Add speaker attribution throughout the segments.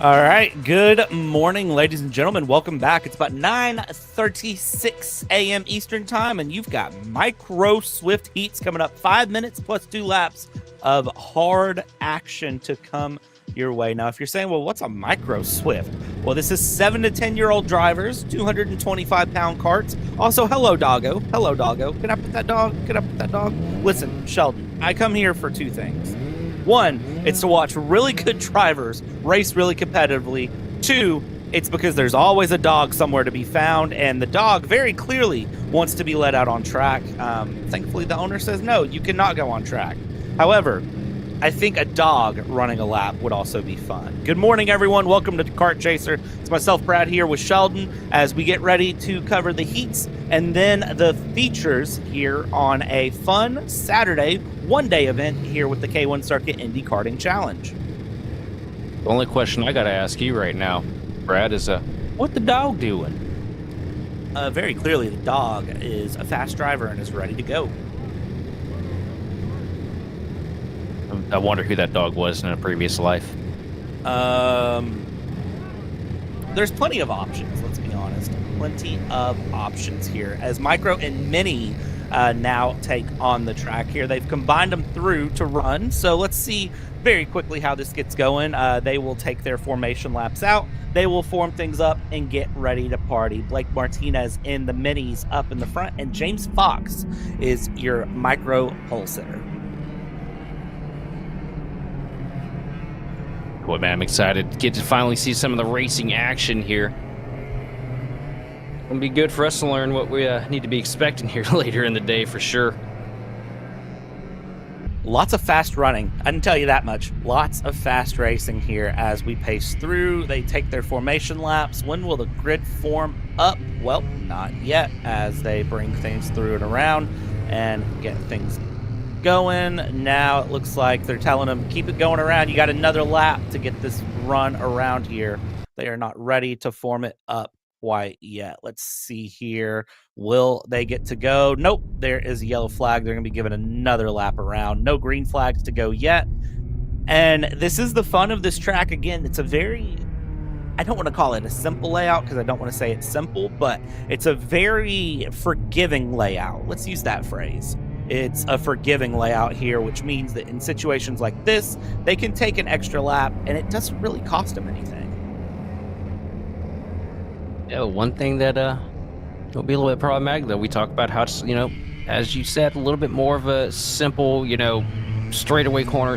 Speaker 1: All right, good morning, ladies and gentlemen. Welcome back. It's about 9:36 a.m. Eastern time, and you've got Micro Swift Heats coming up. 5 minutes plus 2 laps of hard action to come your way. Now, if you're saying, well, what's a Micro Swift? Well, this is 7 to 10-year-old drivers, 225-pound carts. Also, hello, doggo. Hello, doggo. Can I put that dog? Can I put that dog? Listen, Sheldon, I come here for two things. One, it's to watch really good drivers race really competitively. Two, it's because there's always a dog somewhere to be found, and the dog very clearly wants to be let out on track. Thankfully, the owner says, no, you cannot go on track. However, I think a dog running a lap would also be fun. Good morning, everyone. Welcome to Kart Chaser. It's myself, Brad, here with Sheldon as we get ready to cover the heats and then the features here on a fun Saturday one-day event here with the K1 Circuit Indy Karting Challenge.
Speaker 2: The only question I got to ask you right now, Brad, is what the dog doing?
Speaker 1: Very clearly, the dog is a fast driver and is ready to go.
Speaker 2: I wonder who that dog was in a previous life.
Speaker 1: There's plenty of options, let's be honest. Plenty of options here as Micro and Mini now take on the track here. They've combined them through to run, so let's see very quickly how this gets going. They will take their formation laps out. They will form things up and get ready to party. Blake Martinez in the Minis up in the front, and James Fox is your Micro pole sitter.
Speaker 2: Boy, man, I'm excited to get to finally see some of the racing action here. It'll be good for us to learn what we need to be expecting here later in the day for sure.
Speaker 1: Lots of fast running. I can tell you that much. Lots of fast racing here as we pace through. They take their formation laps. When will the grid form up? Well, not yet, as they bring things through and around and get things going. Now it looks like they're telling them, keep it going around. You got another lap to get this run around here. They are not ready to form it up quite yet. Let's see here. Will they get to go? Nope. There is a yellow flag. They're going to be given another lap around. No green flags to go yet. And this is the fun of this track. Again, it's a very, I don't want to call it a simple layout because I don't want to say it's simple, but it's a very forgiving layout. Let's use that phrase. It's a forgiving layout here, which means that in situations like this, they can take an extra lap and it doesn't really cost them anything.
Speaker 2: Yeah, one thing that will be a little bit problematic, though, we talk about how it's, as you said, a little bit more of a simple, straightaway corner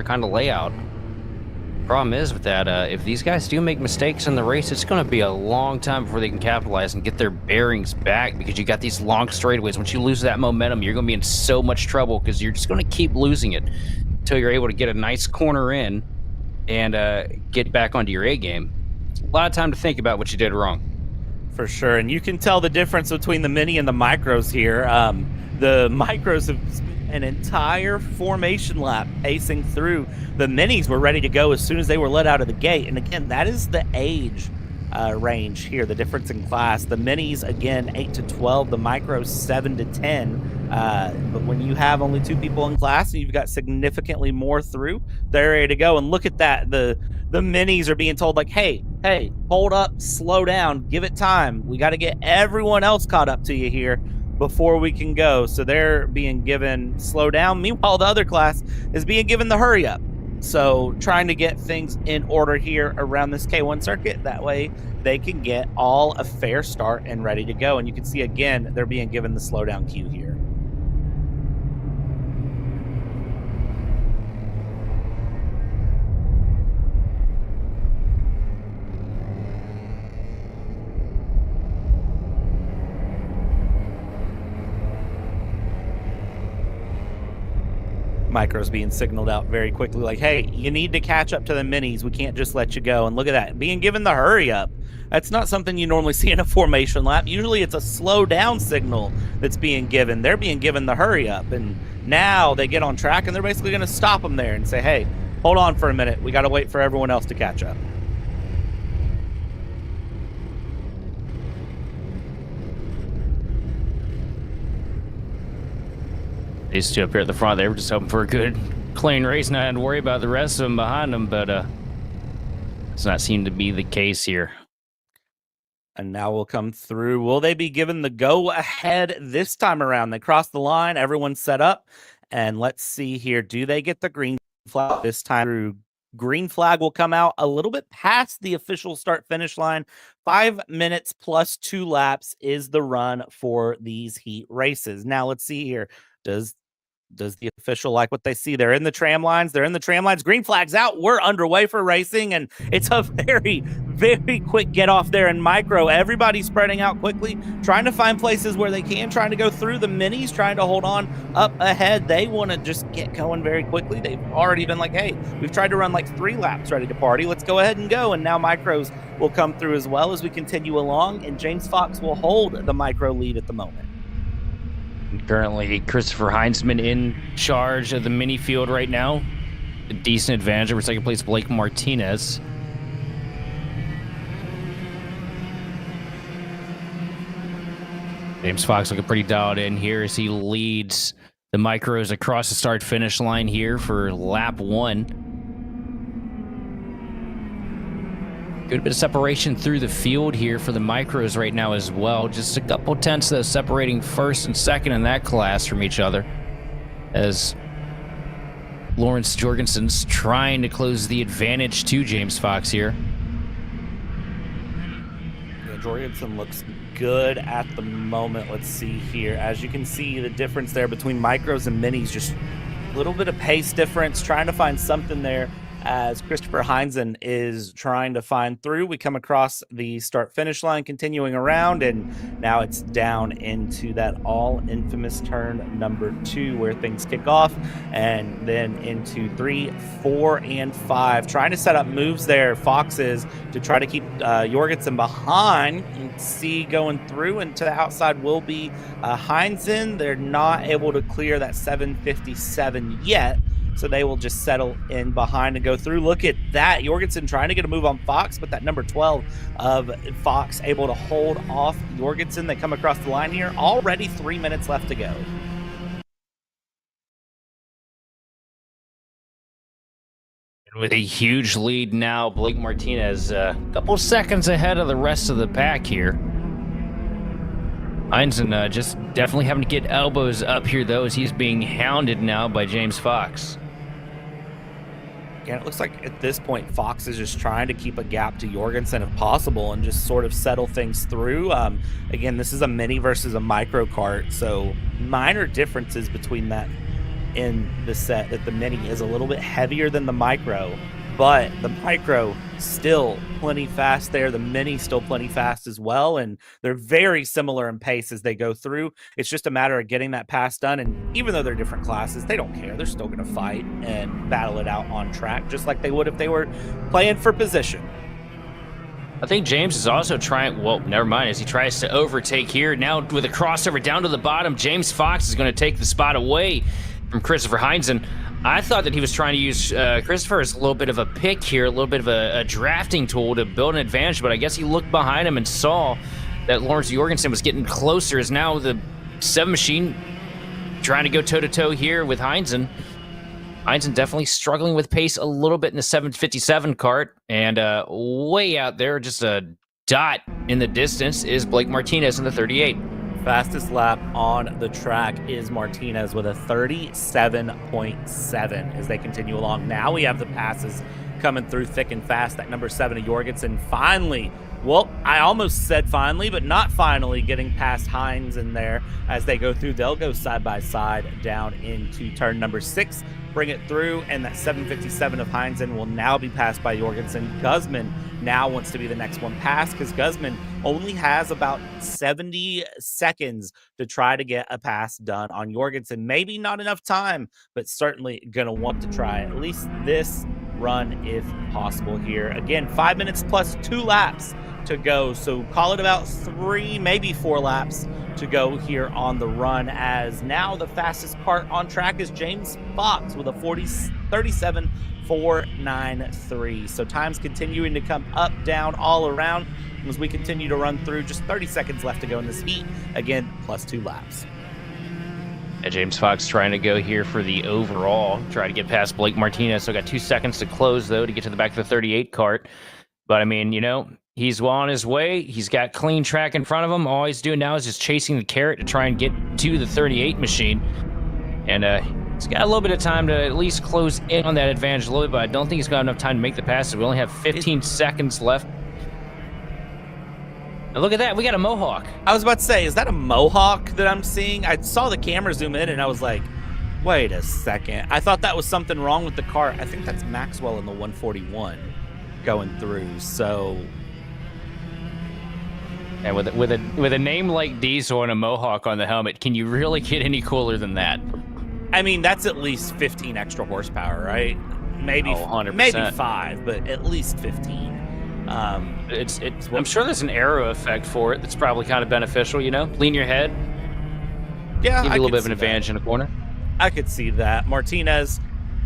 Speaker 2: kind of layout. Problem is with that, if these guys do make mistakes in the race, it's going to be a long time before they can capitalize and get their bearings back, because you got these long straightaways. Once you lose that momentum, you're going to be in so much trouble because you're just going to keep losing it until you're able to get a nice corner in and get back onto your A game. It's a lot of time to think about what you did wrong.
Speaker 1: For sure, and you can tell the difference between the mini and the micros here. The micros have an entire formation lap pacing through. The minis were ready to go as soon as they were let out of the gate. And again, that is the age range here, the difference in class. The minis, again, 8 to 12, the micros 7 to 10. But when you have only 2 people in class and you've got significantly more through, they're ready to go. And look at that. The minis are being told, like, hey, hold up, slow down, give it time. We got to get everyone else caught up to you here before we can go. So they're being given slow down. Meanwhile, the other class is being given the hurry up. So trying to get things in order here around this K1 circuit. That way they can get all a fair start and ready to go. And you can see, again, they're being given the slow down cue here. Micros being signaled out very quickly, like, hey, you need to catch up to the minis. We can't just let you go. And look at that, being given the hurry up. That's not something you normally see in a formation lap. Usually it's a slow down signal that's being given. They're being given the hurry up. And now they get on track and they're basically going to stop them there and say, hey, hold on for a minute. We got to wait for everyone else to catch up.
Speaker 2: These two up here at the front, they were just hoping for a good, clean race, not having to worry about the rest of them behind them, but does not seem to be the case here.
Speaker 1: And now we'll come through. Will they be given the go-ahead this time around? They cross the line, everyone's set up, and let's see here. Do they get the green flag this time through? Green flag will come out a little bit past the official start-finish line. 5 minutes plus 2 laps is the run for these heat races. Now let's see here. Does the official like what they see? They're in the tram lines. Green flag's out. We're underway for racing, and it's a very, very quick get off there in micro. Everybody's spreading out quickly, trying to find places where they can, trying to go through. The minis trying to hold on up ahead. They want to just get going very quickly. They've already been like, hey, we've tried to run like 3 laps ready to party. Let's go ahead and go. And now micros will come through as well as we continue along, and James Fox will hold the micro lead at the moment.
Speaker 2: Currently, Christopher Heinzman in charge of the mini field right now. A decent advantage over second place Blake Martinez. James Fox looking pretty dialed in here as he leads the micros across the start-finish line here for lap 1. Good bit of separation through the field here for the micros right now as well. Just a couple tenths though separating first and second in that class from each other, as Lawrence Jorgensen's trying to close the advantage to James Fox here.
Speaker 1: Yeah, Jorgensen looks good at the moment. Let's see here. As you can see, the difference there between micros and minis, just a little bit of pace difference, trying to find something there as Christopher Heinzen is trying to find through. We come across the start-finish line, continuing around, and now it's down into that all-infamous turn number 2 where things kick off, and then into 3, 4, and 5. Trying to set up moves there, Fox is, to try to keep Jorgensen behind and see going through, and to the outside will be Heinzen. They're not able to clear that 757 yet, so they will just settle in behind and go through. Look at that. Jorgensen trying to get a move on Fox, but that number 12 of Fox able to hold off Jorgensen. They come across the line here. Already 3 minutes left to go.
Speaker 2: With a huge lead now, Blake Martinez a couple seconds ahead of the rest of the pack here. Heinzen just definitely having to get elbows up here, though, as he's being hounded now by James Fox.
Speaker 1: Yeah, it looks like at this point, Fox is just trying to keep a gap to Jorgensen if possible and just sort of settle things through. Again, this is a mini versus a micro kart, so minor differences between that in the set, that the mini is a little bit heavier than the micro, but the micro still plenty fast there. The mini still plenty fast as well, and they're very similar in pace as they go through. It's just a matter of getting that pass done, and even though they're different classes, they don't care. They're still going to fight and battle it out on track, just like they would if they were playing for position.
Speaker 2: I think James is also trying, well, never mind, as he tries to overtake here. Now with a crossover down to the bottom, James Fox is going to take the spot away from Christopher Heinzen. I thought that he was trying to use Christopher as a little bit of a pick here, a little bit of a drafting tool to build an advantage, but I guess he looked behind him and saw that Lawrence Jorgensen was getting closer, as now the 7 machine trying to go toe-to-toe here with Heinzen. Heinzen definitely struggling with pace a little bit in the 757 kart, and way out there, just a dot in the distance, is Blake Martinez in the 38.
Speaker 1: Fastest lap on the track is Martinez with a 37.7 as they continue along. Now we have the passes coming through thick and fast. That number 7 of Jorgensen finally, well, I almost said finally, but not finally, getting past Heinz in there as they go through. They'll go side by side down into turn number 6, bring it through, and that 757 of Heinzen will now be passed by Jorgensen. Guzman now wants to be the next one passed because Guzman only has about 70 seconds to try to get a pass done on Jorgensen. Maybe not enough time, but certainly going to want to try at least this run if possible here. Again, 5 minutes plus 2 laps to go, so call it about 3, maybe 4 laps to go here on the run, as now the fastest kart on track is James Fox with a 37.493. So time's continuing to come up, down, all around as we continue to run through. Just 30 seconds left to go in this heat. Again, plus 2 laps.
Speaker 2: And James Fox trying to go here for the overall, try to get past Blake Martinez. So got 2 seconds to close, though, to get to the back of the 38 kart. But I mean, you know, he's well on his way. He's got clean track in front of him. All he's doing now is just chasing the carrot to try and get to the 38 machine. And he's got a little bit of time to at least close in on that advantage a little bit, but I don't think he's got enough time to make the passes. We only have 15 seconds left. And look at that. We got a Mohawk.
Speaker 1: I was about to say, is that a Mohawk that I'm seeing? I saw the camera zoom in, and I was like, wait a second. I thought that was something wrong with the car. I think that's Maxwell in the 141 going through, so...
Speaker 2: And with a name like Diesel and a Mohawk on the helmet, can you really get any cooler than that?
Speaker 1: I mean, that's at least 15 extra horsepower, right? Maybe
Speaker 2: 100%.
Speaker 1: Maybe 5, but at least 15.
Speaker 2: I'm sure there's an aero effect for it that's probably kind of beneficial, you know? Lean your head.
Speaker 1: Yeah,
Speaker 2: give you a little bit of an advantage in the corner.
Speaker 1: I could see that. Martinez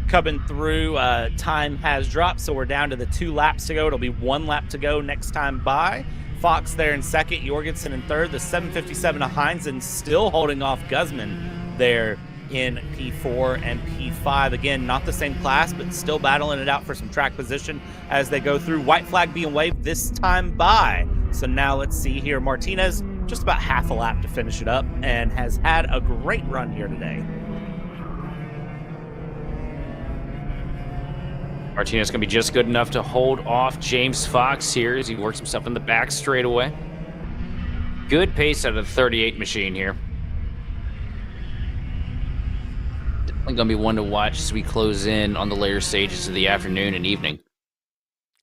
Speaker 1: coming through. Time has dropped, so we're down to the 2 laps to go. It'll be 1 lap to go next time by. Fox there in second, Jorgensen in third. The 757 of Heinzen still holding off Guzman there in P4 and P5. Again, not the same class, but still battling it out for some track position as they go through. White flag being waved this time by. So now let's see here. Martinez just about half a lap to finish it up and has had a great run here today.
Speaker 2: Martinez going to be just good enough to hold off James Fox here as he works himself in the back straight away. Good pace out of the 38 machine here. Going to be one to watch as we close in on the later stages of the afternoon and evening.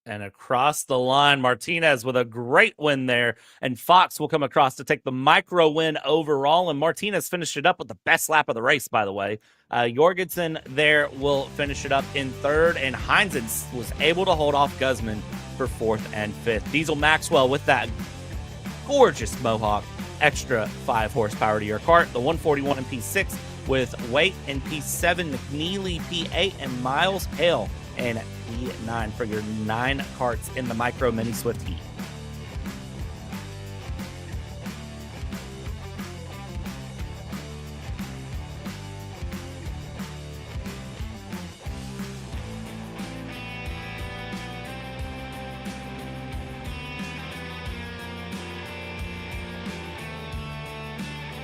Speaker 1: And across the line, Martinez with a great win there. And Fox will come across to take the micro win overall. And Martinez finished it up with the best lap of the race, by the way. Jorgensen there will finish it up in third. And Heinzen was able to hold off Guzman for fourth and fifth. Diesel Maxwell with that gorgeous Mohawk. Extra 5 horsepower to your kart. The 141 in P6 with Waite in P7, McNeely P8, and Miles Hale in P9 for your 9 karts in the Micro Mini Swift Heat.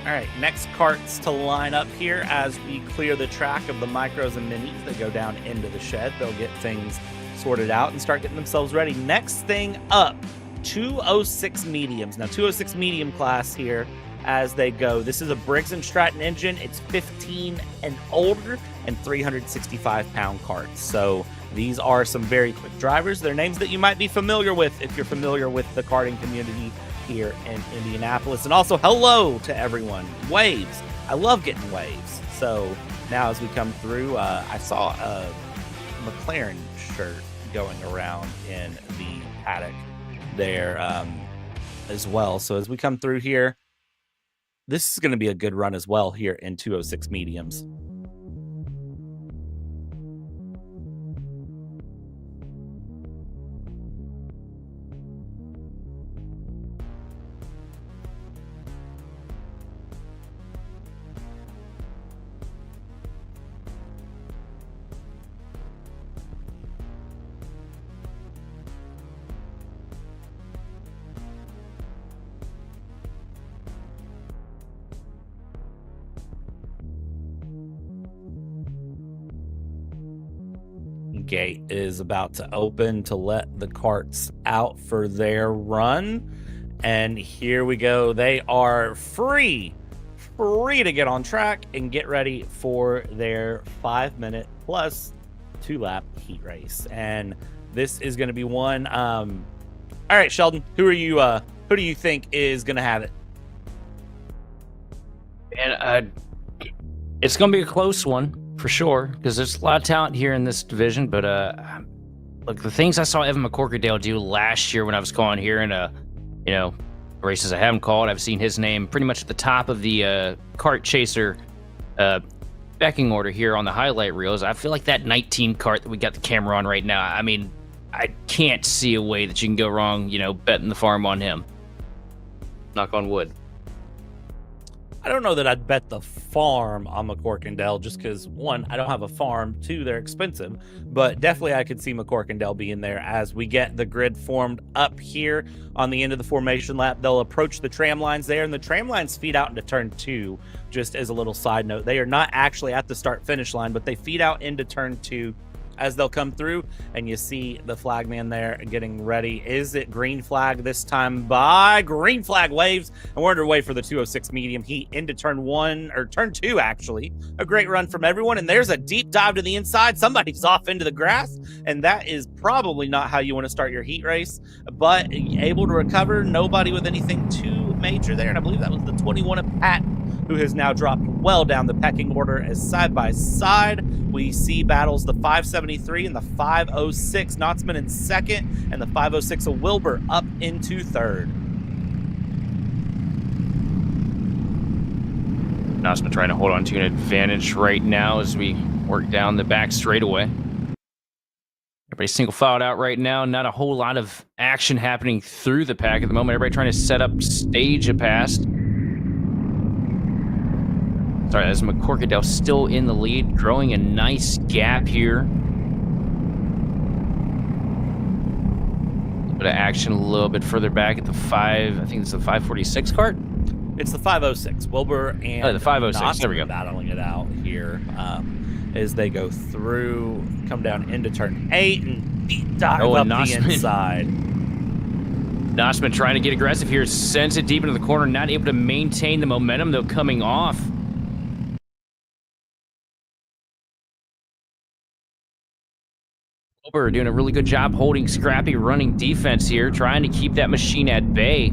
Speaker 1: All right, next karts to line up here as we clear the track of the micros and minis that go down into the shed. They'll get things sorted out and start getting themselves ready. Next thing up, 206 mediums. Now, 206 medium class here as they go. This is a Briggs & Stratton engine. It's 15 and older and 365-pound karts. So these are some very quick drivers. They're names that you might be familiar with if you're familiar with the karting community here in Indianapolis. And also hello to everyone. Waves. I love getting waves. So now as we come through, I saw a McLaren shirt going around in the paddock there as well. So as we come through here, this is going to be a good run as well here in 206 mediums. Gate is about to open to let the karts out for their run. And here we go. They are free to get on track and get ready for their 5-minute plus 2-lap heat race. And this is going to be one. All right, Sheldon, who do you think is going to have it?
Speaker 2: And it's going to be a close one. For sure, because there's a lot of talent here in this division, but look, the things I saw Evan McCorkadale do last year when I was calling here in races I haven't called, I've seen his name pretty much at the top of the kart chaser pecking order here on the highlight reels. I feel like that 19 kart that we got the camera on right now, I mean, I can't see a way that you can go wrong, betting the farm on him. Knock on wood.
Speaker 1: I don't know that I'd bet the farm on McCorkindale just because, one, I don't have a farm, two, they're expensive, but definitely I could see McCorkindale being there as we get the grid formed up here on the end of the formation lap. They'll approach the tram lines there, and the tram lines feed out into turn 2, just as a little side note. They are not actually at the start-finish line, but they feed out into turn 2 as they'll come through, and you see the flagman there getting ready. Is it green flag this time by green flag waves? And we're underway for the 206 medium heat into turn 1, or turn 2, actually. A great run from everyone, and there's a deep dive to the inside. Somebody's off into the grass, and that is probably not how you want to start your heat race, but able to recover. Nobody with anything too major there, and I believe that was the 21 of Patton, who has now dropped well down the pecking order as side by side we see battles the 573 and the 506. Knotsman in second, and the 506 of Wilbur up into third.
Speaker 2: Knotsman trying to hold on to an advantage right now as we work down the back straightaway. Everybody's single filed out right now. Not a whole lot of action happening through the pack at the moment. Everybody trying to set up stage a pass. Sorry, as McCorkadale still in the lead, growing a nice gap here. A bit of action a little bit further back at the I think it's the 546 kart?
Speaker 1: It's the 506. Wilbur and
Speaker 2: the 506. There we go.
Speaker 1: Battling it out here as they go through, come down into turn 8 and deep dive up the inside.
Speaker 2: Knotsman trying to get aggressive here, sends it deep into the corner, not able to maintain the momentum though coming off. Wilbur doing a really good job holding scrappy running defense here, trying to keep that machine at bay.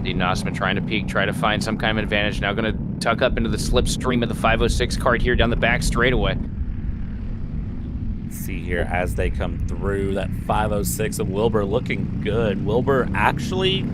Speaker 2: The Nosman trying to peek, try to find some kind of advantage. Now going to tuck up into the slipstream of the 506 Kart here down the back straightaway.
Speaker 1: See here as they come through that 506 of Wilbur looking good. Wilbur actually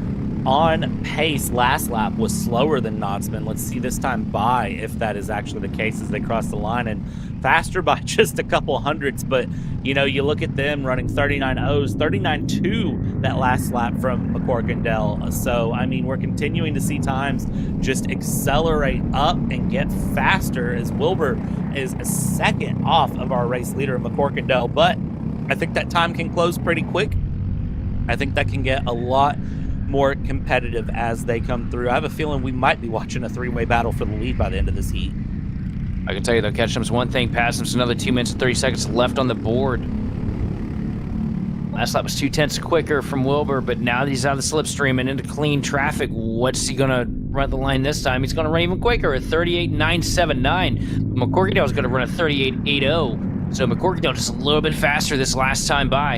Speaker 1: on pace. Last lap was slower than Knotsman. Let's see this time by if that is actually the case as they cross the line, and faster by just a couple hundredths. But you know, you look at them running 39.0s, 39.2 that last lap from McCorkindale. So I mean, we're continuing to see times just accelerate up and get faster as Wilbur is a second off of our race leader McCorkindale. But I think that time can close pretty quick. I think that can get a lot more competitive as they come through. I have a feeling we might be watching a three-way battle for the lead by the end of this heat.
Speaker 2: I can tell you though, Ketchum's one thing, Passham's another. 2 minutes and 30 seconds left on the board. Last lap was 0.2 quicker from Wilbur, but now that he's out of the slipstream and into clean traffic, what's he gonna run the line this time? He's gonna run even quicker at 38.979. McCorkindale's gonna run a 38.80. So McCorkindale just a little bit faster this last time by.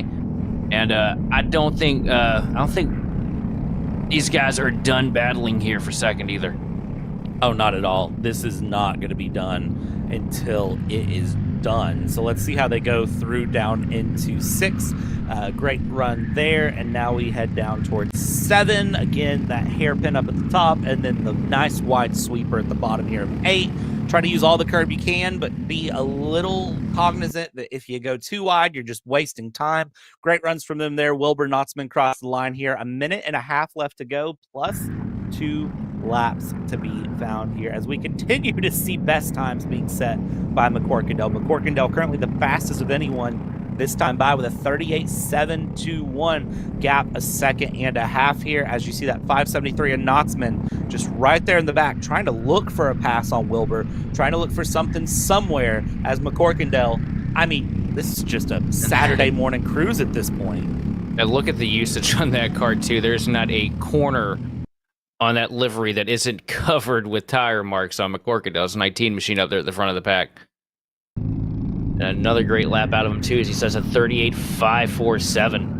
Speaker 2: And I don't think these guys are done battling here for second either.
Speaker 1: Oh, not at all. This is not going to be done until it is done. So let's see how they go through down into 6. Great run there. And now we head down towards 7. Again, that hairpin up at the top, and then the nice wide sweeper at the bottom here of 8. Try to use all the curb you can, but be a little cognizant that if you go too wide, you're just wasting time. Great runs from them there. Wilbur Knotsman crossed the line here. 1.5 minutes left to go, plus 2 laps to be found here as we continue to see best times being set by McCorkindale. McCorkindale currently the fastest of anyone this time by with a 38.721 gap, 1.5 seconds here as you see that 573 and Knotsman just right there in the back trying to look for a pass on Wilbur, trying to look for something somewhere as McCorkindale, I mean, this is just a Saturday morning cruise at this point.
Speaker 2: And look at the usage on that car too. There's not a corner on that livery that isn't covered with tire marks on McCorkindale's 19 machine up there at the front of the pack. And another great lap out of him too, as he says a 38.547.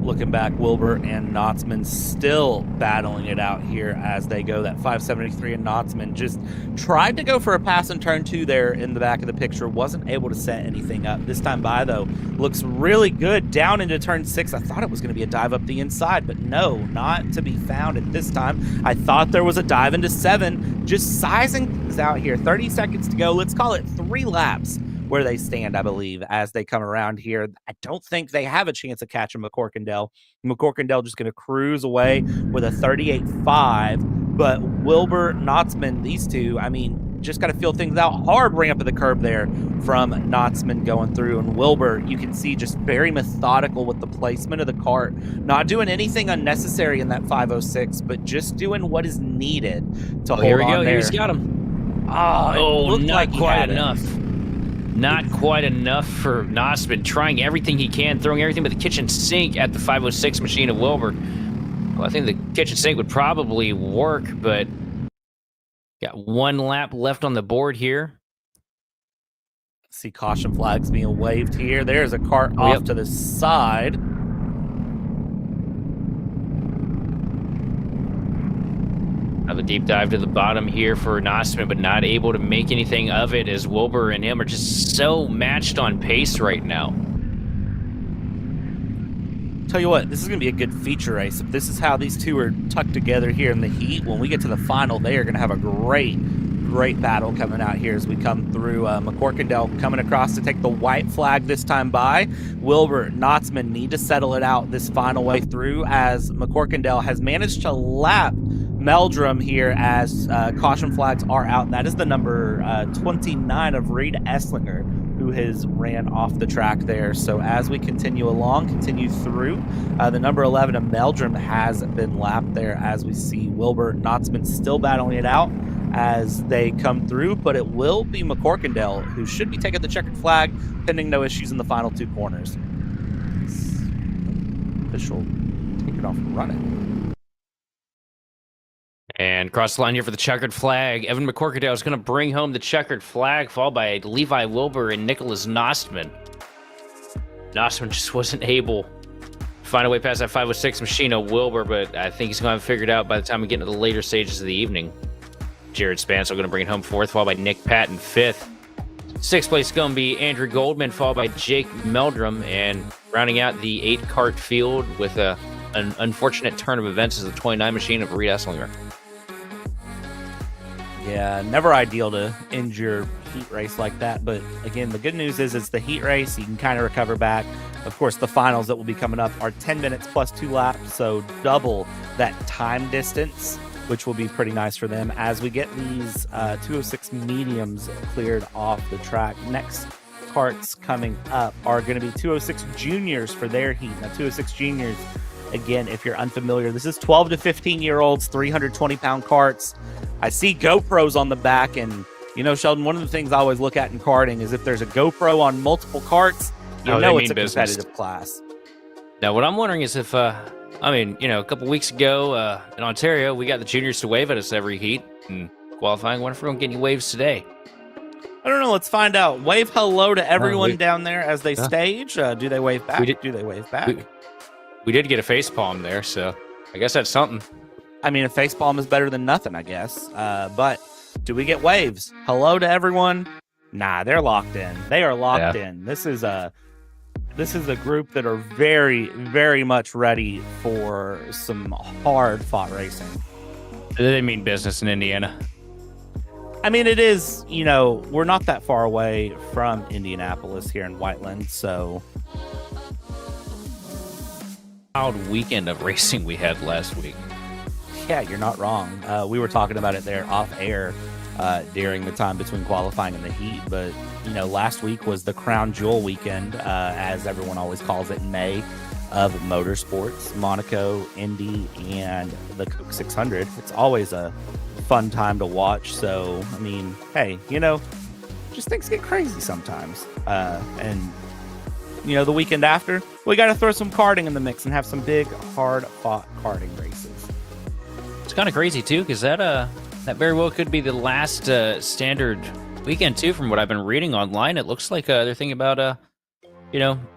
Speaker 1: Looking back, Wilbur and Knotsman still battling it out here as they go. That 573 and Knotsman just tried to go for a pass in turn 2 there in the back of the picture. Wasn't able to set anything up. This time by, though, looks really good down into turn 6. I thought it was going to be a dive up the inside, but no, not to be found at this time. I thought there was a dive into 7. Just sizing things out here. 30 seconds to go. Let's call it 3 laps where they stand, I believe, as they come around here. I don't think they have a chance of catching McCorkindale. McCorkindale just going to cruise away with a 38.5, but Wilbur, Knotsman, these two, I mean, just got to feel things out. Hard ramp of the curb there from Knotsman going through, and Wilbur, you can see just very methodical with the placement of the cart, not doing anything unnecessary in that 506, but just doing what is needed to hold on there.
Speaker 2: Here we go. He's got him. Oh, not quite enough. Not quite enough for Knotsman, trying everything he can, throwing everything but the kitchen sink at the 506 machine of Wilbur. Well, I think the kitchen sink would probably work, but got 1 lap left on the board here.
Speaker 1: See caution flags being waved here. There's a cart off to the side.
Speaker 2: Another deep dive to the bottom here for Knotsman, but not able to make anything of it as Wilbur and him are just so matched on pace right now.
Speaker 1: Tell you what, this is going to be a good feature race. If this is how these two are tucked together here in the heat, when we get to the final, they are going to have a great battle coming out here as we come through. McCorkindale coming across to take the white flag this time by. Wilbur, Knotsman need to settle it out this final way through as McCorkindale has managed to lap Meldrum here as caution flags are out. That is the number 29 of Reed Esslinger, who has ran off the track there. So as we continue through, the number 11 of Meldrum has been lapped there as we see Wilbur, Knotsman still battling it out as they come through, but it will be McCorkindale who should be taking the checkered flag pending no issues in the final 2 corners. Official take it off and run it.
Speaker 2: across the line here for the checkered flag. Evan McCorkadale is going to bring home the checkered flag, followed by Levi Wilbur and Nicholas Nostman. Nostman just wasn't able to find a way past that 506 machine of Wilbur, but I think he's going to have it figured out by the time we get into the later stages of the evening. Jared Spansel going to bring it home fourth, followed by Nick Patton fifth. Sixth place is going to be Andrew Goldman, followed by Jake Meldrum, and rounding out the 8-cart field with an unfortunate turn of events is the 29 machine of Reed Esslinger.
Speaker 1: Yeah, never ideal to end your heat race like that. But again, the good news is it's the heat race. You can kind of recover back. Of course, the finals that will be coming up are 10 minutes plus 2 laps, so double that time distance, which will be pretty nice for them as we get these 206 mediums cleared off the track. Next carts coming up are going to be 206 juniors for their heat. Now, 206 juniors, again, if you're unfamiliar, this is 12 to 15-year-olds, 320-pound carts. I see GoPros on the back, and, you know, Sheldon, one of the things I always look at in karting is if there's a GoPro on multiple carts, you know it's a competitive class. Now, what I'm wondering is if, a couple weeks ago in Ontario, we got the juniors to wave at us every heat in qualifying. I wonder if we're going to get any waves today. I don't know. Let's find out. Wave hello to everyone down there as they stage. Do they wave back? Do they wave back? We did get a face palm there, so I guess that's something. I mean, a face palm is better than nothing, I guess. But do we get waves? Hello to everyone? Nah, they're locked in. They are locked in. This is a group that are very, very much ready for some hard-fought racing. They mean business in Indiana. I mean, it is, we're not that far away from Indianapolis here in Whiteland, so... Wild weekend of racing we had last week. Yeah, you're not wrong. We were talking about it there off air during the time between qualifying and the heat, but last week was the crown jewel weekend, as everyone always calls it in May, of motorsports, Monaco, Indy, and the Coke 600. It's always a fun time to watch. So, I mean, hey, just things get crazy sometimes. And the weekend after, we got to throw some karting in the mix and have some big, hard-fought karting races. It's kind of crazy, too, because that very well could be the last standard weekend, too, from what I've been reading online. It looks like they're thinking about,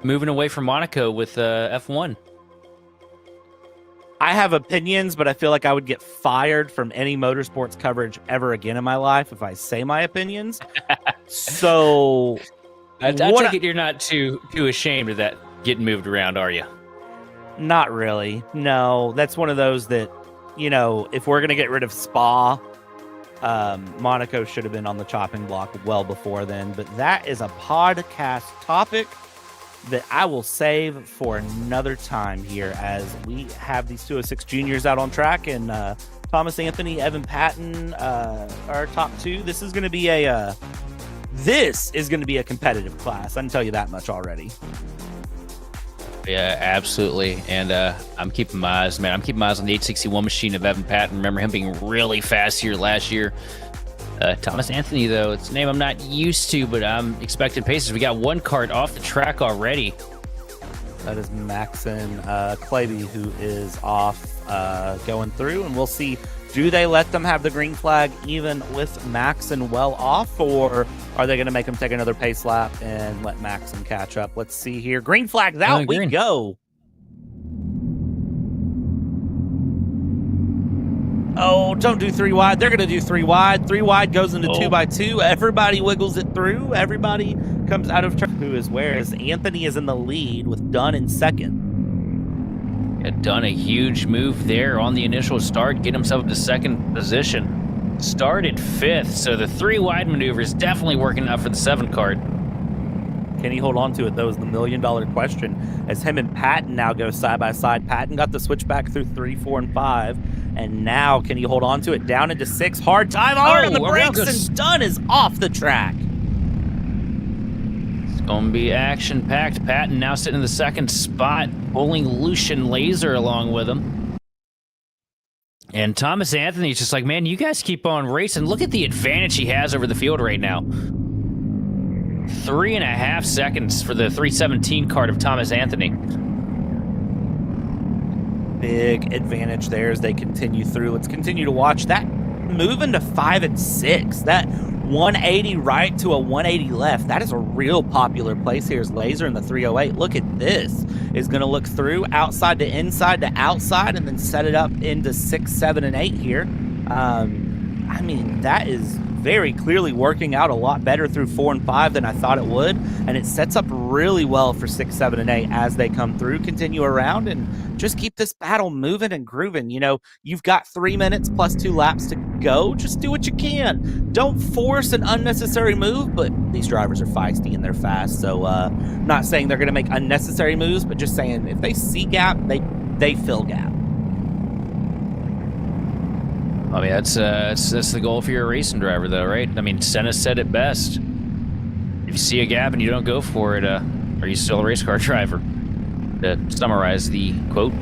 Speaker 1: moving away from Monaco with F1. I have opinions, but I feel like I would get fired from any motorsports coverage ever again in my life if I say my opinions. So... I take it you're not too ashamed of that getting moved around, are you? Not really. No, that's one of those that, if we're going to get rid of Spa, Monaco should have been on the chopping block well before then. But that is a podcast topic that I will save for another time here as we have these 206 juniors out on track, and Thomas Anthony, Evan Patton are top two. This is going to be a competitive class. I can tell you that much already. Yeah, absolutely. And I'm keeping my eyes, on the 861 machine of Evan Patton. Remember him being really fast here last year. Thomas Anthony, though, it's a name I'm not used to, but I'm expecting paces. We got one kart off the track already. That is Maxon Claby, who is off going through, and we'll see. Do they let them have the green flag even with Maxon well off, or are they going to make him take another pace lap and let Maxon catch up? Let's see here. Green flag's out. We go. Oh, don't do 3 wide. They're going to do 3 wide. 3 wide goes into 2x2. Everybody wiggles it through. Everybody comes out of track. Who is where? As Anthony is in the lead with Dunn in second. Had done a huge move there on the initial start, get himself into second position. Started fifth, so the 3 wide maneuver is definitely working out for the 7 kart. Can he hold on to it, though, is the million-dollar question. As him and Patton now go side by side. Patton got the switchback through 3, 4, and 5. And now, can he hold on to it down into 6? Hard time, hard on the brakes, and Dunn is off the track. It's going to be action-packed. Patton now sitting in the second spot, pulling Lucian Laser along with him. And Thomas Anthony's just like, man, you guys keep on racing. Look at the advantage he has over the field right now. 3.5 seconds for the 317 kart of Thomas Anthony. Big advantage there as they continue through. Let's continue to watch that moving to 5 and 6. That 180 right to a 180 left. That is a real popular place here. Is Laser in the 308. Look at this. Is going to look through outside to inside to outside and then set it up into 6, 7, and 8 here. I mean, that is very clearly working out a lot better through 4 and 5 than I thought it would, and it sets up really well for 6, 7, and 8 as they come through, continue around, and just keep this battle moving and grooving. You know, you've got 3 minutes plus 2 laps to go. Just do what you can. Don't force an unnecessary move, but these drivers are feisty and they're fast, so not saying they're going to make unnecessary moves, but just saying if they see gap, they fill gap.
Speaker 2: I mean, that's the goal if you're a racing driver, though, right? I mean, Senna said it best. If you see a gap and you don't go for it, are you still a race car driver? To summarize the quote.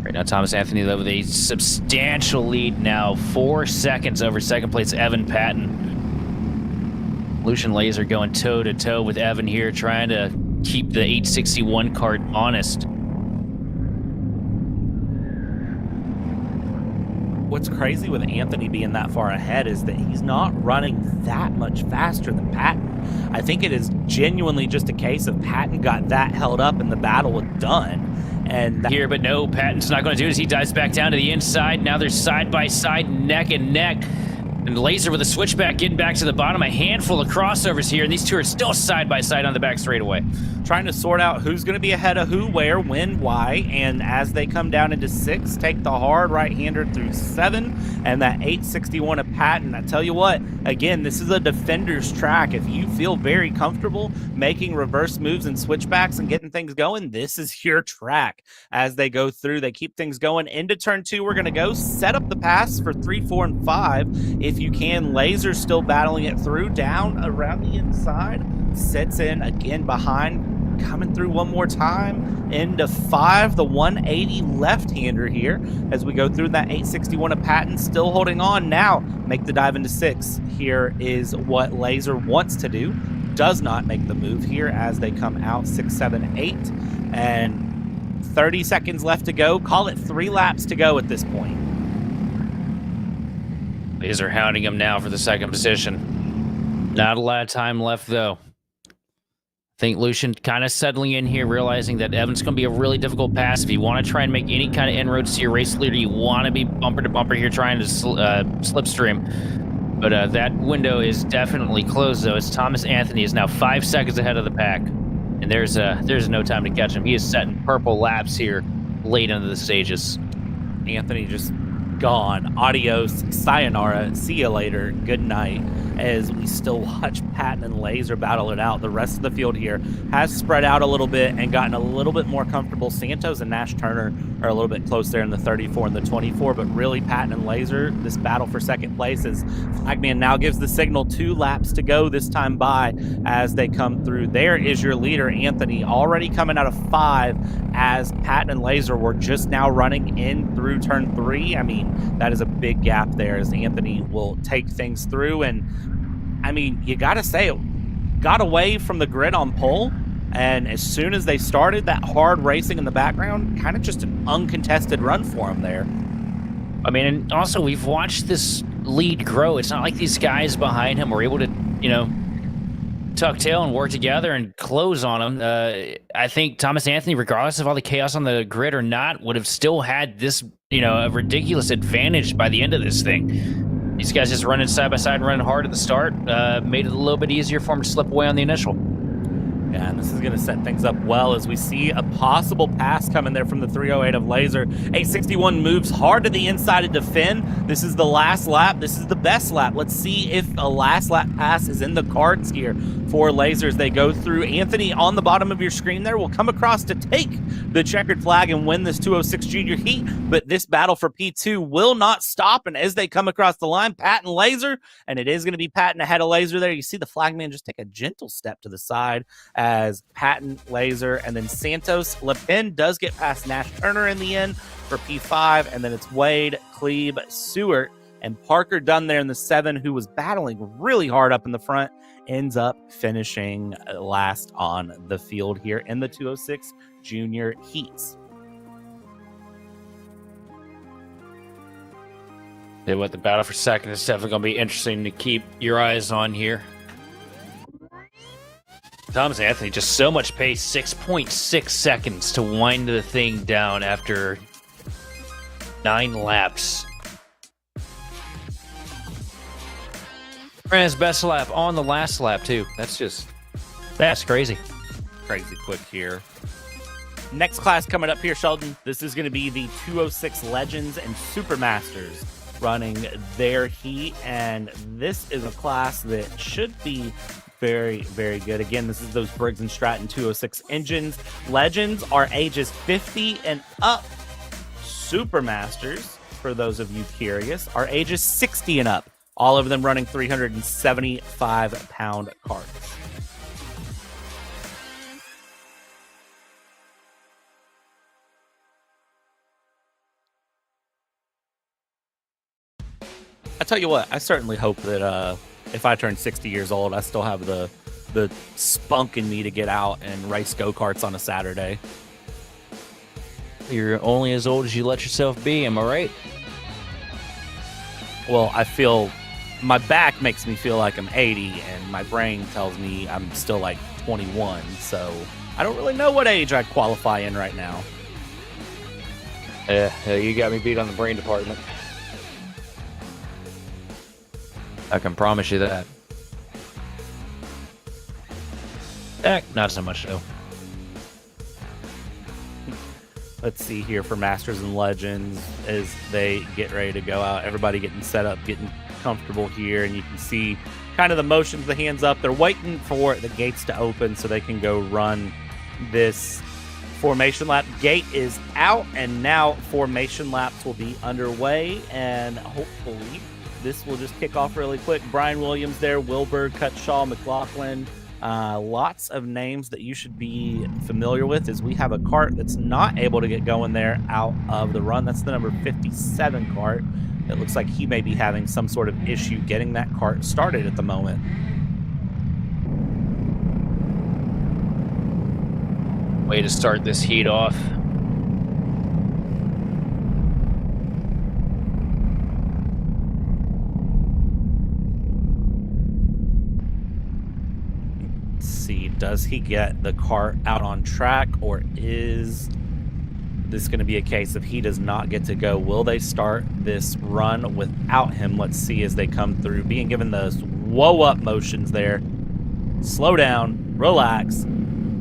Speaker 2: Right now, Thomas Anthony, though, with a substantial lead now, 4 seconds over second place Evan Patton. Lucian Laser going toe-to-toe with Evan here, trying to keep the 861 Kart honest.
Speaker 1: What's crazy with Anthony being that far ahead is that he's not running that much faster than Patton. I think it is genuinely just a case of Patton got that held up and the battle was done. And
Speaker 2: here, but no, Patton's not going to do it as he dives back down to the inside. Now they're side by side, neck and neck. And Laser with a switchback getting back to the bottom. A handful of crossovers here, and these two are still side by side on the back straightaway.
Speaker 1: Trying to sort out who's going to be ahead of who, where, when, why, and as they come down into 6, take the hard right-hander through 7, and that 861 of Patton. I tell you what, again, this is a defender's track. If you feel very comfortable making reverse moves and switchbacks and getting things going, this is your track. As they go through, they keep things going. Into turn 2, we're going to go set up the pass for 3, 4, and 5. If you can, Laser still battling it through, down around the inside, sets in again behind, coming through one more time into 5, the 180 left-hander here as we go through that 861 of Patton, still holding on. Now make the dive into 6. Here is what Laser wants to do, does not make the move here as they come out 6, 7, 8, and 30 seconds left to go. Call it 3 laps to go at this point.
Speaker 2: Laser hounding him now for the second position. Not a lot of time left, though. I think Lucian kind of settling in here, realizing that Evan's going to be a really difficult pass. If you want to try and make any kind of inroads to your race leader, you want to be bumper to bumper here trying to slipstream. But that window is definitely closed, though, as Thomas Anthony is now 5 seconds ahead of the pack. And there's no time to catch him. He is setting purple laps here late into the stages.
Speaker 1: Anthony just gone. Adios, sayonara, see you later, good night, as we still watch Patton and Laser battle it out. The rest of the field here has spread out a little bit and gotten a little bit more comfortable. Santos and Nash Turner are a little bit close there in the 34 and the 24, but really Patton and Laser, this battle for second place, as Flagman now gives the signal 2 laps to go this time by as they come through. There is your leader, Anthony, already coming out of 5 as Patton and Laser were just now running in through turn 3. I mean, that is a big gap there as Anthony will take things through. And I mean, you got to say, it got away from the grid on pole. And as soon as they started that hard racing in the background, kind of just an uncontested run for him there.
Speaker 2: I mean, and also we've watched this lead grow. It's not like these guys behind him were able to, tuck tail and work together and close on him. I think Thomas Anthony, regardless of all the chaos on the grid or not, would have still had this, a ridiculous advantage by the end of this thing. These guys just running side by side and running hard at the start made it a little bit easier for him to slip away on the initial.
Speaker 1: Yeah, and this is going to set things up well as we see a possible pass coming there from the 308 of Laser. 861 moves hard to the inside to defend. This is the last lap. This is the best lap. Let's see if a last lap pass is in the cards here for Lasers. They go through. Anthony on the bottom of your screen there will come across to take the checkered flag and win this 206 junior heat, but this battle for P2 will not stop, and as they come across the line, Patton Laser, and it is going to be Patton ahead of Laser there. You see the flagman just take a gentle step to the side as Patton, Laser, and then Santos. LePen does get past Nash Turner in the end for P5, and then it's Wade, Klebe, Seward, and Parker Dunn there in the 7, who was battling really hard up in the front, ends up finishing last on the field here in the 206 junior heats.
Speaker 2: Yeah, what the battle for second is definitely going to be interesting to keep your eyes on here. Thomas Anthony, just so much pace, 6.6 seconds to wind the thing down after 9 laps. And his best lap on the last lap, too. That's crazy.
Speaker 1: Crazy quick here. Next class coming up here, Sheldon. This is going to be the 206 Legends and Supermasters running their heat, and this is a class that should be very, very good. Again, this is those Briggs & Stratton 206 engines. Legends are ages 50 and up. Supermasters, for those of you curious, are ages 60 and up. All of them running 375-pound carts. I tell you what, I certainly hope that if I turn 60 years old, I still have the spunk in me to get out and race go-karts on a Saturday.
Speaker 2: You're only as old as you let yourself be, am I right?
Speaker 1: Well, I feel my back makes me feel like I'm 80, and my brain tells me I'm still like 21. So I don't really know what age I qualify in right now.
Speaker 2: Yeah, you got me beat on the brain department. I can promise you that. Not so much, though.
Speaker 1: Let's see here for Masters and Legends as they get ready to go out. Everybody getting set up, getting comfortable here, and you can see kind of the motions, the hands up. They're waiting for the gates to open so they can go run this formation lap. Gate is out, and now formation laps will be underway, and hopefully this will just kick off really quick. Brian Williams there, Wilbur, Cutshaw, McLaughlin. Lots of names that you should be familiar with, as we have a cart that's not able to get going there out of the run. That's the number 57 cart. It looks like he may be having some sort of issue getting that cart started at the moment.
Speaker 2: Way to start this heat off.
Speaker 1: See, does he get the cart out on track, or is this going to be a case of he does not get to go? Will they start this run without him? Let's see as they come through, being given those whoa up motions there. Slow down, relax,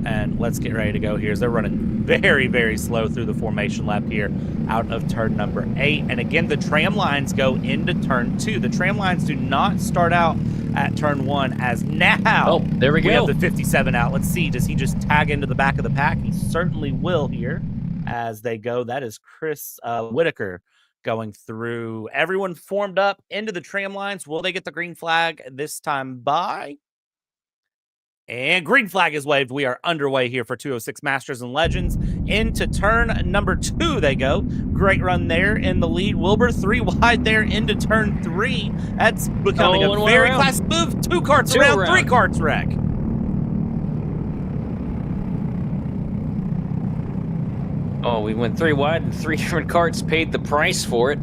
Speaker 1: and let's get ready to go here as they're running very, very slow through the formation lap here out of turn number 8. And again, the tram lines go into turn 2. The tram lines do not start out at turn 1, as now
Speaker 2: oh, there we go.
Speaker 1: We have the 57 out. Let's see, does he just tag into the back of the pack? He certainly will here as they go. That is Chris Whitaker going through. Everyone formed up into the tram lines. Will they get the green flag this time by? And green flag is waved. We are underway here for 206 Masters and Legends. Into turn number 2 they go. Great run there in the lead. Wilbur 3 wide there into turn 3. That's becoming a very classic move. 2 carts around, 3 carts wreck.
Speaker 2: Oh, we went 3 wide and 3 different carts paid the price for it.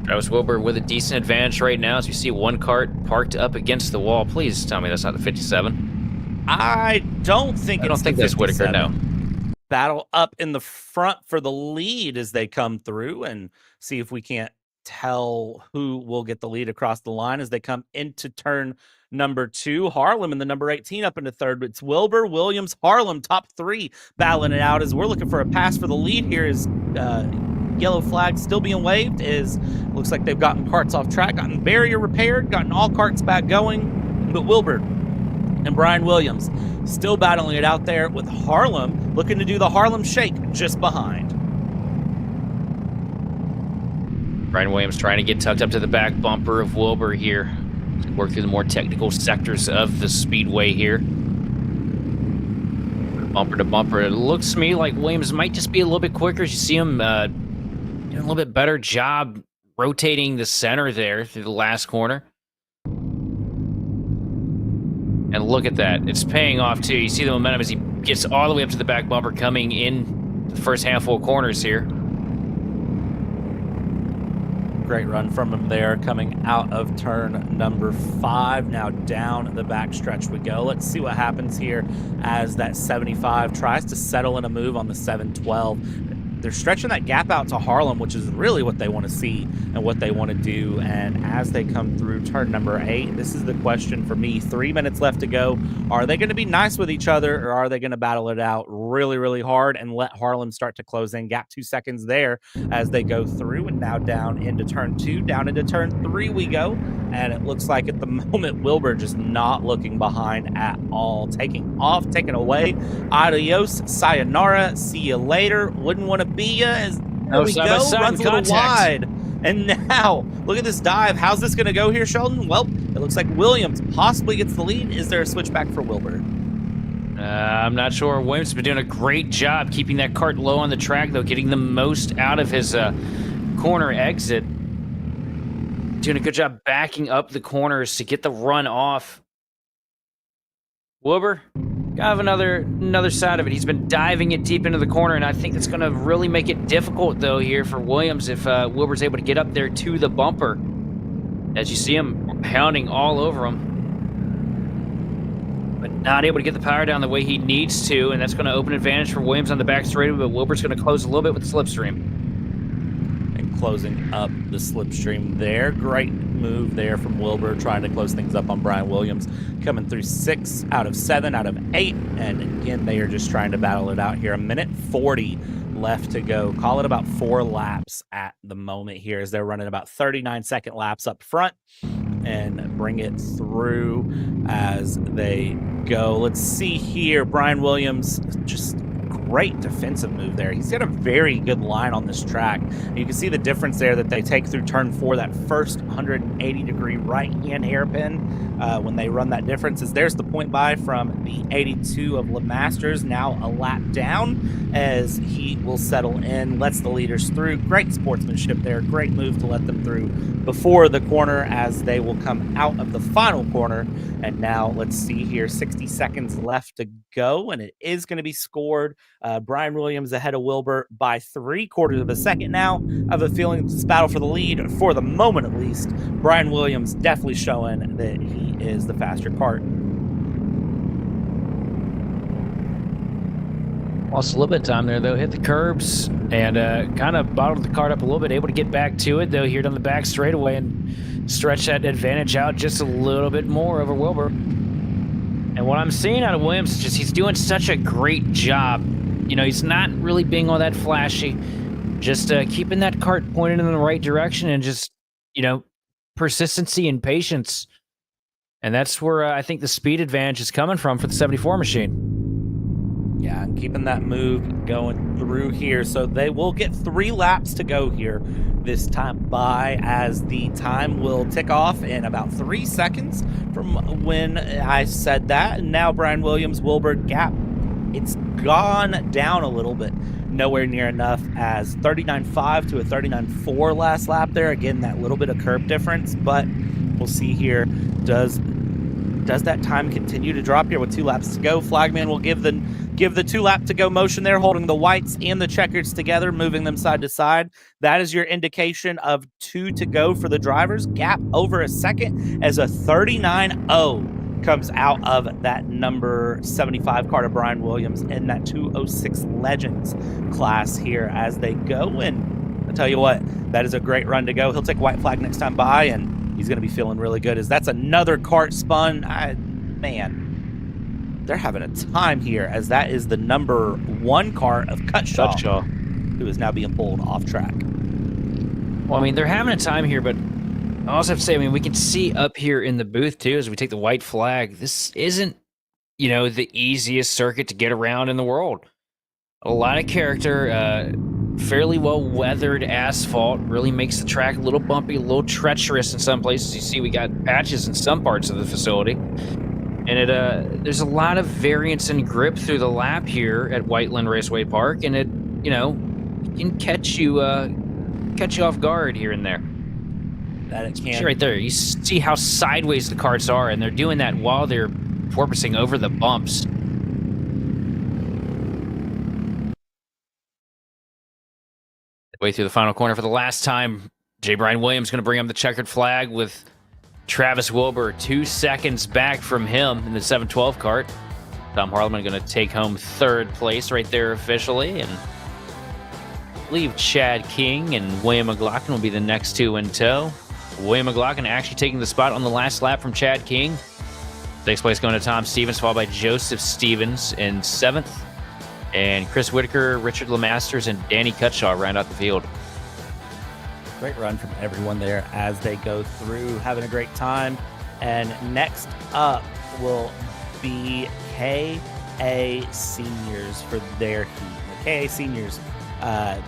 Speaker 2: Travis Wilbur with a decent advantage right now as you see 1 cart parked up against the wall. Please tell me that's not the 57.
Speaker 1: I don't think
Speaker 2: that's Whitaker, no.
Speaker 1: Battle up in the front for the lead as they come through, and see if we can't tell who will get the lead across the line as they come into turn number 2. Harlem and the number 18 up into third. It's Wilbur, Williams, Harlem, top 3 battling it out as we're looking for a pass for the lead here. Is yellow flag still being waved? Is looks like they've gotten carts off track, gotten barrier repaired, gotten all carts back going. But Wilbur and Brian Williams still battling it out there, with Harlem looking to do the Harlem Shake just behind.
Speaker 2: Brian Williams trying to get tucked up to the back bumper of Wilbur here. Work through the more technical sectors of the speedway here. Bumper to bumper. It looks to me like Williams might just be a little bit quicker as you see him doing a little bit better job rotating the center there through the last corner. And look at that. It's paying off, too. You see the momentum as he gets all the way up to the back bumper coming in the first handful of corners here.
Speaker 1: Great run from him there, coming out of turn number 5. Now down the backstretch we go. Let's see what happens here as that 75 tries to settle in a move on the 712. They're stretching that gap out to Harlem, which is really what they want to see and what they want to do. And as they come through turn number 8, this is the question for me. 3 minutes left to go. Are they going to be nice with each other, or are they going to battle it out really, really hard and let Harlem start to close in? Gap 2 seconds there as they go through, and now down into turn 2, down into turn 3 we go. And it looks like at the moment, Wilbur just not looking behind at all. Taking off, taking away. Adios, sayonara, see you later. Wouldn't want to be ya. As there we go, runs a little wide. And now, look at this dive. How's this going to go here, Sheldon? Well, it looks like Williams possibly gets the lead. Is there a switchback for Wilbur?
Speaker 2: I'm not sure. Williams has been doing a great job keeping that kart low on the track, though, getting the most out of his corner exit. Doing a good job backing up the corners to get the run off. Wilbur, got another side of it. He's been diving it deep into the corner, and I think that's going to really make it difficult, though, here for Williams if Wilbur's able to get up there to the bumper. As you see him pounding all over him. But not able to get the power down the way he needs to, and that's going to open advantage for Williams on the back straightaway, but Wilbur's going to close a little bit with the slipstream.
Speaker 1: Closing up the slipstream there. Great move there from Wilbur, trying to close things up on Brian Williams, coming through 6 out of 7 out of 8. And again, they are just trying to battle it out here. 1:40 left to go. Call it about 4 laps at the moment here, as they're running about 39-second laps up front and bring it through as they go. Let's see here. Brian Williams, just great defensive move there. He's got a very good line on this track. You can see the difference there that they take through turn 4, that first 180-degree right-hand hairpin. When they run that difference, is there's the point by from the 82 of LeMasters, now a lap down as he will settle in, lets the leaders through. Great sportsmanship there. Great move to let them through before the corner as they will come out of the final corner. And now let's see here, 60 seconds left to go, and it is going to be scored. Brian Williams ahead of Wilbur by 3/4 of a second now. I have a feeling it's this battle for the lead, for the moment at least. Brian Williams definitely showing that he is the faster kart.
Speaker 2: Lost a little bit of time there, though. Hit the curbs and kind of bottled the kart up a little bit. Able to get back to it, though, here down the back straightaway and stretch that advantage out just a little bit more over Wilbur. And what I'm seeing out of Williams is just he's doing such a great job. You know, he's not really being all that flashy. Just keeping that kart pointed in the right direction and just, you know, persistency and patience. And that's where I think the speed advantage is coming from for the 74 machine.
Speaker 1: Yeah, and keeping that move going through here. So they will get 3 laps to go here this time by, as the time will tick off in about 3 seconds from when I said that. And now Brian Williams, Wilbur gap, it's gone down a little bit. Nowhere near enough, as 39.5 to a 39.4 last lap there. Again, that little bit of curb difference, but we'll see here. Does that time continue to drop here with 2 laps to go? Flagman will give the 2 lap to go motion there, holding the whites and the checkers together, moving them side to side. That is your indication of 2 to go for the drivers. Gap over a second as a 39.0 comes out of that number 75 car to Brian Williams in that 206 Legends class here as they go. And I'll tell you what, that is a great run to go. He'll take white flag next time by, and he's going to be feeling really good, as that's another kart spun. Man, they're having a time here, as that is the number 1 kart of Cutshaw, who is now being pulled off track.
Speaker 2: Well, I mean, they're having a time here, but I also have to say, I mean, we can see up here in the booth, too, as we take the white flag, this isn't, you know, the easiest circuit to get around in the world. A lot of character, fairly well-weathered asphalt, really makes the track a little bumpy, a little treacherous in some places. You see we got patches in some parts of the facility. And there's a lot of variance in grip through the lap here at Whiteland Raceway Park, and it, you know, can catch you off guard here and there.
Speaker 1: That it can.
Speaker 2: Right there, you see how sideways the karts are, and they're doing that while they're porpoising over the bumps. Way through the final corner for the last time. J. Brian Williams going to bring him the checkered flag with Travis Wilbur 2 seconds back from him in the 712 kart. Tom Harleman going to take home third place right there officially, and I believe Chad King and William McLaughlin will be the next two in tow. William McLaughlin actually taking the spot on the last lap from Chad King. Sixth place going to Tom Stevens, followed by Joseph Stevens in 7th. And Chris Whitaker, Richard Lemasters, and Danny Cutshaw round out the field.
Speaker 1: Great run from everyone there as they go through, having a great time. And next up will be KA Seniors for their heat. The KA Seniors,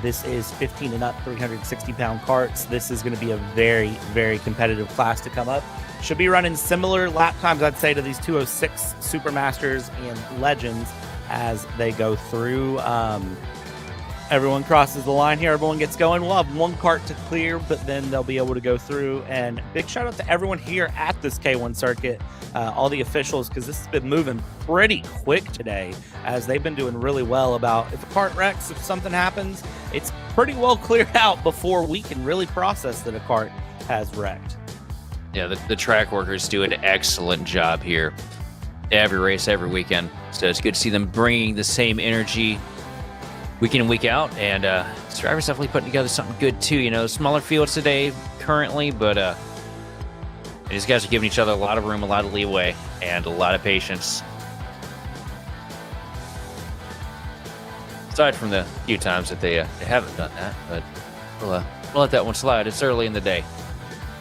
Speaker 1: this is 15 and up, 360-pound karts. This is going to be a very, very competitive class to come up. Should be running similar lap times, I'd say, to these 206 Supermasters and Legends as they go through. Everyone crosses the line here. Everyone gets going. We'll have one kart to clear, but then they'll be able to go through. And big shout out to everyone here at this K1 circuit, all the officials, because this has been moving pretty quick today, as they've been doing really well about if a kart wrecks, if something happens, it's pretty well cleared out before we can really process that a kart has wrecked.
Speaker 2: Yeah, the track workers do an excellent job here. Every race, every weekend. So it's good to see them bringing the same energy week in and week out, and this driver's definitely putting together something good too. You know, smaller fields today currently, but these guys are giving each other a lot of room, a lot of leeway, and a lot of patience. Aside from the few times that they haven't done that, but we'll let that one slide. It's early in the day.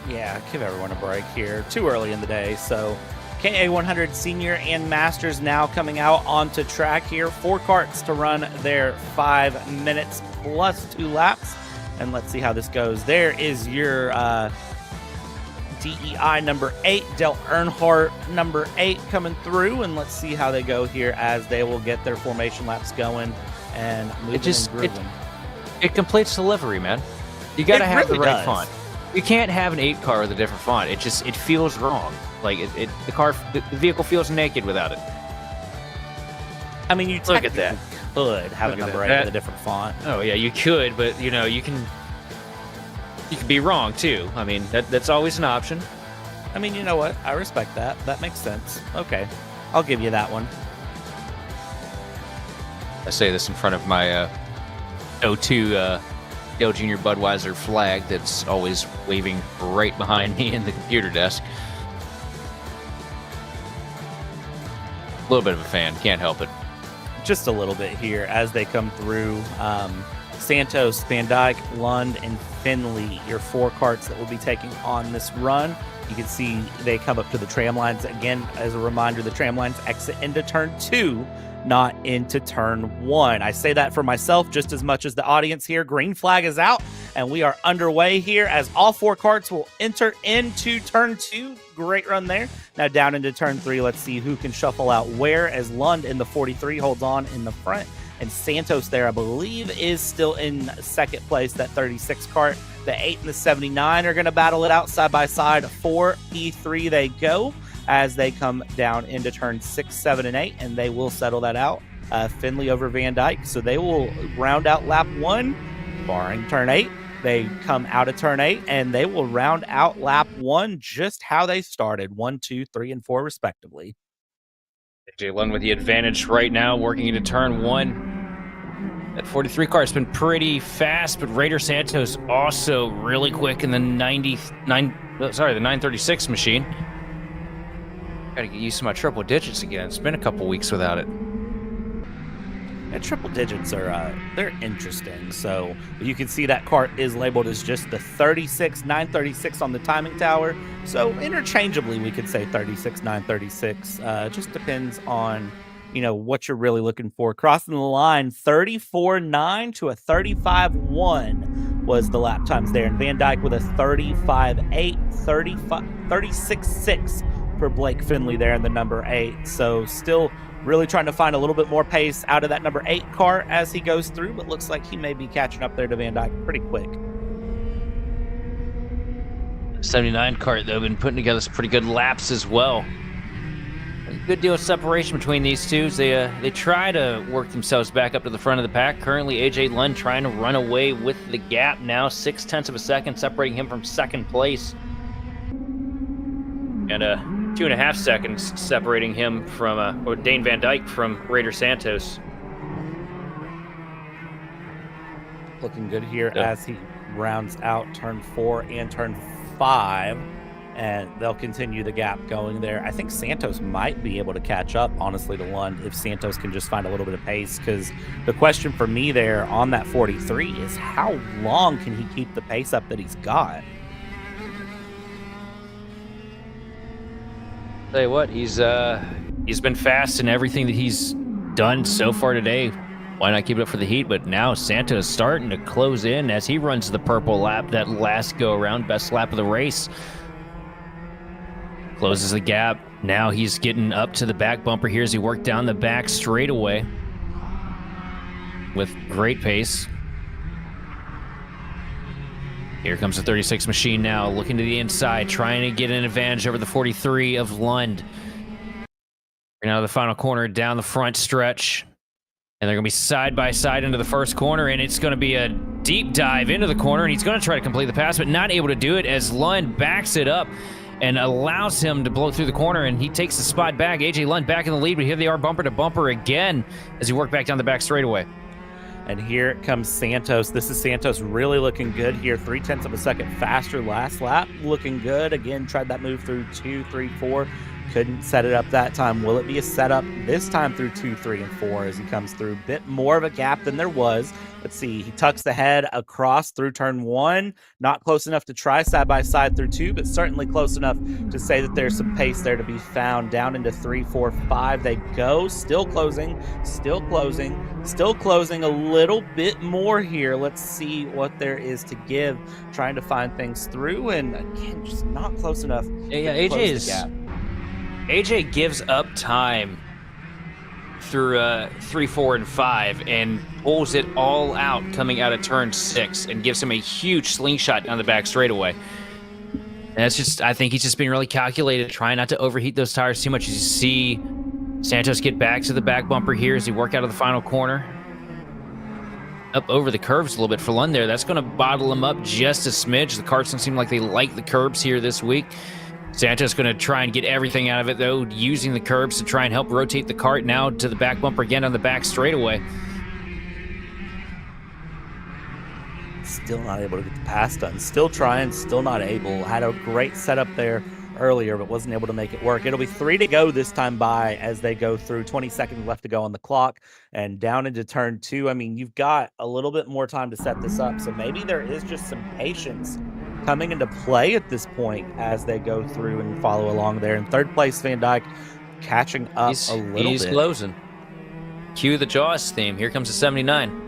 Speaker 1: Yeah, give everyone a break here. Too early in the day, so KA 100 Senior and Masters now coming out onto track here. 4 karts to run their 5 minutes plus 2 laps. And let's see how this goes. There is your DEI number 8, Del Earnhardt number 8 coming through. And let's see how they go here as they will get their formation laps going and moving and grooving.
Speaker 2: It completes the livery, man. You got to have
Speaker 1: really
Speaker 2: the right
Speaker 1: does.
Speaker 2: font. You can't have an 8 car with a different font. It feels wrong. Like the vehicle feels naked without it.
Speaker 1: I mean, you
Speaker 2: Look at that.
Speaker 1: could have
Speaker 2: Look
Speaker 1: a
Speaker 2: at
Speaker 1: number
Speaker 2: that.
Speaker 1: 8 with a different font.
Speaker 2: Oh yeah, you could, but you know you can be wrong too. I mean that's always an option.
Speaker 1: I mean, you know what? I respect that. That makes sense. Okay, I'll give you that one.
Speaker 2: I say this in front of my 02 Dale Jr. Budweiser flag that's always waving right behind me in the computer desk. A little bit of a fan, can't help it.
Speaker 1: Just a little bit here as they come through. Santos, Van Dyke, Lund, and Finley, your 4 karts that will be taking on this run. You can see they come up to the tram lines. Again, as a reminder, the tram lines exit into turn 2, not into turn 1. I say that for myself just as much as the audience here. Green flag is out, and we are underway here as all 4 karts will enter into turn 2. Great run there. Now down into turn 3. Let's see who can shuffle out where, as Lund in the 43 holds on in the front. And Santos there, I believe, is still in second place, that 36 kart. The 8 and the 79 are going to battle it out side by side. 4 P3 they go as they come down into turn 6, 7, and 8, and they will settle that out. Finley over Van Dyke, so they will round out lap 1, barring turn 8. They come out of turn 8, and they will round out lap 1 just how they started, 1, 2, 3, and 4 respectively.
Speaker 2: AJ Lund with the advantage right now, working into turn 1. That 43 car has been pretty fast, but Raider Santos also really quick in the 936 machine. Gotta get used to my triple digits again. It's been a couple weeks without it.
Speaker 1: Yeah, triple digits are they're interesting. So you can see that kart is labeled as just the 36 936 on the timing tower. So interchangeably we could say 36 936. Just depends on what you're really looking for. Crossing the line, 34.9 to a 35.1 was the lap times there. And Van Dyke with a 35.8, 36.6 for Blake Finley there in the number 8. So still really trying to find a little bit more pace out of that number 8 car as he goes through, but looks like he may be catching up there to Van Dyke pretty quick.
Speaker 2: 79 kart, though, been putting together some pretty good laps as well. good deal of separation between these two. They try to work themselves back up to the front of the pack. Currently, AJ Lund trying to run away with the gap now, 0.6 of a second separating him from second place, and 2.5 seconds separating him from or Dane Van Dyke from Raider Santos.
Speaker 1: Looking good here as he rounds out turn 4 and turn 5. And they'll continue the gap going there. I think Santos might be able to catch up, honestly, to Lund if Santos can just find a little bit of pace. Because the question for me there on that 43 is how long can he keep the pace up that he's got?
Speaker 2: Tell you what, he's been fast in everything that he's done so far today. Why not keep it up for the heat? But now Santos starting to close in as he runs the purple lap, that last go around, best lap of the race. Closes the gap. Now he's getting up to the back bumper here as he worked down the back straightaway with great pace. Here comes the 36 machine now, looking to the inside, trying to get an advantage over the 43 of Lund. Now the final corner down the front stretch. And they're going to be side by side into the first corner, and it's going to be a deep dive into the corner, and he's going to try to complete the pass, but not able to do it as Lund backs it up and allows him to blow through the corner, and he takes the spot back. AJ Lund back in the lead, but here they are bumper to bumper again as he worked back down the back straightaway.
Speaker 1: And here comes Santos. This is Santos really looking good here. 0.3 of a second faster last lap. Looking good. Again, tried that move through 2, 3, 4. Couldn't set it up that time. Will it be a setup this time through 2, 3, and 4 as he comes through? A bit more of a gap than there was. Let's see. He tucks the head across through turn 1. Not close enough to try side by side through 2, but certainly close enough to say that there's some pace there to be found. Down into 3, 4, 5 they go. Still closing. Still closing. Still closing a little bit more here. Let's see what there is to give. Trying to find things through, and again, just not close enough.
Speaker 2: Yeah, AJ gives up time through 3, 4, and 5 and pulls it all out coming out of turn 6 and gives him a huge slingshot down the back straightaway. And that's just, I think he's just being really calculated, trying not to overheat those tires too much. As you see Santos get back to the back bumper here as he work out of the final corner. Up over the curves a little bit for Lund there. That's going to bottle him up just a smidge. The karts don't seem like they like the curbs here this week. Santos going to try and get everything out of it, though, using the curbs to try and help rotate the kart now to the back bumper again on the back straightaway.
Speaker 1: Still not able to get the pass done. Still trying, still not able. Had a great setup there earlier, but wasn't able to make it work. It'll be 3 to go this time by as they go through. 20 seconds left to go on the clock and down into turn 2. I mean, you've got a little bit more time to set this up, so maybe there is just some patience coming into play at this point as they go through and follow along there. In third place, Van Dyke catching up a little bit.
Speaker 2: He's closing. Cue the Jaws theme. Here comes the 79.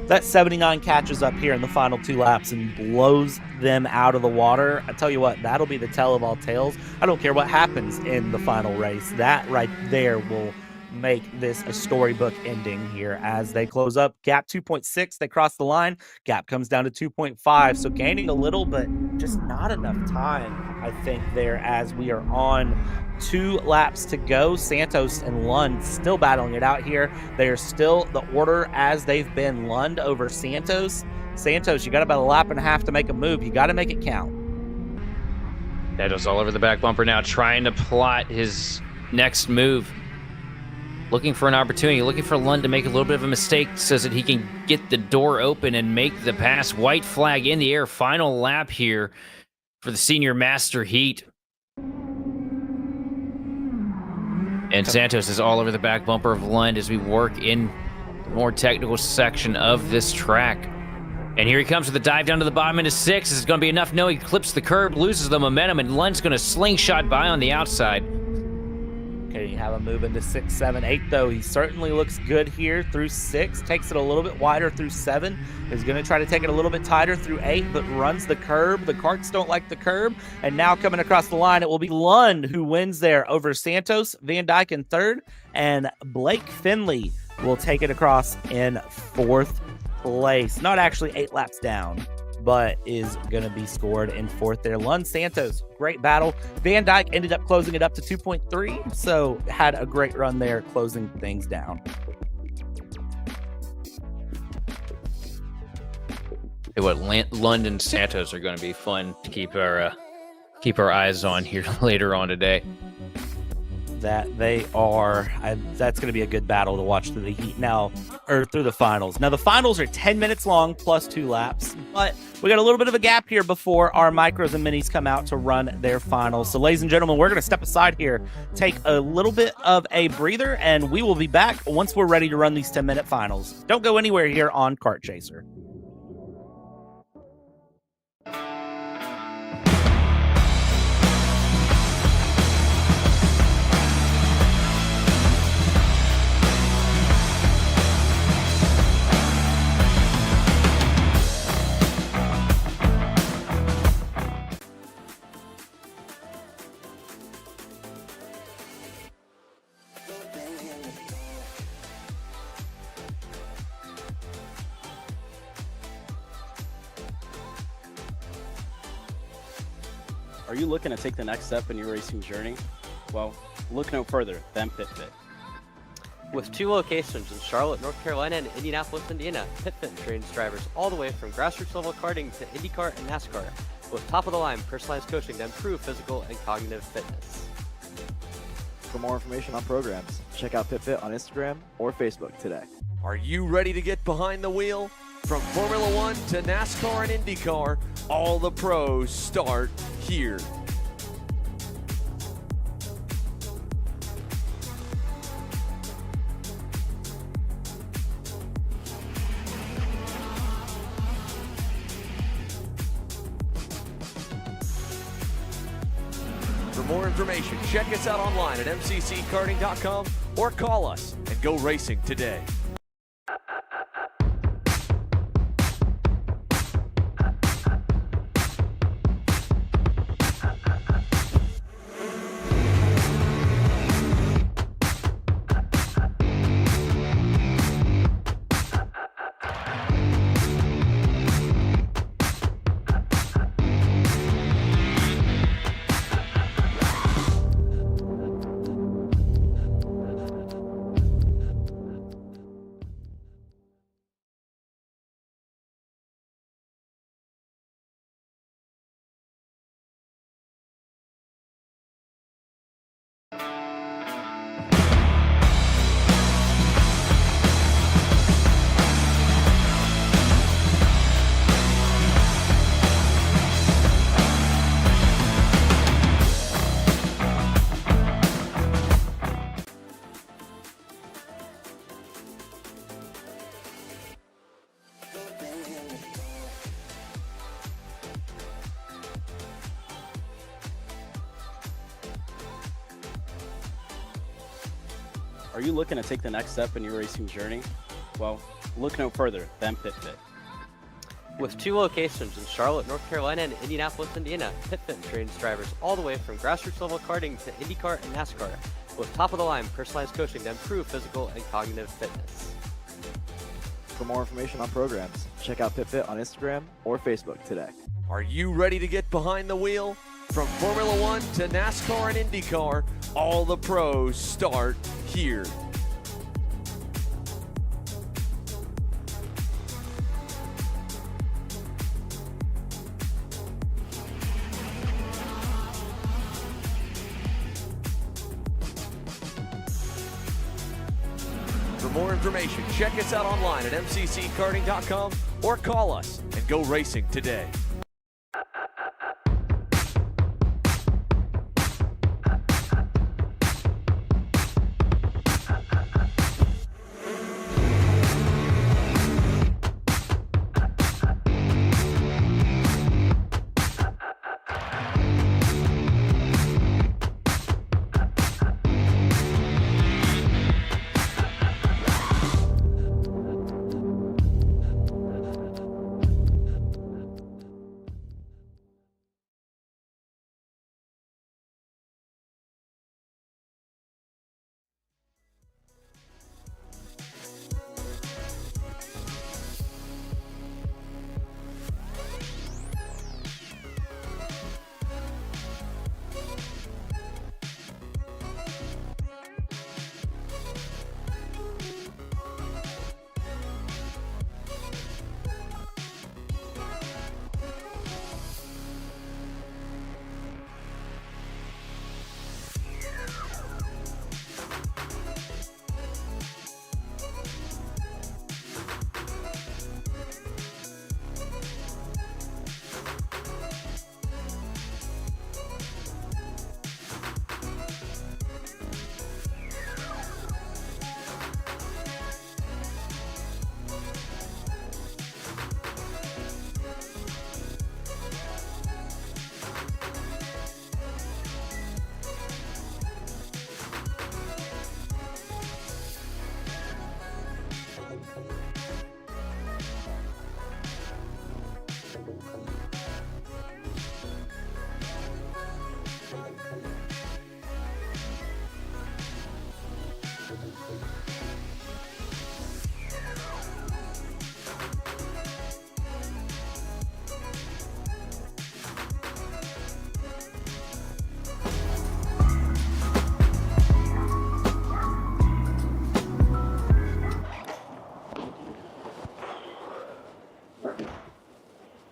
Speaker 1: That 79 catches up here in the final 2 laps and blows them out of the water. I tell you what, that'll be the tell of all tales. I don't care what happens in the final race. That right there will make this a storybook ending here as they close up. Gap 2.6, they cross the line. Gap comes down to 2.5, so gaining a little, but just not enough time, I think, there as we are on 2 laps to go. Santos and Lund still battling it out here. They are still the order as they've been. Lund over Santos. Santos, you got about a lap and a half to make a move. You got to make it count.
Speaker 2: Santos all over the back bumper now, trying to plot his next move. Looking for an opportunity, looking for Lund to make a little bit of a mistake so that he can get the door open and make the pass. White flag in the air. Final lap here for the Senior Master Heat. And Santos is all over the back bumper of Lund as we work in the more technical section of this track. And here he comes with the dive down to the bottom into 6. This is going to be enough. No, he clips the curb, loses the momentum, and Lund's going to slingshot by on the outside.
Speaker 1: Okay, you have him move into 6, 7, 8, though. He certainly looks good here through 6. Takes it a little bit wider through 7. Is going to try to take it a little bit tighter through 8, but runs the curb. The karts don't like the curb. And now coming across the line, it will be Lund who wins there over Santos, Van Dyke in 3rd, and Blake Finley will take it across in 4th place. Not actually 8 laps down, but is going to be scored in fourth there. Lund Santos, great battle. Van Dyke ended up closing it up to 2.3, so had a great run there, closing things down.
Speaker 2: Lund and Santos are going to be fun to keep our eyes on here later on today.
Speaker 1: That they are. That's going to be a good battle to watch through the heat now, or through the finals. Now, the finals are 10 minutes long plus 2 laps, but we got a little bit of a gap here before our micros and minis come out to run their finals. So, ladies and gentlemen, we're going to step aside here, take a little bit of a breather, and we will be back once we're ready to run these 10-minute finals. Don't go anywhere here on Kart Chaser.
Speaker 3: Are you looking to take the next step in your racing journey? Well, look no further than PitFit.
Speaker 4: With 2 locations in Charlotte, North Carolina and Indianapolis, Indiana, PitFit trains drivers all the way from grassroots level karting to Indy Kart and NASCAR with top-of-the-line personalized coaching to improve physical and cognitive fitness.
Speaker 5: For more information on programs, check out PitFit on Instagram or Facebook today.
Speaker 6: Are you ready to get behind the wheel? From Formula One to NASCAR and IndyCar, all the pros start here. For more information, check us out online at mcckarting.com or call us and go racing today.
Speaker 3: Are you looking to take the next step in your racing journey? Well, look no further than PitFit.
Speaker 4: With 2 locations in Charlotte, North Carolina and Indianapolis, Indiana, PitFit trains drivers all the way from grassroots level karting to Indy Kart and NASCAR with top-of-the-line personalized coaching to improve physical and cognitive fitness.
Speaker 5: For more information on programs, check out PitFit on Instagram or Facebook today.
Speaker 6: Are you ready to get behind the wheel? From Formula One to NASCAR and IndyCar, all the pros start here. For more information, check us out online at mcckarting.com or call us and go racing today.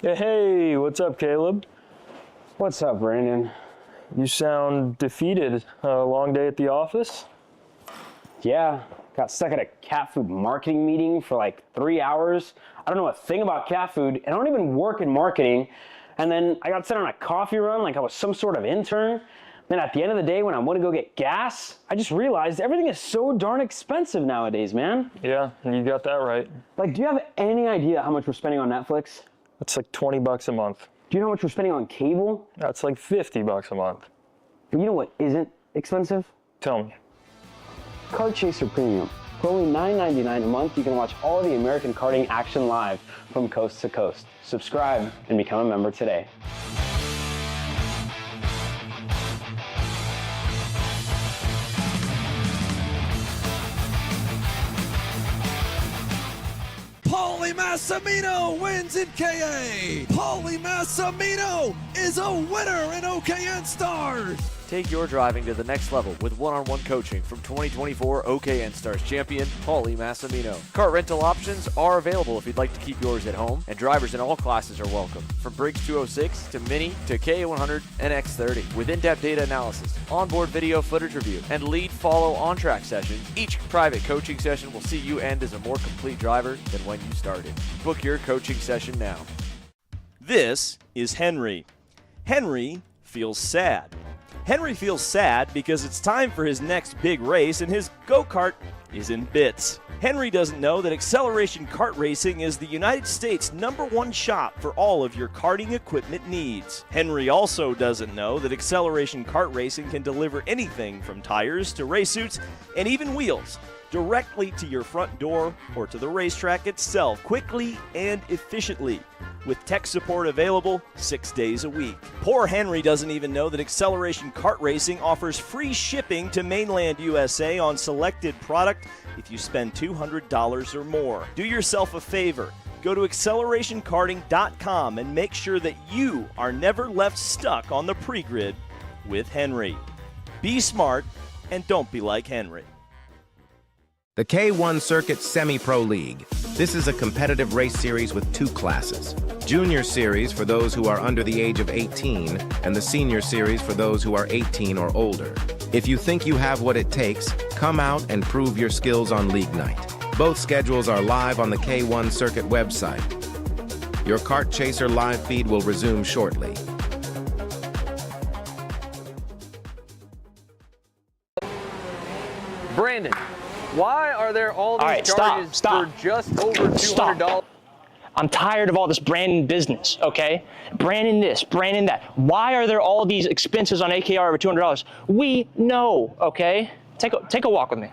Speaker 7: Hey, what's up, Caleb?
Speaker 8: What's up, Brandon?
Speaker 7: You sound defeated. A long day at the office?
Speaker 8: Yeah, got stuck at a cat food marketing meeting for like 3 hours. I don't know a thing about cat food, and I don't even work in marketing. And then I got sent on a coffee run like I was some sort of intern. Then at the end of the day, when I went to go get gas, I just realized everything is so darn expensive nowadays, man.
Speaker 7: Yeah, you got that right.
Speaker 8: Like, do you have any idea how much we're spending on Netflix?
Speaker 7: That's like $20 a month.
Speaker 8: Do you know how much we're spending on cable?
Speaker 7: That's like $50 a month.
Speaker 8: But you know what isn't expensive?
Speaker 7: Tell me.
Speaker 8: Kart Chaser Premium. For only $9.99 a month, you can watch all the American karting action live from coast to coast. Subscribe and become a member today.
Speaker 6: Paulie Massimino wins in KA. Paulie Massimino is a winner in OKN Stars. Take your driving to the next level with one-on-one coaching from 2024 OKN Stars champion Paulie Massimino. Kart rental options are available if you'd like to keep yours at home, and drivers in all classes are welcome, from Briggs 206 to Mini to K100 and X30. With in-depth data analysis, onboard video footage review, and lead follow on-track sessions, each private coaching session will see you end as a more complete driver than when you started. Book your coaching session now.
Speaker 9: This is Henry. Henry feels sad. Henry feels sad because it's time for his next big race and his go-kart is in bits. Henry doesn't know that Acceleration Kart Racing is the United States' #1 shop for all of your karting equipment needs. Henry also doesn't know that Acceleration Kart Racing can deliver anything from tires to race suits and even wheels directly to your front door or to the racetrack itself, quickly and efficiently, with tech support available 6 days a week. Poor Henry doesn't even know that Acceleration Kart Racing offers free shipping to mainland USA on selected product if you spend $200 or more. Do yourself a favor. Go to accelerationkarting.com and make sure that you are never left stuck on the pre-grid with Henry. Be smart and don't be like Henry.
Speaker 10: The K1 Circuit Semi-Pro League. This is a competitive race series with 2 classes. Junior Series for those who are under the age of 18, and the Senior Series for those who are 18 or older. If you think you have what it takes, come out and prove your skills on League Night. Both schedules are live on the K1 Circuit website. Your Kart Chaser live feed will resume shortly.
Speaker 11: Brandon, why are there all these charges for just over $200?
Speaker 12: I'm tired of all this Brandon business, okay? Brandon this, Brandon that. Why are there all these expenses on AKR over $200? We know, okay? Take a walk with me.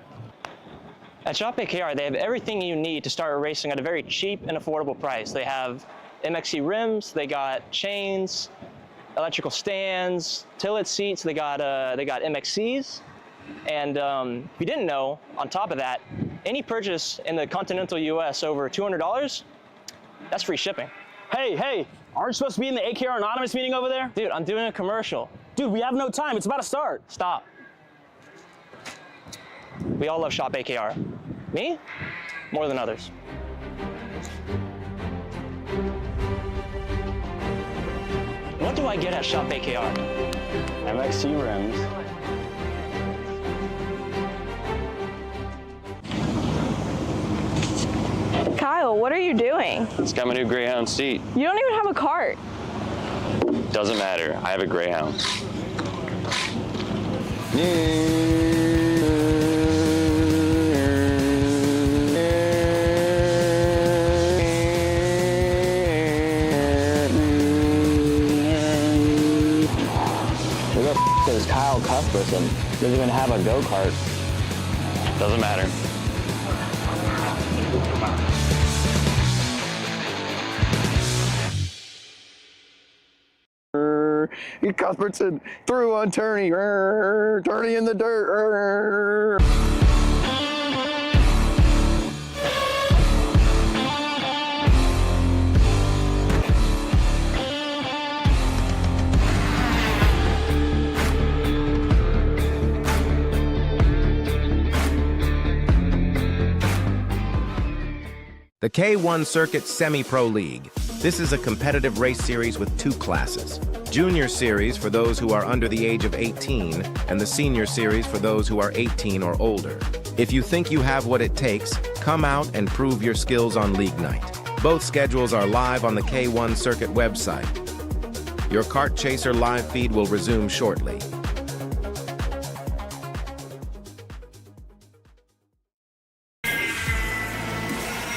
Speaker 12: At Shop AKR, they have everything you need to start racing at a very cheap and affordable price. They have MXC rims, they got chains, electrical stands, tilt seats, they got MXCs. And if you didn't know, on top of that, any purchase in the continental US over $200, that's free shipping. Hey, aren't you supposed to be in the AKR Anonymous meeting over there? Dude, I'm doing a commercial. Dude, we have no time, it's about to start. Stop. We all love Shop AKR. Me? More than others. What do I get at Shop AKR? MXC rims.
Speaker 13: Kyle, what are you doing?
Speaker 14: It's got my new Greyhound seat.
Speaker 13: You don't even have a cart.
Speaker 14: Doesn't matter. I have a Greyhound.
Speaker 12: Who the f is Kyle Cuthbertson? Doesn't even have a go-kart.
Speaker 14: Doesn't matter.
Speaker 15: Cuthbertson through on Turney. Turney in the dirt.
Speaker 10: The K1 Circuit Semi-Pro League. This is a competitive race series with 2 classes. Junior Series for those who are under the age of 18, and the Senior Series for those who are 18 or older. If you think you have what it takes, come out and prove your skills on League Night. Both schedules are live on the K1 Circuit website. Your Kart Chaser live feed will resume shortly.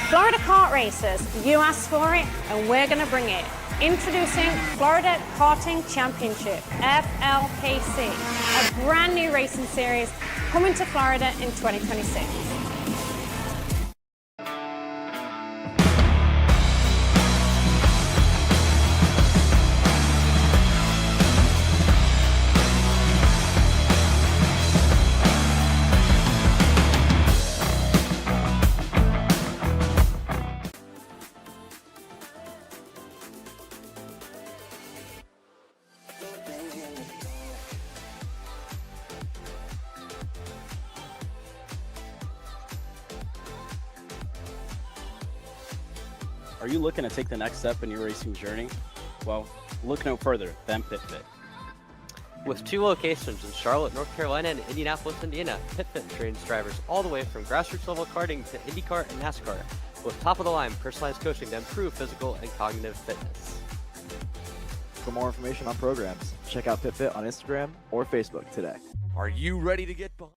Speaker 16: Florida Kart Racers, you asked for it and we're going to bring it. Introducing Florida Karting Championship, FLKC, a brand new racing series coming to Florida in 2026.
Speaker 3: Are you looking to take the next step in your racing journey? Well, look no further than PitFit.
Speaker 4: With 2 locations in Charlotte, North Carolina, and Indianapolis, Indiana, PitFit trains drivers all the way from grassroots level karting to Indy Kart and NASCAR, with top-of-the-line personalized coaching to improve physical and cognitive fitness.
Speaker 5: For more information on programs, check out PitFit on Instagram or Facebook today.
Speaker 6: Are you ready to get behind?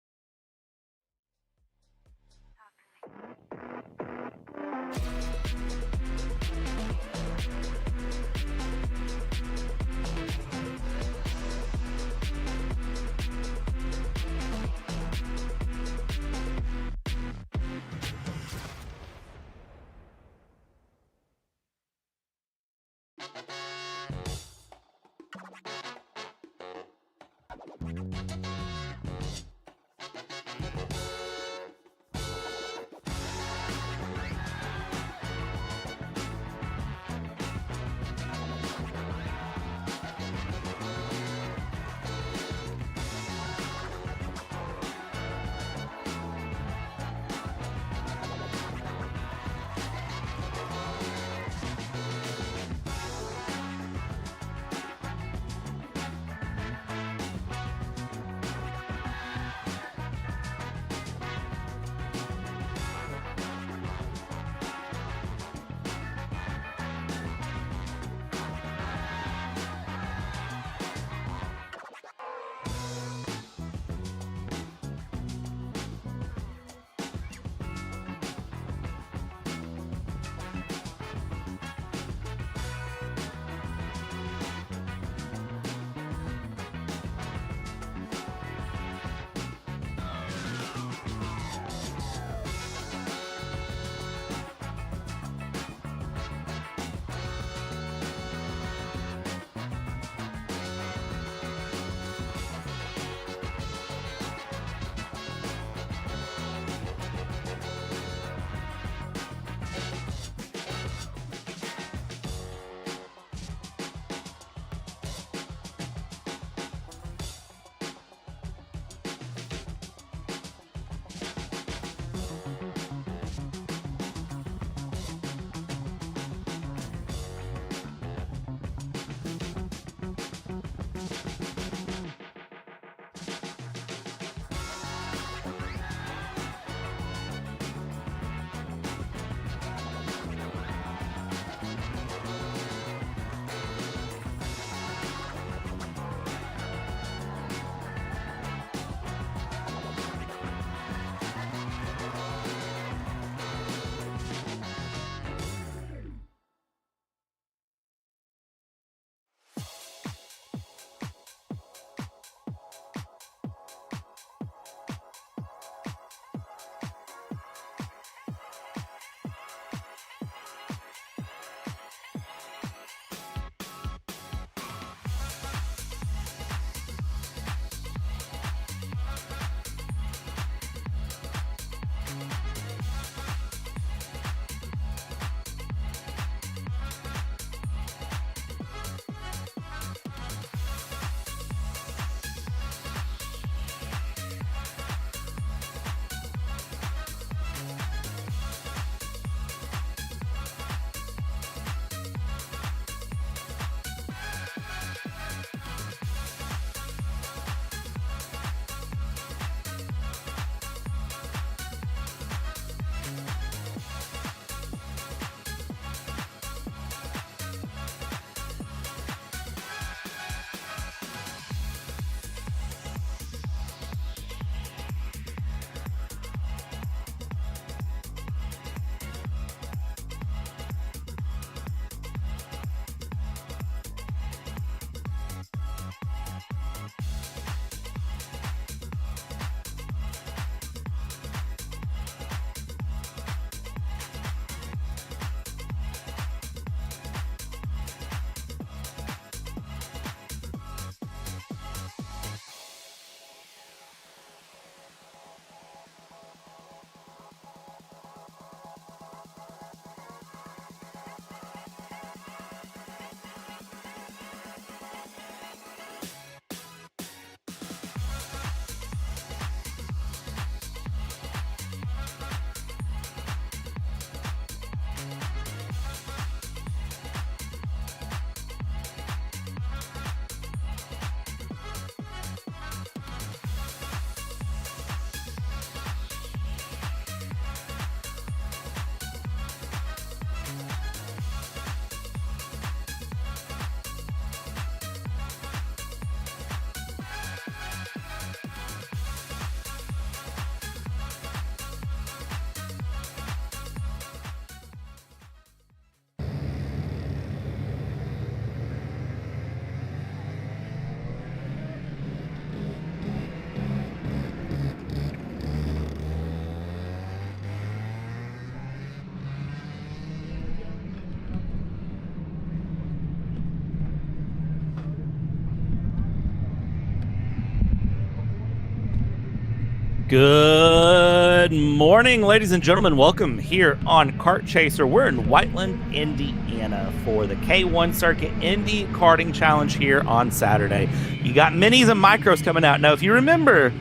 Speaker 1: Good morning, ladies and gentlemen. Welcome here on Kart Chaser. We're in Whiteland, Indiana for the K1 Circuit Indy Karting Challenge here on Saturday. You got minis and micros coming out. Now, if you remember,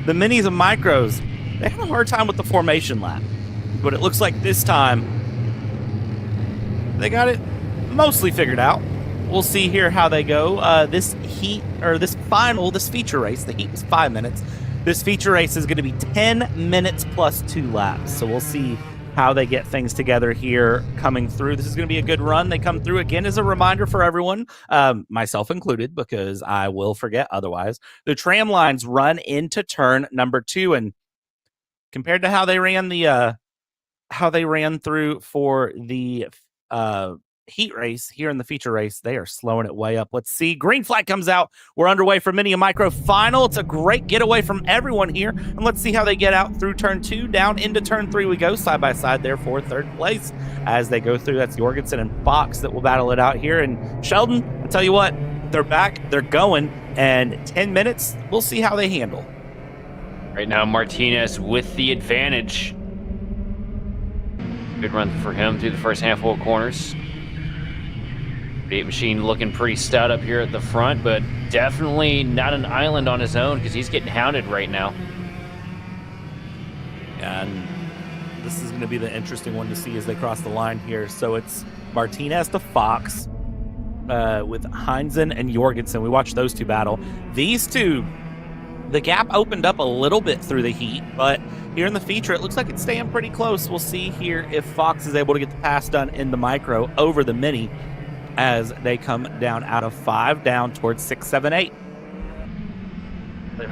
Speaker 1: the minis and micros, they had a hard time with the formation lap. But it looks like this time, they got it mostly figured out. We'll see here how they go. This feature race, the heat was 5 minutes. This feature race is going to be 10 minutes plus 2 laps. So we'll see how they get things together here coming through. This is going to be a good run. They come through again as a reminder for everyone, myself included, because I will forget otherwise. The tram lines run into turn number 2, and compared to how they ran through for the heat race here in the feature race, they are slowing it way up. Let's see. Green flag comes out. We're underway for mini and micro final. It's a great getaway from everyone here, and let's see how they get out through turn 2. Down into turn 3 we go, side by side there for third place as they go through. That's Jorgensen and Fox that will battle it out here. And Sheldon, I tell you what, they're back, they're going, and 10 minutes, we'll see how they handle.
Speaker 2: Right now, Martinez with the advantage. Good run for him through the first handful of corners. 8 machine looking pretty stout up here at the front, but definitely not an island on his own because he's getting hounded right now.
Speaker 1: And this is going to be the interesting one to see as they cross the line here. So it's Martinez to Fox with Heinzen and Jorgensen. We watched those two battle. These two, the gap opened up a little bit through the heat, but here in the feature, it looks like it's staying pretty close. We'll see here if Fox is able to get the pass done in the micro over the mini as they come down out of 5, down towards 6, 7, 8.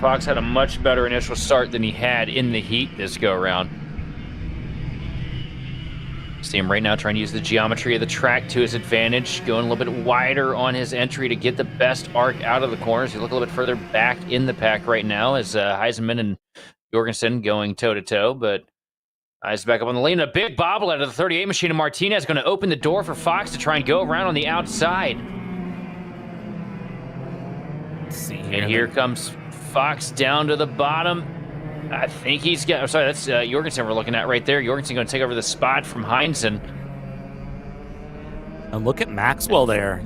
Speaker 2: Fox had a much better initial start than he had in the heat this go-around. See him right now trying to use the geometry of the track to his advantage, going a little bit wider on his entry to get the best arc out of the corners. He look a little bit further back in the pack right now as Heisenman and Jorgensen going toe-to-toe, but Eyes back up on the lane. A big bobble out of the 38 machine, and Martinez going to open the door for Fox to try and go around on the outside.
Speaker 1: Let's see
Speaker 2: here. And here comes Fox down to the bottom. I think he's got... I'm sorry, that's Jorgensen we're looking at right there. Jorgensen going to take over the spot from Heinzen.
Speaker 1: And look at Maxwell there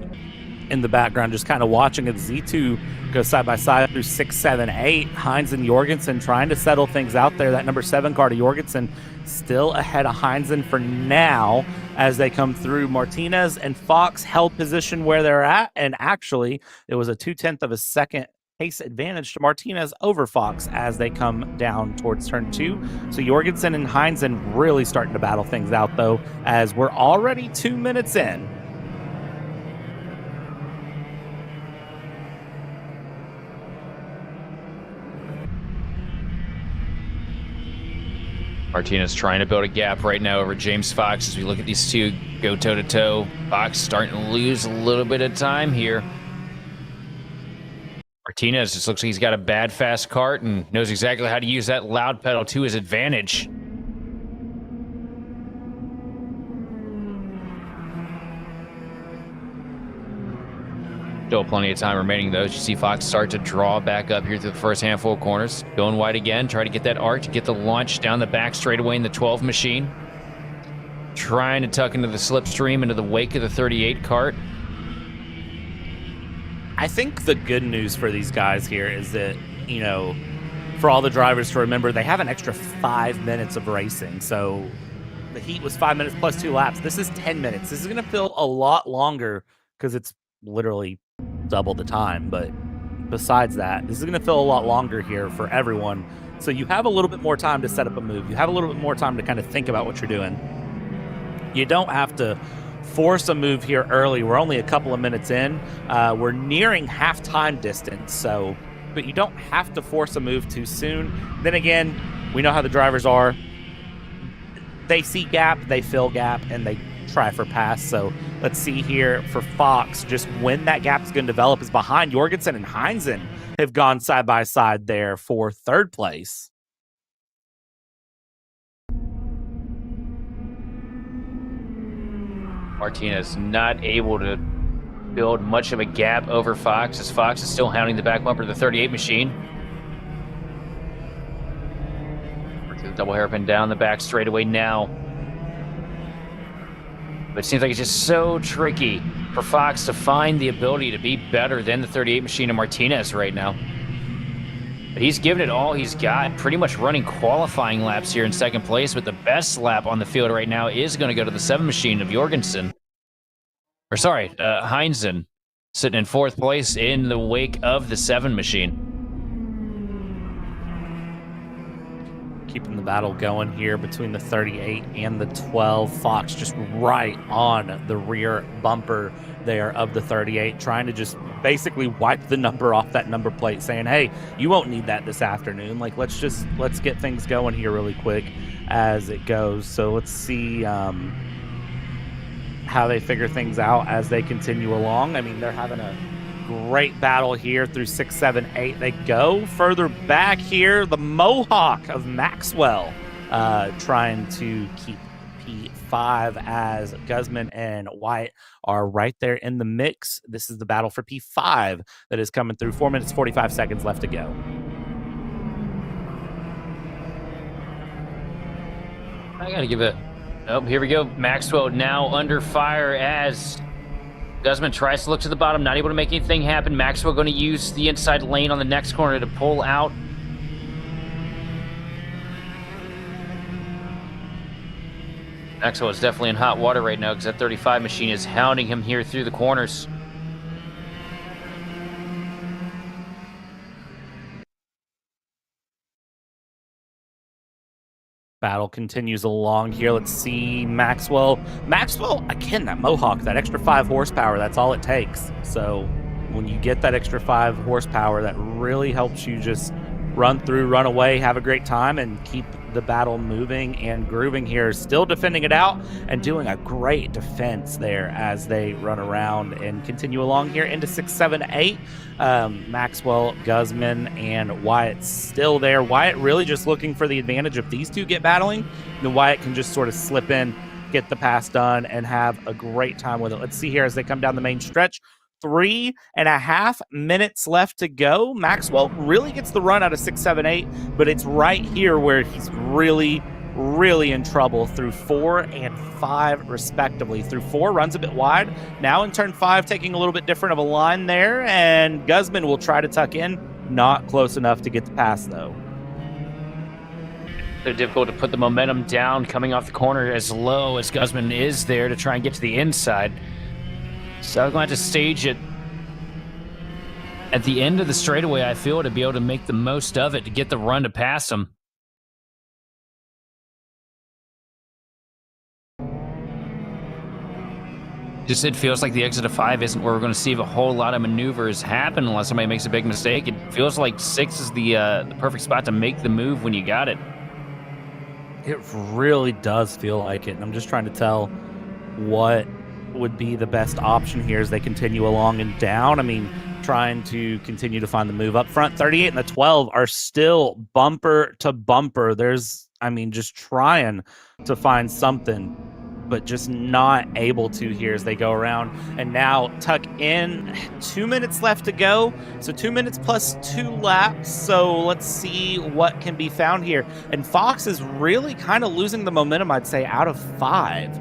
Speaker 1: in the background, just kind of watching as Z2 go side by side through 6, 7, 8. Heinz and Jorgensen trying to settle things out there. That number 7 car to Jorgensen still ahead of Heinzen for now as they come through. Martinez and Fox held position where they're at, and actually it was a 0.2 of a second pace advantage to Martinez over Fox as they come down towards turn 2. So Jorgensen and Heinzen really starting to battle things out though, as we're already 2 minutes in.
Speaker 2: Martinez trying to build a gap right now over James Fox as we look at these two go toe-to-toe. Fox starting to lose a little bit of time here. Martinez just looks like he's got a bad fast kart and knows exactly how to use that loud pedal to his advantage. Still plenty of time remaining though. As you see Fox start to draw back up here through the first handful of corners. Going wide again, try to get that arc, to get the launch down the back straightaway in the 12 machine. Trying to tuck into the slipstream, into the wake of the 38 kart.
Speaker 1: I think the good news for these guys here is that, you know, for all the drivers to remember, they have an extra 5 minutes of racing. So the heat was 5 minutes plus 2 laps. This is 10 minutes. This is going to feel a lot longer because it's literally double the time. But besides that, this is going to feel a lot longer here for everyone. So you have a little bit more time to set up a move. You have a little bit more time to kind of think about what you're doing. You don't have to force a move here early. We're only a couple of minutes in. We're nearing halftime distance, so but you don't have to force a move too soon. Then again, we know how the drivers are. They see gap, they fill gap, and they try for pass. So let's see here for Fox, just when that gap is going to develop is behind. Jorgensen and Heinzen have gone side by side there for third place.
Speaker 2: Martinez not able to build much of a gap over Fox, as Fox is still hounding the back bumper of the 38 machine. the double hairpin down the back straightaway now. But it seems like it's just so tricky for Fox to find the ability to be better than the 38 machine of Martinez right now. But he's given it all he's got, pretty much running qualifying laps here in second place, but the best lap on the field right now is going to go to the 7 machine of Jorgensen. Or sorry, Heinzen, sitting in 4th place in the wake of the 7 machine.
Speaker 1: Keeping the battle going here between the 38 and the 12. Fox just right on the rear bumper there of the 38, trying to just basically wipe the number off that number plate, saying, hey, you won't need that this afternoon. Like, let's get things going here really quick as it goes. So let's see how they figure things out as they continue along. I mean, they're having a great battle here through 6, 7, 8. They go further back here. The Mohawk of Maxwell trying to keep P5 as Guzman and White are right there in the mix. This is the battle for P5 that is coming through. 4 minutes, 45 seconds left to go.
Speaker 2: I gotta give it. Oh, here we go. Maxwell now under fire as Guzman tries to look to the bottom, not able to make anything happen. Maxwell going to use the inside lane on the next corner to pull out. Maxwell is definitely in hot water right now because that 35 machine is hounding him here through the corners.
Speaker 1: Battle continues along here. Let's see Maxwell. Maxwell, again, that Mohawk, that extra 5 horsepower, that's all it takes. So when you get that extra 5 horsepower, that really helps you just run through, run away, have a great time, and keep the battle moving and grooving here. Still defending it out and doing a great defense there as they run around and continue along here into 6, 7, 8. Maxwell, Guzman, and Wyatt still there. Wyatt really just looking for the advantage. If these two get battling, then Wyatt can just sort of slip in, get the pass done, and have a great time with it. Let's see here as they come down the main stretch. 3.5 minutes left to go. Maxwell really gets the run out of 6, 7, 8, but it's right here where he's really in trouble through 4 and 5 respectively. Through 4 runs a bit wide. Now in turn 5 taking a little bit different of a line there, and Guzman will try to tuck in. Not close enough to get the pass though.
Speaker 2: They're difficult to put the momentum down coming off the corner as low as Guzman is there to try and get to the inside. So I'm going to have to stage it at the end of the straightaway, I feel, to be able to make the most of it, to get the run to pass him. Just it feels like the exit of 5 isn't where we're going to see a whole lot of maneuvers happen unless somebody makes a big mistake. It feels like 6 is the perfect spot to make the move when you got it.
Speaker 1: It really does feel like it, and I'm just trying to tell what would be the best option here as they continue along and down. I mean, trying to continue to find the move up front. 38 and the 12 are still bumper to bumper. Just trying to find something, but just not able to here as they go around. And now tuck in, 2 minutes left to go. So 2 minutes plus 2 laps. So let's see what can be found here. And Fox is really kind of losing the momentum, I'd say, out of 5.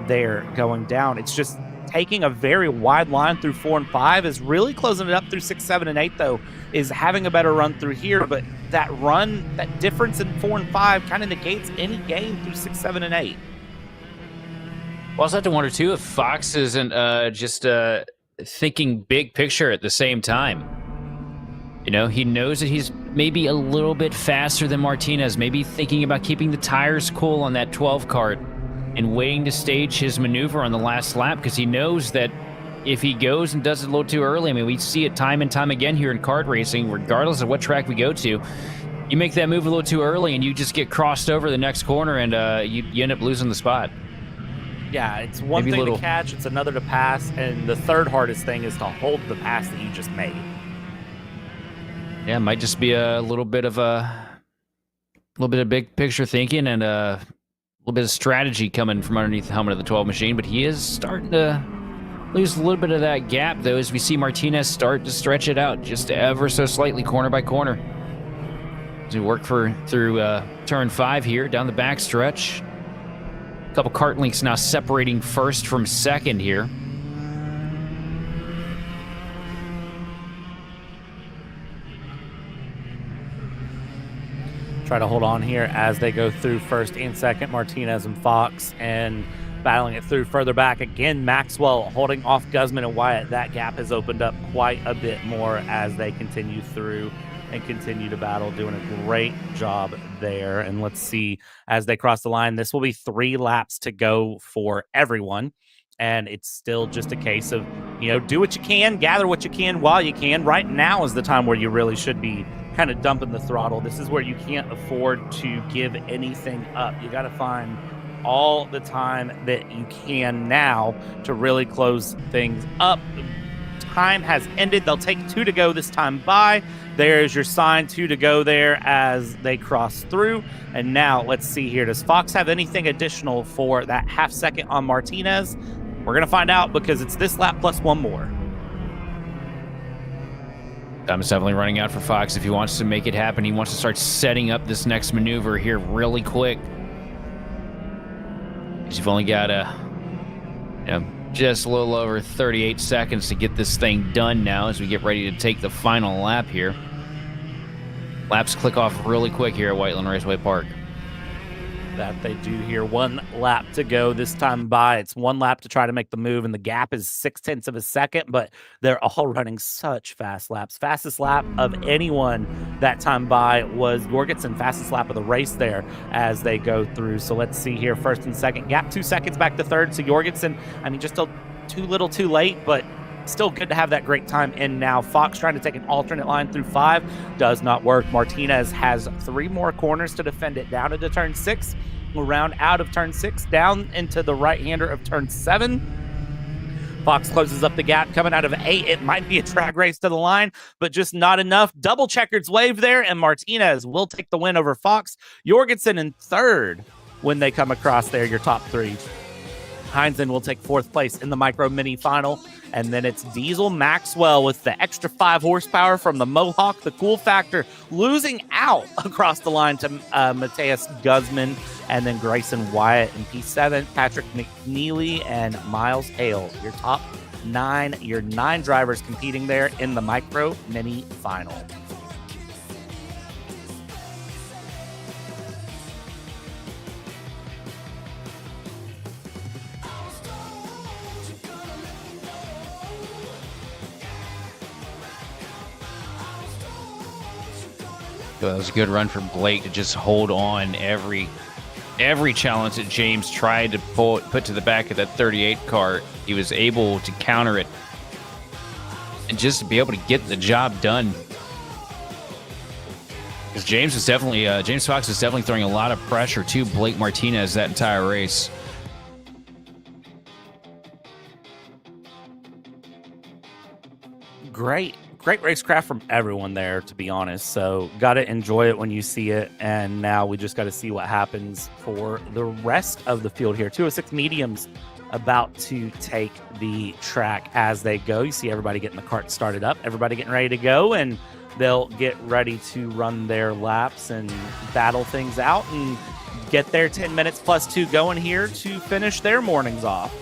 Speaker 1: There going down. It's just taking a very wide line through 4 and 5, is really closing it up through 6, 7, and 8, though, is having a better run through here. But that run, that difference in 4 and 5 kind of negates any gain through 6, 7, and 8.
Speaker 2: Well, I also have to wonder, too, if Fox isn't just thinking big picture at the same time. You know, he knows that he's maybe a little bit faster than Martinez, maybe thinking about keeping the tires cool on that 12 kart and waiting to stage his maneuver on the last lap, because he knows that if he goes and does it a little too early, I mean, we see it time and time again here in kart racing, regardless of what track we go to, you make that move a little too early and you just get crossed over the next corner and you end up losing the spot.
Speaker 1: Yeah, it's one thing to catch, it's another to pass, and the third hardest thing is to hold the pass that you just made.
Speaker 2: Yeah, it might just be a little bit of big picture thinking and a little bit of strategy coming from underneath the helmet of the 12 machine, but he is starting to lose a little bit of that gap, though, as we see Martinez start to stretch it out just ever so slightly, corner by corner. to work through turn 5 here down the back stretch. A couple kart links now separating first from second here.
Speaker 1: Try to hold on here as they go through first and second, Martinez and Fox, and battling it through further back. Again, Maxwell holding off Guzman and Wyatt. That gap has opened up quite a bit more as they continue through and continue to battle, doing a great job there. And let's see, as they cross the line, this will be 3 laps to go for everyone. And it's still just a case of, do what you can, gather what you can while you can. Right now is the time where you really should be kind of dumping the throttle. This is where you can't afford to give anything up. You got to find all the time that you can now to really close things up. Time has ended. They'll take 2 to go this time by. There's your sign, 2 to go there as they cross through. And now let's see here. Does Fox have anything additional for that half second on Martinez? We're going to find out because it's this lap plus 1 more.
Speaker 2: Time is definitely running out for Fox if he wants to make it happen. He wants to start setting up this next maneuver here really quick. Because you've only got just a little over 38 seconds to get this thing done now as we get ready to take the final lap here. Laps click off really quick here at Whiteland Raceway Park.
Speaker 1: That they do here. 1 lap to go this time by. It's 1 lap to try to make the move, and the gap is 0.6 of a second, but they're all running such fast laps. Fastest lap of anyone that time by was Jorgensen. Fastest lap of the race there as they go through. So let's see here. First and second gap, 2 seconds back to third. So Jorgensen, just still too little too late, but still good to have that great time in now. Fox trying to take an alternate line through 5. Does not work. Martinez has 3 more corners to defend it. Down into turn 6. We'll round out of turn 6. Down into the right-hander of turn 7. Fox closes up the gap. Coming out of 8. It might be a drag race to the line, but just not enough. Double checkers wave there, and Martinez will take the win over Fox. Jorgensen in 3rd when they come across there, your top 3. Heinzen will take 4th place in the micro mini final. And then it's Diesel Maxwell with the extra 5 horsepower from the Mohawk, the cool factor, losing out across the line to Mateus Guzman, and then Grayson Wyatt in P7, Patrick McNeely, and Miles Hale. Your top 9, your 9 drivers competing there in the micro mini final.
Speaker 2: That was a good run from Blake to just hold on every challenge that James tried to put to the back of that 38 kart. He was able to counter it and just to be able to get the job done. Because James Fox was definitely throwing a lot of pressure to Blake Martinez that entire race.
Speaker 1: Great racecraft from everyone there, to be honest. So got to enjoy it when you see it. And now we just got to see what happens for the rest of the field here. 206 mediums about to take the track as they go. You see everybody getting the cart started up, everybody getting ready to go, and they'll get ready to run their laps and battle things out and get their 10 minutes plus 2 going here to finish their mornings off.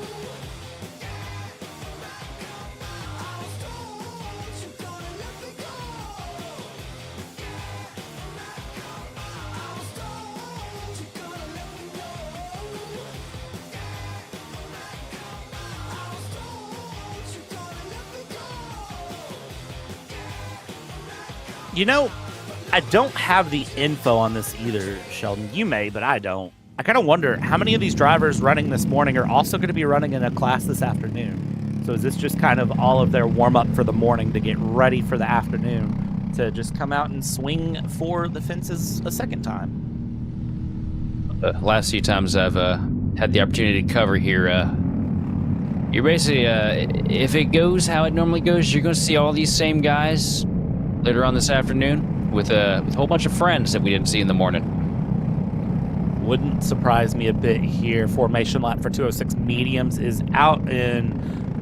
Speaker 1: I don't have the info on this either, Sheldon. You may, but I don't. I kind of wonder how many of these drivers running this morning are also going to be running in a class this afternoon. So is this just kind of all of their warm-up for the morning to get ready for the afternoon to just come out and swing for the fences a second time?
Speaker 2: Last few times I've had the opportunity to cover here, you're basically, if it goes how it normally goes, you're going to see all these same guys later on this afternoon with a whole bunch of friends that we didn't see in the morning.
Speaker 1: Wouldn't surprise me a bit here. Formation lap for 206 mediums is out in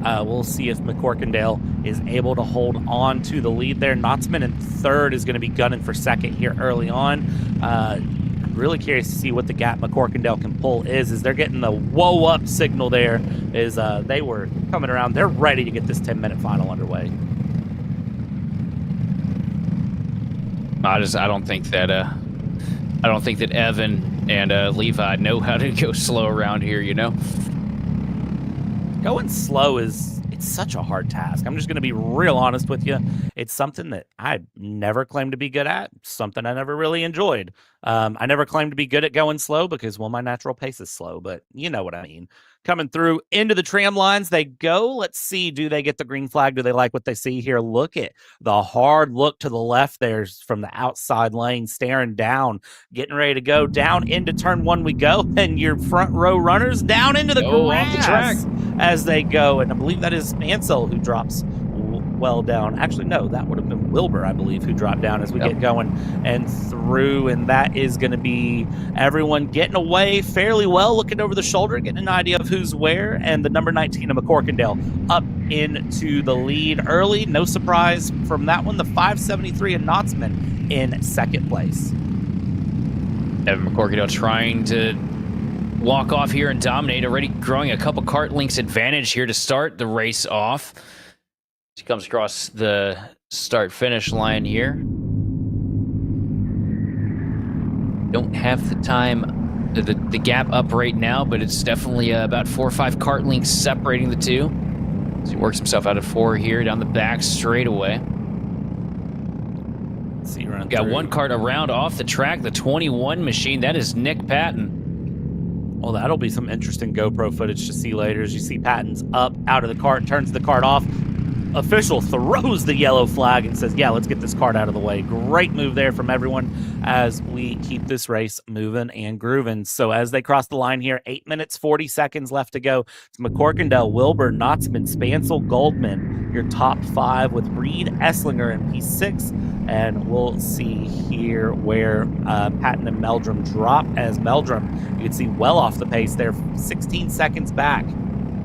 Speaker 1: We'll see if McCorkindale is able to hold on to the lead there. Knotzman in third is going to be gunning for second here early on. I'm really curious to see what the gap McCorkindale can pull is they're getting the whoa up signal there is they were coming around. They're ready to get this 10-minute final underway.
Speaker 2: I don't think that Evan and Levi know how to go slow around here, you know?
Speaker 1: Going slow it's such a hard task. I'm just going to be real honest with you. It's something that I never claimed to be good at, something I never really enjoyed. I never claimed to be good at going slow because, well, my natural pace is slow, but you know what I mean. Coming through into the tram lines, they go. Let's see, do they get the green flag? Do they like what they see here? Look at the hard look to the left there from the outside lane, staring down, getting ready to go. Down into turn one we go, and your front row runners down into the grass
Speaker 2: off the track
Speaker 1: as they go. And I believe that is Mansell who drops well down. Actually, no, that would have been Wilbur, I believe, who dropped down as we get going and through. And that is going to be everyone getting away fairly well, looking over the shoulder, getting an idea of who's where. And the number 19 of McCorkindale up into the lead early. No surprise from that one. The 573 of Knotzman in second place.
Speaker 2: Evan McCorkindale trying to walk off here and dominate, already growing a couple kart lengths advantage here to start the race off. She comes across the start-finish line here. Don't have the time, the gap up right now, but it's definitely about 4 or 5 kart lengths separating the two. So he works himself out of 4 here down the back straightaway.
Speaker 1: See, run
Speaker 2: got
Speaker 1: through.
Speaker 2: one kart around off the track, the 21 machine. That is Nick Patton.
Speaker 1: Well, that'll be some interesting GoPro footage to see later as you see Patton's up out of the cart, turns the cart off. Official throws the yellow flag and says, yeah, let's get this cart out of the way. Great move there from everyone as we keep this race moving and grooving. So as they cross the line here, 8 minutes, 40 seconds left to go. It's McCorkindale, Wilbur, Knotzman, Spansel, Goldman, your top 5 with Reed, Esslinger in P6. And we'll see here where Patton and Meldrum drop as Meldrum, you can see well off the pace there, 16 seconds back.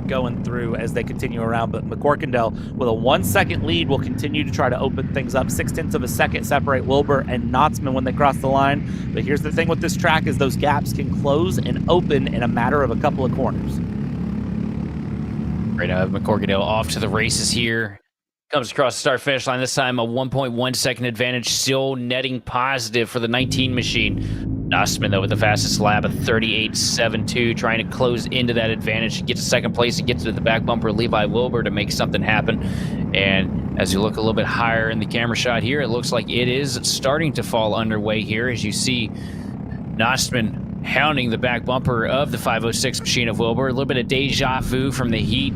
Speaker 1: Going through as they continue around, but McCorkindale with a 1 second lead will continue to try to open things up. 0.6 of a second separate Wilbur and Knotzman when they cross the line. But here's the thing with this track is those gaps can close and open in a matter of a couple of corners.
Speaker 2: Right now, McCorkindale off to the races here. Comes across the start finish line, this time a 1.1 second advantage, still netting positive for the 19 machine. Knotzman, though, with the fastest lap of 38.72, trying to close into that advantage to get to second place and get to the back bumper, Levi Wilbur, to make something happen. And as you look a little bit higher in the camera shot here, it looks like it is starting to fall underway here as you see Knotzman hounding the back bumper of the 506 machine of Wilbur. A little bit of deja vu from the heat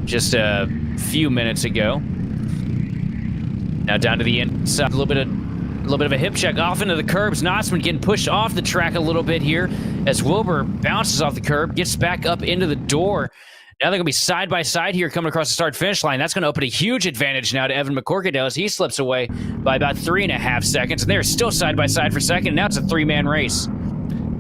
Speaker 2: just a few minutes ago. Now down to the inside, a little bit of a hip check off into the curbs. Knotzman getting pushed off the track a little bit here as Wilbur bounces off the curb, gets back up into the door. Now they're going to be side by side here coming across the start-finish line. That's going to open a huge advantage now to Evan McCorkindale as he slips away by about 3.5 seconds. And they're still side by side for second. Now it's a 3-man race.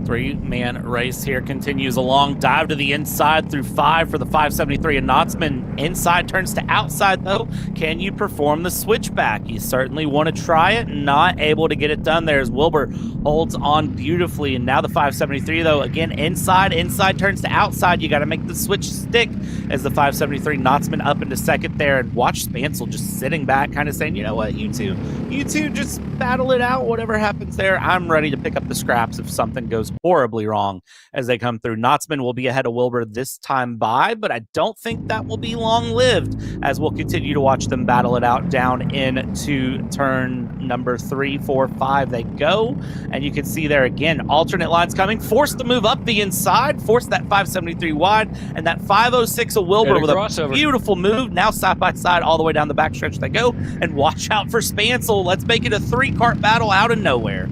Speaker 1: 3-man race here continues along. Dive to the inside through 5 for the 573. And Knotzman inside turns to outside, though. Can you perform the switchback? You certainly want to try it. Not able to get it done there as Wilbur holds on beautifully. And now the 573, though, again, inside turns to outside. You got to make the switch stick as the 573 Knotzman up into second there. And watch Spansel just sitting back, kind of saying, you know what, you two just battle it out. Whatever happens there, I'm ready to pick up the scraps if something goes horribly wrong as they come through. Knotzman will be ahead of Wilbur this time by, but I don't think that will be long-lived as we'll continue to watch them battle it out down into turn number 3, 4, 5. They go, and you can see there again, alternate lines coming, force the move up the inside, force that 573 wide, and that 506 of Wilbur with a beautiful move. Now side by side all the way down the backstretch they go, and watch out for Spansel. Let's make it a 3-kart battle out of nowhere.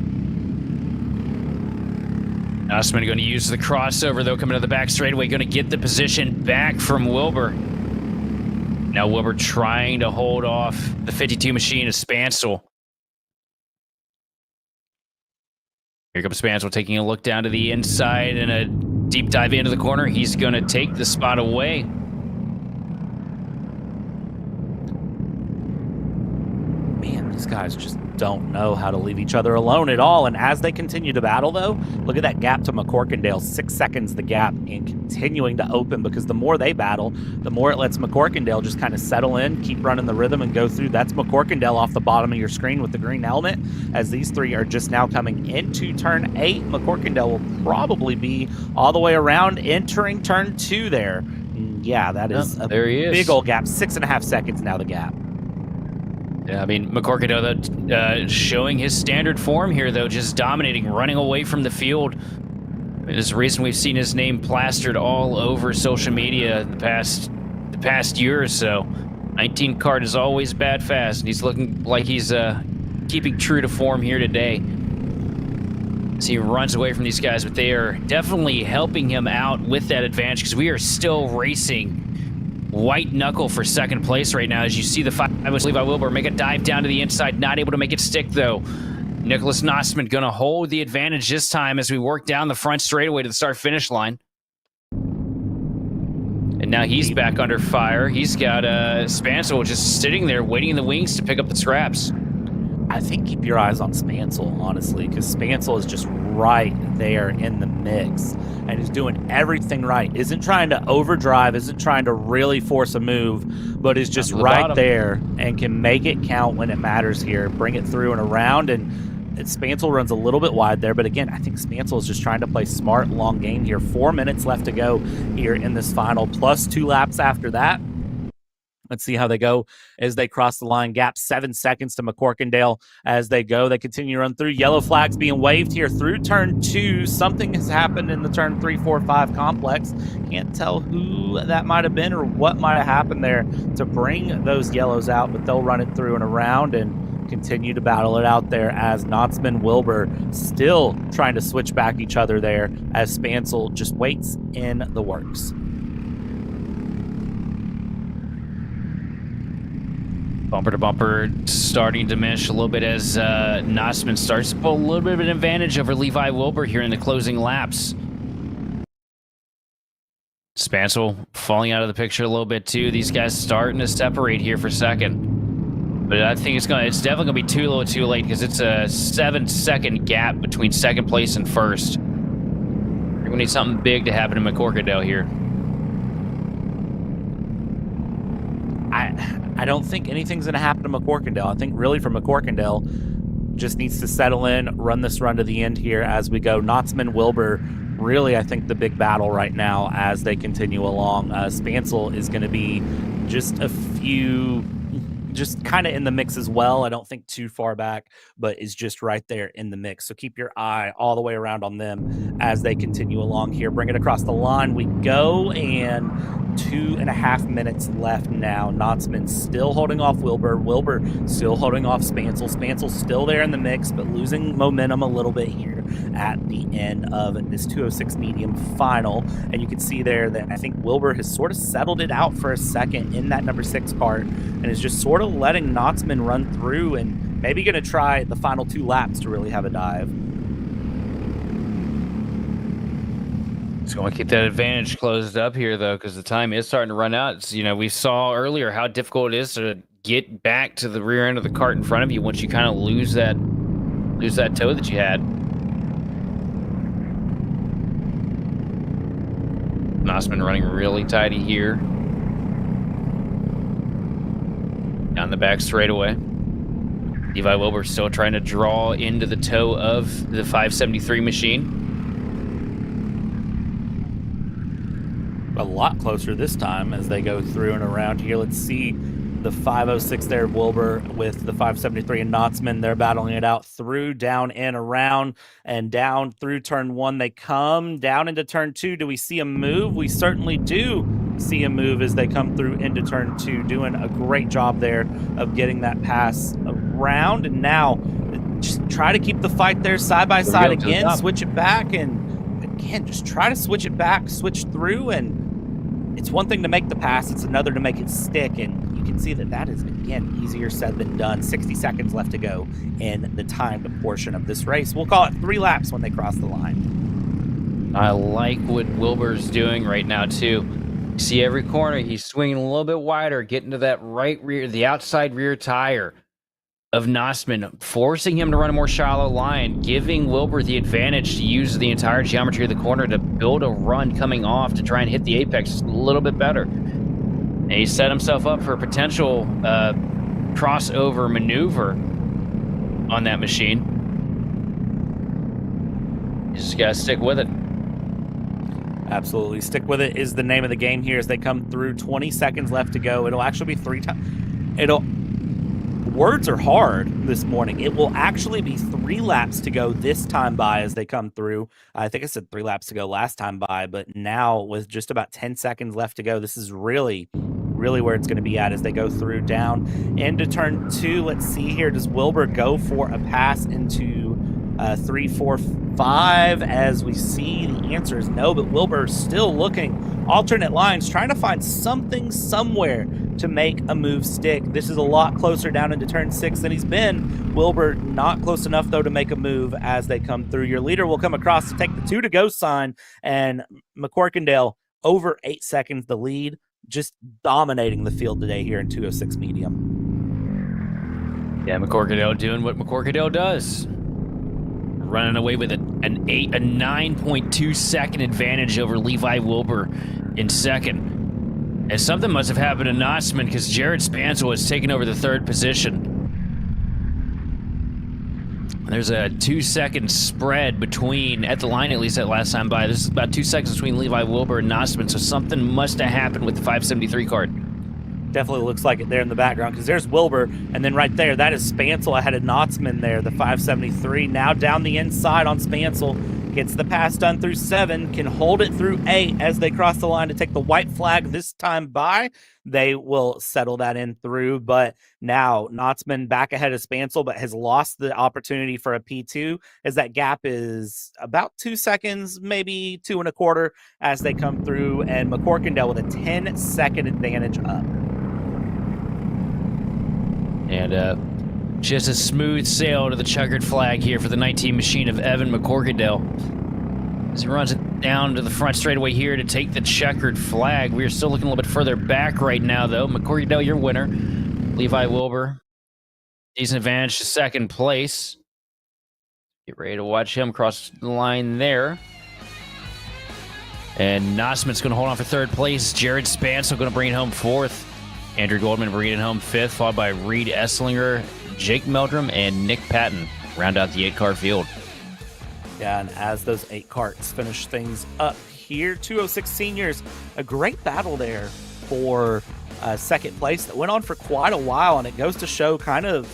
Speaker 2: Knotzman going to use the crossover, though, coming to the back straightaway, going to get the position back from Wilbur. Now Wilbur trying to hold off the 52 machine of Spansel. Here comes Spansel taking a look down to the inside and a deep dive into the corner. He's going to take the spot away.
Speaker 1: these guys just don't know how to leave each other alone at all. And as they continue to battle, though, look at that gap to McCorkindale. 6 seconds the gap, and continuing to open, because the more they battle, the more it lets McCorkindale just kind of settle in, keep running the rhythm, and go through. That's McCorkindale off the bottom of your screen with the green helmet, as these three are just now coming into turn 8. McCorkindale will probably be all the way around entering turn 2 there. Yeah, that is a
Speaker 2: there he is.
Speaker 1: big old gap. 6.5 seconds now the gap.
Speaker 2: Yeah, I mean, McCorkindale showing his standard form here, though, just dominating, running away from the field. There's a reason we've seen his name plastered all over social media the past year or so. 19 Kart is always bad fast, and he's looking like he's keeping true to form here today. As he runs away from these guys, but they are definitely helping him out with that advantage, because we are still racing white knuckle for second place right now. As you see the 5 Levi Wilbur make a dive down to the inside, not able to make it stick though. Nicholas Nossman gonna hold the advantage this time as we work down the front straightaway to the start finish line. And now he's back under fire. He's got Spansel just sitting there waiting in the wings to pick up the scraps.
Speaker 1: I think keep your eyes on Spansel, honestly, because Spansel is just right there in the mix and is doing everything right. Isn't trying to overdrive, isn't trying to really force a move, but is just right there and can make it count when it matters here. Bring it through and around, and Spansel runs a little bit wide there, but again, I think Spansel is just trying to play smart, long game here. 4 minutes left to go here in this final, plus 2 laps after that. Let's see how they go as they cross the line. Gap 7 seconds to McCorkindale as they go. They continue to run through. Yellow flags being waved here through turn 2. Something has happened in the turn 3, 4, 5 complex. Can't tell who that might have been or what might have happened there to bring those yellows out, but they'll run it through and around and continue to battle it out there as Knotsman Wilbur still trying to switch back each other there as Spansel just waits in the works.
Speaker 2: Bumper to bumper starting to diminish a little bit as Nossman starts to pull a little bit of an advantage over Levi Wilbur here in the closing laps. Spansel falling out of the picture a little bit too. These guys starting to separate here for second. But I think it's definitely gonna be too little too late, because it's a 7-second gap between second place and first. We're gonna need something big to happen to McCorkindale here.
Speaker 1: I don't think anything's going to happen to McCorkindale. I think really for McCorkindale, just needs to settle in, run this run to the end here as we go. Knotsman Wilbur, really, I think the big battle right now as they continue along. Spansel is going to be just a few, just kind of in the mix as well. I don't think too far back, but is just right there in the mix. So keep your eye all the way around on them as they continue along here. Bring it across the line we go, and 2.5 minutes left now. Knotsman still holding off Wilbur. Wilbur still holding off Spansel. Spansel's still there in the mix, but losing momentum a little bit here at the end of this 206 medium final. And you can see there that I think Wilbur has sort of settled it out for a second in that number 6 Kart and is just sort of letting Knotsman run through and maybe going to try the final 2 laps to really have a dive.
Speaker 2: It's going to keep that advantage closed up here, though, because the time is starting to run out. It's, we saw earlier how difficult it is to get back to the rear end of the cart in front of you once you kind of lose that toe that you had. Nossman running really tidy here. Down the back straightaway. Levi Wilbur still trying to draw into the toe of the 573 machine.
Speaker 1: A lot closer this time as they go through and around here. Let's see the 506 there, Wilbur with the 573 and Knotsman. They're battling it out through, down, and around, and down through turn 1. They come down into turn 2. Do we see a move? We certainly do see a move as they come through into turn 2, doing a great job there of getting that pass around. And now just try to keep the fight there side by side again, switch it back, and again, just try to switch it back, switch through, and it's one thing to make the pass, it's another to make it stick, and you can see that is, again, easier said than done. 60 seconds left to go in the timed portion of this race. We'll call it 3 laps when they cross the line.
Speaker 2: I like what Wilbur's doing right now, too. You see every corner, he's swinging a little bit wider, getting to that right rear, the outside rear tire. of Nossman, forcing him to run a more shallow line, giving Wilbur the advantage to use the entire geometry of the corner to build a run coming off to try and hit the apex a little bit better. And he set himself up for a potential crossover maneuver on that machine. You just gotta stick with it.
Speaker 1: Absolutely. Stick with it is the name of the game here as they come through. 20 seconds left to go. It'll actually be 3 times. Words are hard this morning. It will actually be 3 laps to go this time by as they come through. I think I said 3 laps to go last time by, but now with just about 10 seconds left to go, this is really where it's going to be at as they go through down into turn 2. Let's see here. Does Wilbur go for a pass into 3, 4, 5? As we see, the answer is no, but Wilbur still looking alternate lines, trying to find something somewhere to make a move stick. This is a lot closer down into turn 6 than he's been. Wilbur not close enough, though, to make a move as they come through. Your leader will come across to take the 2 to go sign, and McCorkindale over 8 seconds the lead, just dominating the field today here in 206 medium.
Speaker 2: Yeah, McCorkindale doing what McCorkindale does. Running away with a 9.2 second advantage over Levi Wilbur in second. And something must have happened to Nossman because Jared Spansel has taken over the 3rd position. There's a 2-second spread between, at the line at least at last time by, this is about 2 seconds between Levi Wilbur and Nossman, so something must have happened with the 573 card.
Speaker 1: Definitely looks like it there in the background because there's Wilbur, and then right there, that is Spansel ahead of Notzman there, the 573. Now down the inside on Spansel, gets the pass done through 7, can hold it through 8 as they cross the line to take the white flag this time by. They will settle that in through, but now Notzman back ahead of Spansel, but has lost the opportunity for a P2 as that gap is about 2 seconds, maybe 2 1/4 as they come through, and McCorkindale with a 10-second advantage up.
Speaker 2: And just a smooth sail to the checkered flag here for the 19 machine of Evan McCorkindale. As he runs it down to the front straightaway here to take the checkered flag. We are still looking a little bit further back right now, though. McCorkindale, your winner. Levi Wilbur, decent advantage to 2nd place. Get ready to watch him cross the line there. And Nossman's going to hold on for 3rd place. Jared Spansel going to bring it home 4th. Andrew Goldman bringing it home 5th, followed by Reed Esslinger, Jake Meldrum, and Nick Patton round out the 8-car field.
Speaker 1: Yeah, and as those 8 carts finish things up here, 206 seniors, a great battle there for 2nd place that went on for quite a while, and it goes to show kind of,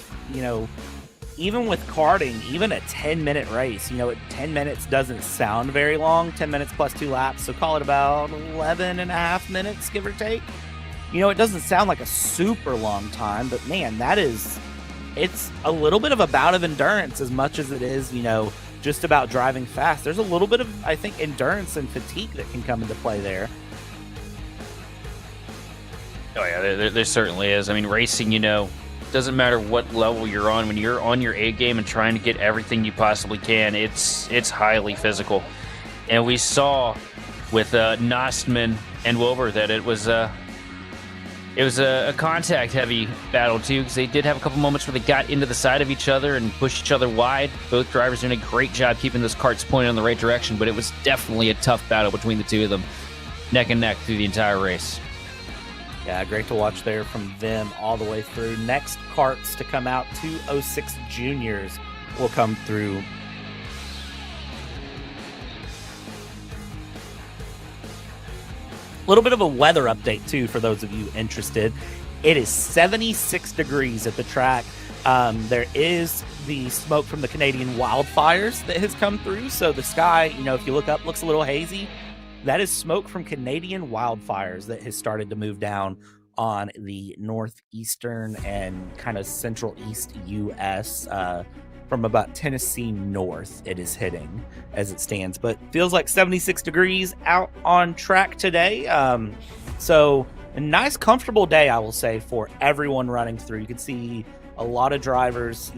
Speaker 1: even with karting, even a 10-minute race, 10 minutes doesn't sound very long, 10 minutes plus 2 laps, so call it about 11 and a half minutes, give or take. It doesn't sound like a super long time, but man, it's a little bit of a bout of endurance as much as it is, just about driving fast. There's a little bit of, I think, endurance and fatigue that can come into play there.
Speaker 2: Oh, yeah, there certainly is. I mean, racing, doesn't matter what level you're on. When you're on your A game and trying to get everything you possibly can, it's highly physical. And we saw with Nossman and Wilbur that it was a contact-heavy battle, too, because they did have a couple moments where they got into the side of each other and pushed each other wide. Both drivers doing a great job keeping those carts pointed in the right direction, but it was definitely a tough battle between the two of them, neck and neck through the entire race.
Speaker 1: Yeah, great to watch there from them all the way through. Next carts to come out, 206 juniors will come through. A little bit of a weather update, too, for those of you interested. It is 76 degrees at the track. There is the smoke from the Canadian wildfires that has come through. So the sky, if you look up, looks a little hazy. That is smoke from Canadian wildfires that has started to move down on the northeastern and kind of central east U.S. From about Tennessee north, it is hitting as it stands. But feels like 76 degrees out on track today. So a nice, comfortable day, I will say, for everyone running through. You can see a lot of drivers,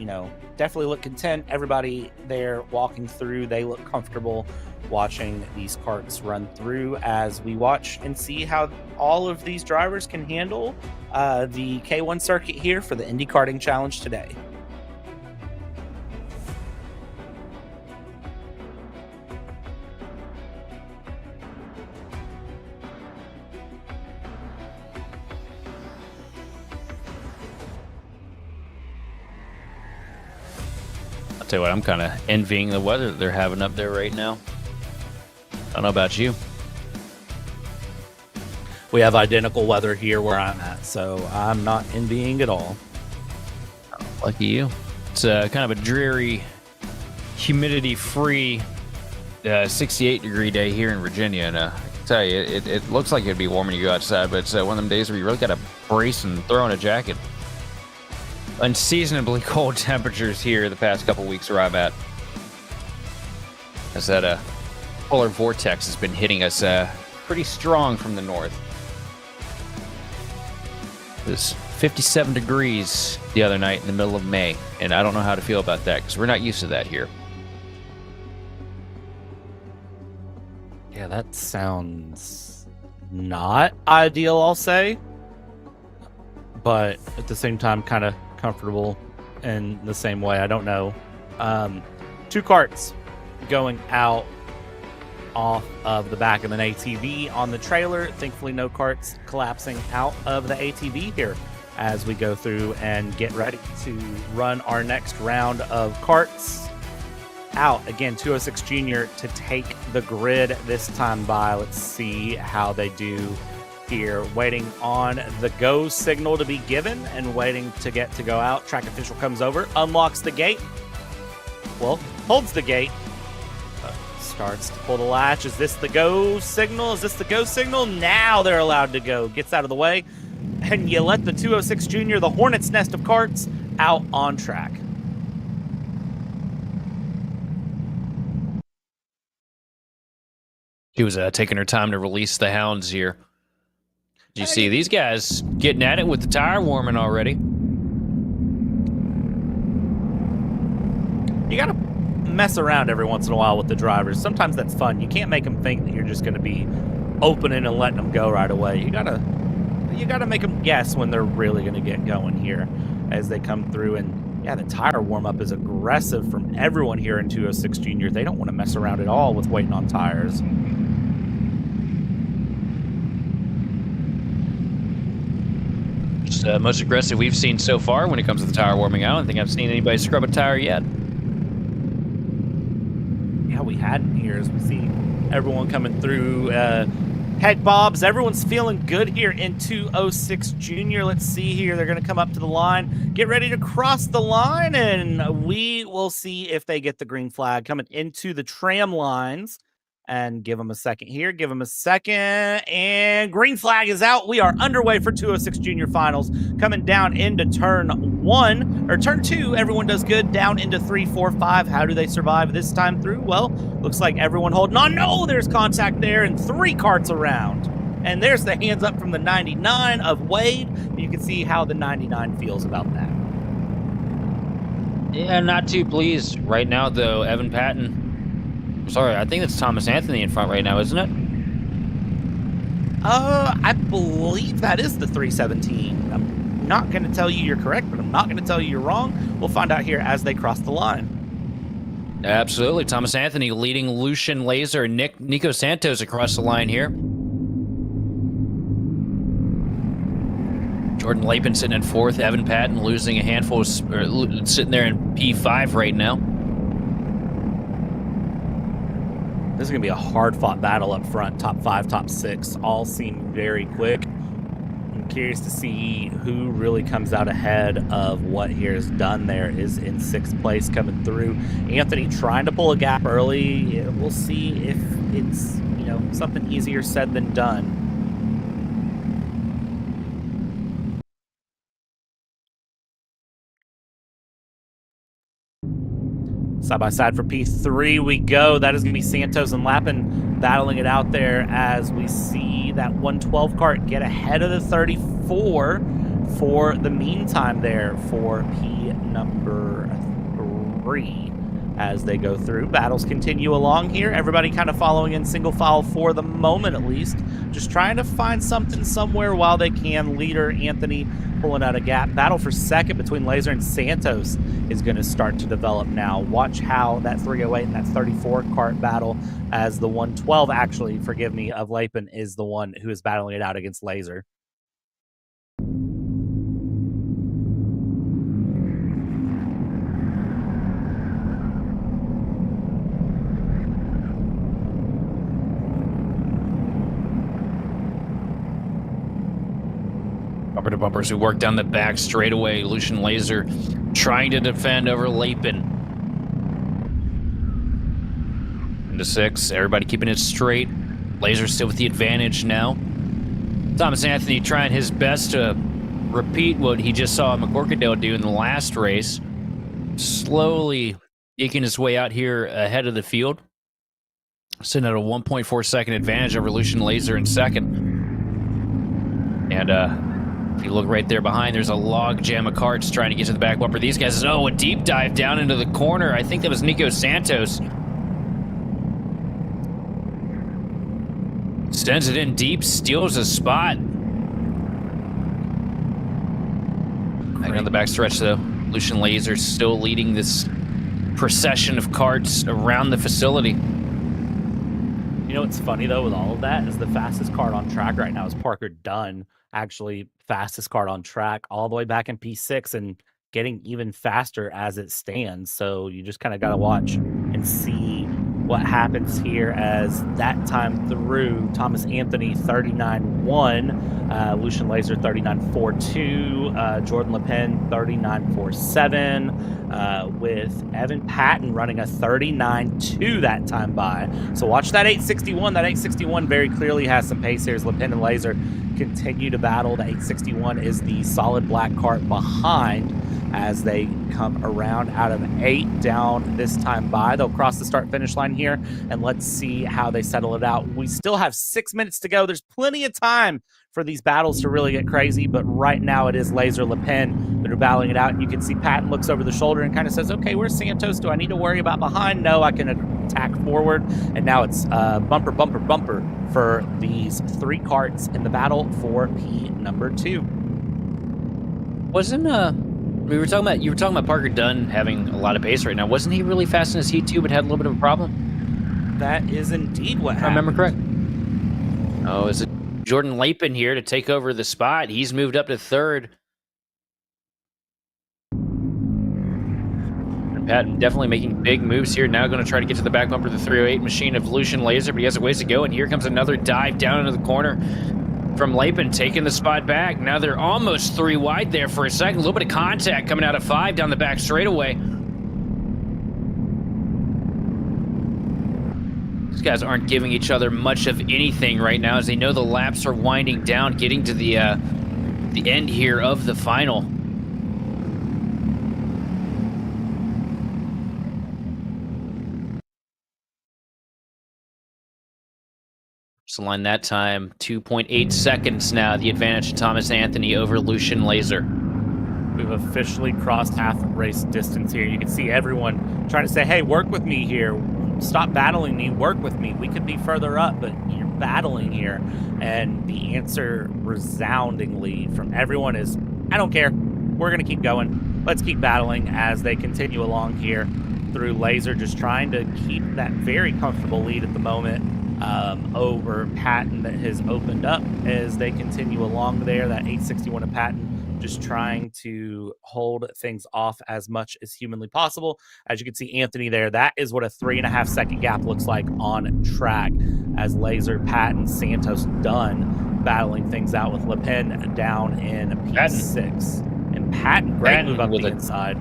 Speaker 1: definitely look content. Everybody there walking through, they look comfortable watching these karts run through as we watch and see how all of these drivers can handle the K1 circuit here for the Indy Karting Challenge today.
Speaker 2: tell you what, I'm kind of envying the weather that they're having up there right now. I don't know about you.
Speaker 1: We have identical weather here where I'm at, so I'm not envying at all.
Speaker 2: Lucky you. It's kind of a dreary, humidity-free 68-degree day here in Virginia, and I can tell you, it looks like it'd be warm when you go outside, but it's one of them days where you really got to brace and throw on a jacket. Unseasonably cold temperatures here the past couple weeks where I'm at. As that polar vortex has been hitting us pretty strong from the north. It was 57 degrees the other night in the middle of May, and I don't know how to feel about that because we're not used to that here.
Speaker 1: Yeah, that sounds not ideal, I'll say. But at the same time, kind of comfortable in the same way. I don't know. 2 carts going out off of the back of an ATV on the trailer. Thankfully, no carts collapsing out of the ATV here as we go through and get ready to run our next round of carts out. Again, 206 Junior to take the grid this time by. Let's see how they do here. Waiting on the go signal to be given and waiting to get to go out. Track official comes over, unlocks the gate. Well, holds the gate. Starts to pull the latch. Is this the go signal? Is this the go signal? Now they're allowed to go. Gets out of the way. And you let the 206 Junior, the hornet's nest of carts, out on track.
Speaker 2: She was taking her time to release the hounds here. Did you see these guys getting at it with the tire warming already?
Speaker 1: You gotta mess around every once in a while with the drivers. Sometimes that's fun. You can't make them think that you're just gonna be opening and letting them go right away. You gotta make them guess when they're really gonna get going here as they come through. And yeah, the tire warm up is aggressive from everyone here in 206 Junior. They don't want to mess around at all with waiting on tires.
Speaker 2: It's the most aggressive we've seen so far when it comes to the tire warming. I don't think I've seen anybody scrub a tire yet.
Speaker 1: Yeah, we hadn't here as we see everyone coming through. Head bobs. Everyone's feeling good here in 206 Junior. Let's see here. They're going to come up to the line, get ready to cross the line, and we will see if they get the green flag coming into the tram lines. And give them a second here. Give them a second. And green flag is out. We are underway for 206 Junior Finals. Coming down into turn 2. Everyone does good. Down into 3, 4, 5. How do they survive this time through? Well, looks like everyone holding on. No, there's contact there and 3 carts around. And there's the hands up from the 99 of Wade. You can see how the 99 feels about that.
Speaker 2: Yeah, not too pleased right now, though. Evan Patton. Sorry, I think it's Thomas Anthony in front right now, isn't it?
Speaker 1: I believe that is the 317. I'm not going to tell you you're correct, but I'm not going to tell you you're wrong. We'll find out here as they cross the line.
Speaker 2: Absolutely. Thomas Anthony leading Lucian Laser and Nico Santos across the line here. Jordan Lapin sitting in 4th. Evan Patton losing a handful, sitting there in P5 right now.
Speaker 1: This is going to be a hard-fought battle up front. Top 5, top 6 all seem very quick. I'm curious to see who really comes out ahead of what here is done. There is in 6th place coming through. Anthony trying to pull a gap early. We'll see if it's, something easier said than done. Side by side for P3 we go. That is going to be Santos and Lapin battling it out there as we see that 112 cart get ahead of the 34 for the meantime there for P number 3 as they go through. Battles continue along here. Everybody kind of following in single file for the moment at least. Just trying to find something somewhere while they can. Leader Anthony pulling out a gap. Battle for second between Laser and Santos is going to start to develop now. Watch how that 308 and that 34 cart battle as the 112 actually, forgive me, of Lapin is the one who is battling it out against Laser.
Speaker 2: bumper to bumper as we work down the back straightaway. Lucian Laser trying to defend over Lapin. Into 6. Everybody keeping it straight. Laser still with the advantage now. Thomas Anthony trying his best to repeat what he just saw McCorkadale do in the last race. Slowly eking his way out here ahead of the field. Sitting at a 1.4 second advantage over Lucian Laser in second. And if you look right there behind, there's a log jam of karts trying to get to the back bumper. These guys, oh, a deep dive down into the corner. I think that was Nico Santos. Sends it in deep, steals a spot. Hang on the back stretch, though. Lucian Laser still leading this procession of karts around the facility.
Speaker 1: You know what's funny, though, with all of that is the fastest kart on track right now is Parker Dunn, actually fastest kart on track all the way back in P6 and getting even faster as it stands. So you just kind of got to watch and see what happens here as that time through. Thomas Anthony 39.1, Lucian Laser 39.42, Jordan Le Pen 39.47, with Evan Patton running a 39.2 that time by. So watch that 861. That 861 very clearly has some pace here as Le Pen and Laser continue to battle. The 861 is the solid black kart behind as they come around out of 8 down this time by. They'll cross the start-finish line here, and let's see how they settle it out. We still have 6 minutes to go. There's plenty of time for these battles to really get crazy, but right now it is Laser Le Pen that are battling it out, and you can see Patton looks over the shoulder and kind of says, okay, where's Santos? Do I need to worry about behind? No, I can attack forward, and now it's bumper, bumper, bumper for these 3 karts in the battle for P number 2.
Speaker 2: Wasn't you were talking about Parker Dunn having a lot of pace right now. Wasn't he really fast in his heat too, but had a little bit of a problem?
Speaker 1: That is indeed what happened.
Speaker 2: If I remember correct. Oh, is it Jordan Lapin here to take over the spot? He's moved up to 3rd. And Patton definitely making big moves here. Now going to try to get to the back bumper of the 308 machine of Lucian Laser, but he has a ways to go. And here comes another dive down into the corner from Lapin, taking the spot back. Now they're almost 3 wide there for a second. A little bit of contact coming out of 5 down the back straightaway. These guys aren't giving each other much of anything right now as they know the laps are winding down, getting to the end here of the final. So line that time, 2.8 seconds now. The advantage to Thomas Anthony over Lucian Laser.
Speaker 1: We've officially crossed half race distance here. You can see everyone trying to say, hey, work with me here. Stop battling me, work with me. We could be further up, but you're battling here. And the answer resoundingly from everyone is, I don't care. We're going to keep going. Let's keep battling as they continue along here through Laser, just trying to keep that very comfortable lead at the moment over Patton that has opened up as they continue along there. That 861 of Patton just trying to hold things off as much as humanly possible. As you can see Anthony there, that is what a 3.5 second gap looks like on track as Laser, Patton, Santos, Dunn battling things out with Le Pen down in P6. And Patton, great move up the inside.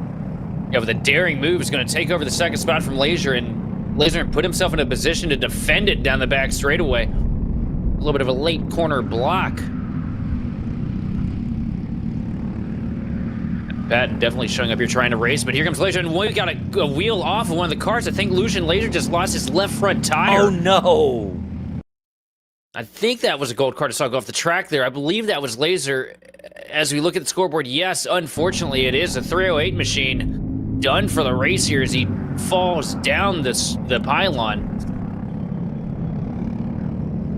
Speaker 2: Yeah, with a daring move, is going to take over the second spot from Laser, and Laser put himself in a position to defend it down the back straightaway. A little bit of a late corner block. Patton definitely showing up here trying to race, but here comes Laser, and we got a wheel off of one of the cars. I think Lucian Laser just lost his left front tire.
Speaker 1: Oh, no.
Speaker 2: I think that was a gold car to saw go off the track there. I believe that was Laser. As we look at the scoreboard, yes, unfortunately it is a 308 machine. Done for the race here as he falls down the pylon.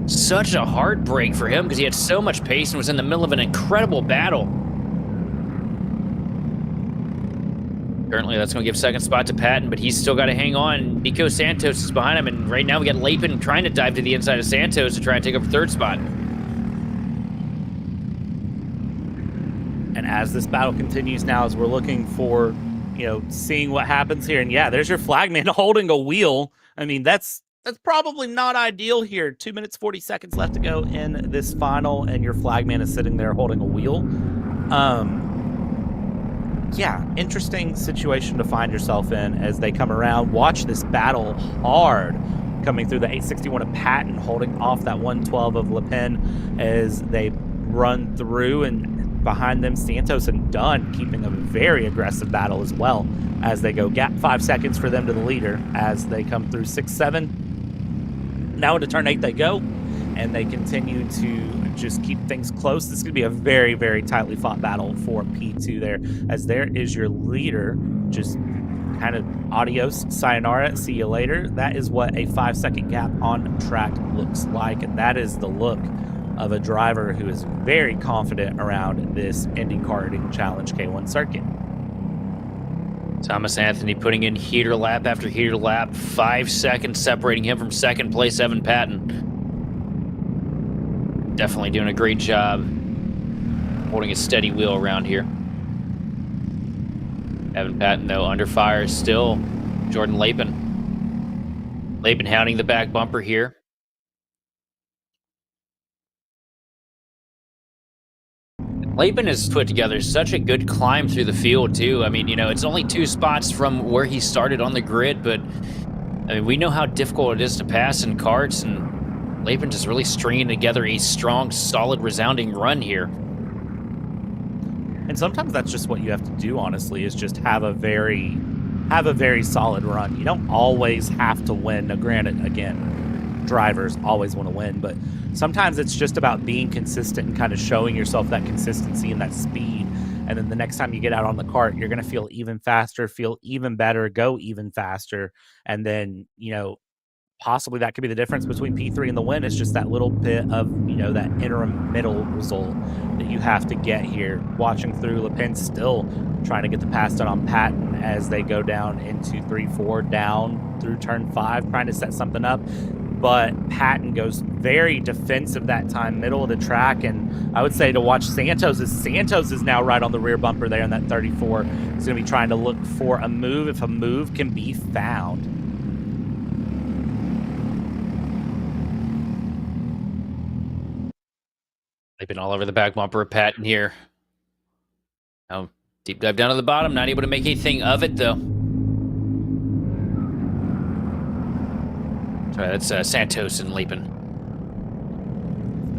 Speaker 2: Such a heartbreak for him because he had so much pace and was in the middle of an incredible battle. Currently, that's going to give second spot to Patton, but he's still got to hang on. Nico Santos is behind him, and right now we got Lapin trying to dive to the inside of Santos to try and take over third spot.
Speaker 1: And as this battle continues now, as we're looking for, seeing what happens here, and yeah, there's your flagman holding a wheel. I mean, that's probably not ideal here. 2 minutes, 40 seconds left to go in this final, and your flagman is sitting there holding a wheel. Yeah, interesting situation to find yourself in as they come around. Watch this battle hard coming through the 861 of Patton, holding off that 112 of Le Pen as they run through, and behind them Santos and Dunn keeping a very aggressive battle as well as they go. Gap 5 seconds for them to the leader as they come through 6-7. Now into turn 8 they go, and they continue to just keep things close. This is going to be a very, very tightly fought battle for P2 there, as there is your leader just kind of adios, sayonara, see you later. That is what a 5-second gap on track looks like, and that is the look of a driver who is very confident around this Indy Karting Challenge K1 circuit.
Speaker 2: Thomas Anthony putting in heater lap after heater lap, 5 seconds separating him from second place Evan Patton. Definitely doing a great job holding a steady wheel around here. Evan Patton, though, under fire still. Jordan Lapin. Lapin hounding the back bumper here. Lapin has put together such a good climb through the field, too. I mean, you know, it's only 2 spots from where he started on the grid, but I mean, we know how difficult it is to pass in karts, and Lapin just really stringing together a strong, solid, resounding run here.
Speaker 1: And sometimes that's just what you have to do, honestly, is just have a very solid run. You don't always have to win. Now, granted, again, drivers always want to win, but sometimes it's just about being consistent and kind of showing yourself that consistency and that speed. And then the next time you get out on the kart, you're going to feel even faster, feel even better, go even faster. And then, you know, possibly that could be the difference between P3 and the win. It's just that little bit of, you know, that interim middle result that you have to get here. Watching through, Le Pen still trying to get the pass done on Patton as they go down into 3-4, down through turn 5, trying to set something up. But Patton goes very defensive that time, middle of the track. And I would say to watch Santos is now right on the rear bumper there in that 34. He's going to be trying to look for a move if a move can be found.
Speaker 2: They've been all over the back bumper of Patton here. Now, deep dive down to the bottom, not able to make anything of it, though. Sorry, that's Santos and Lapin.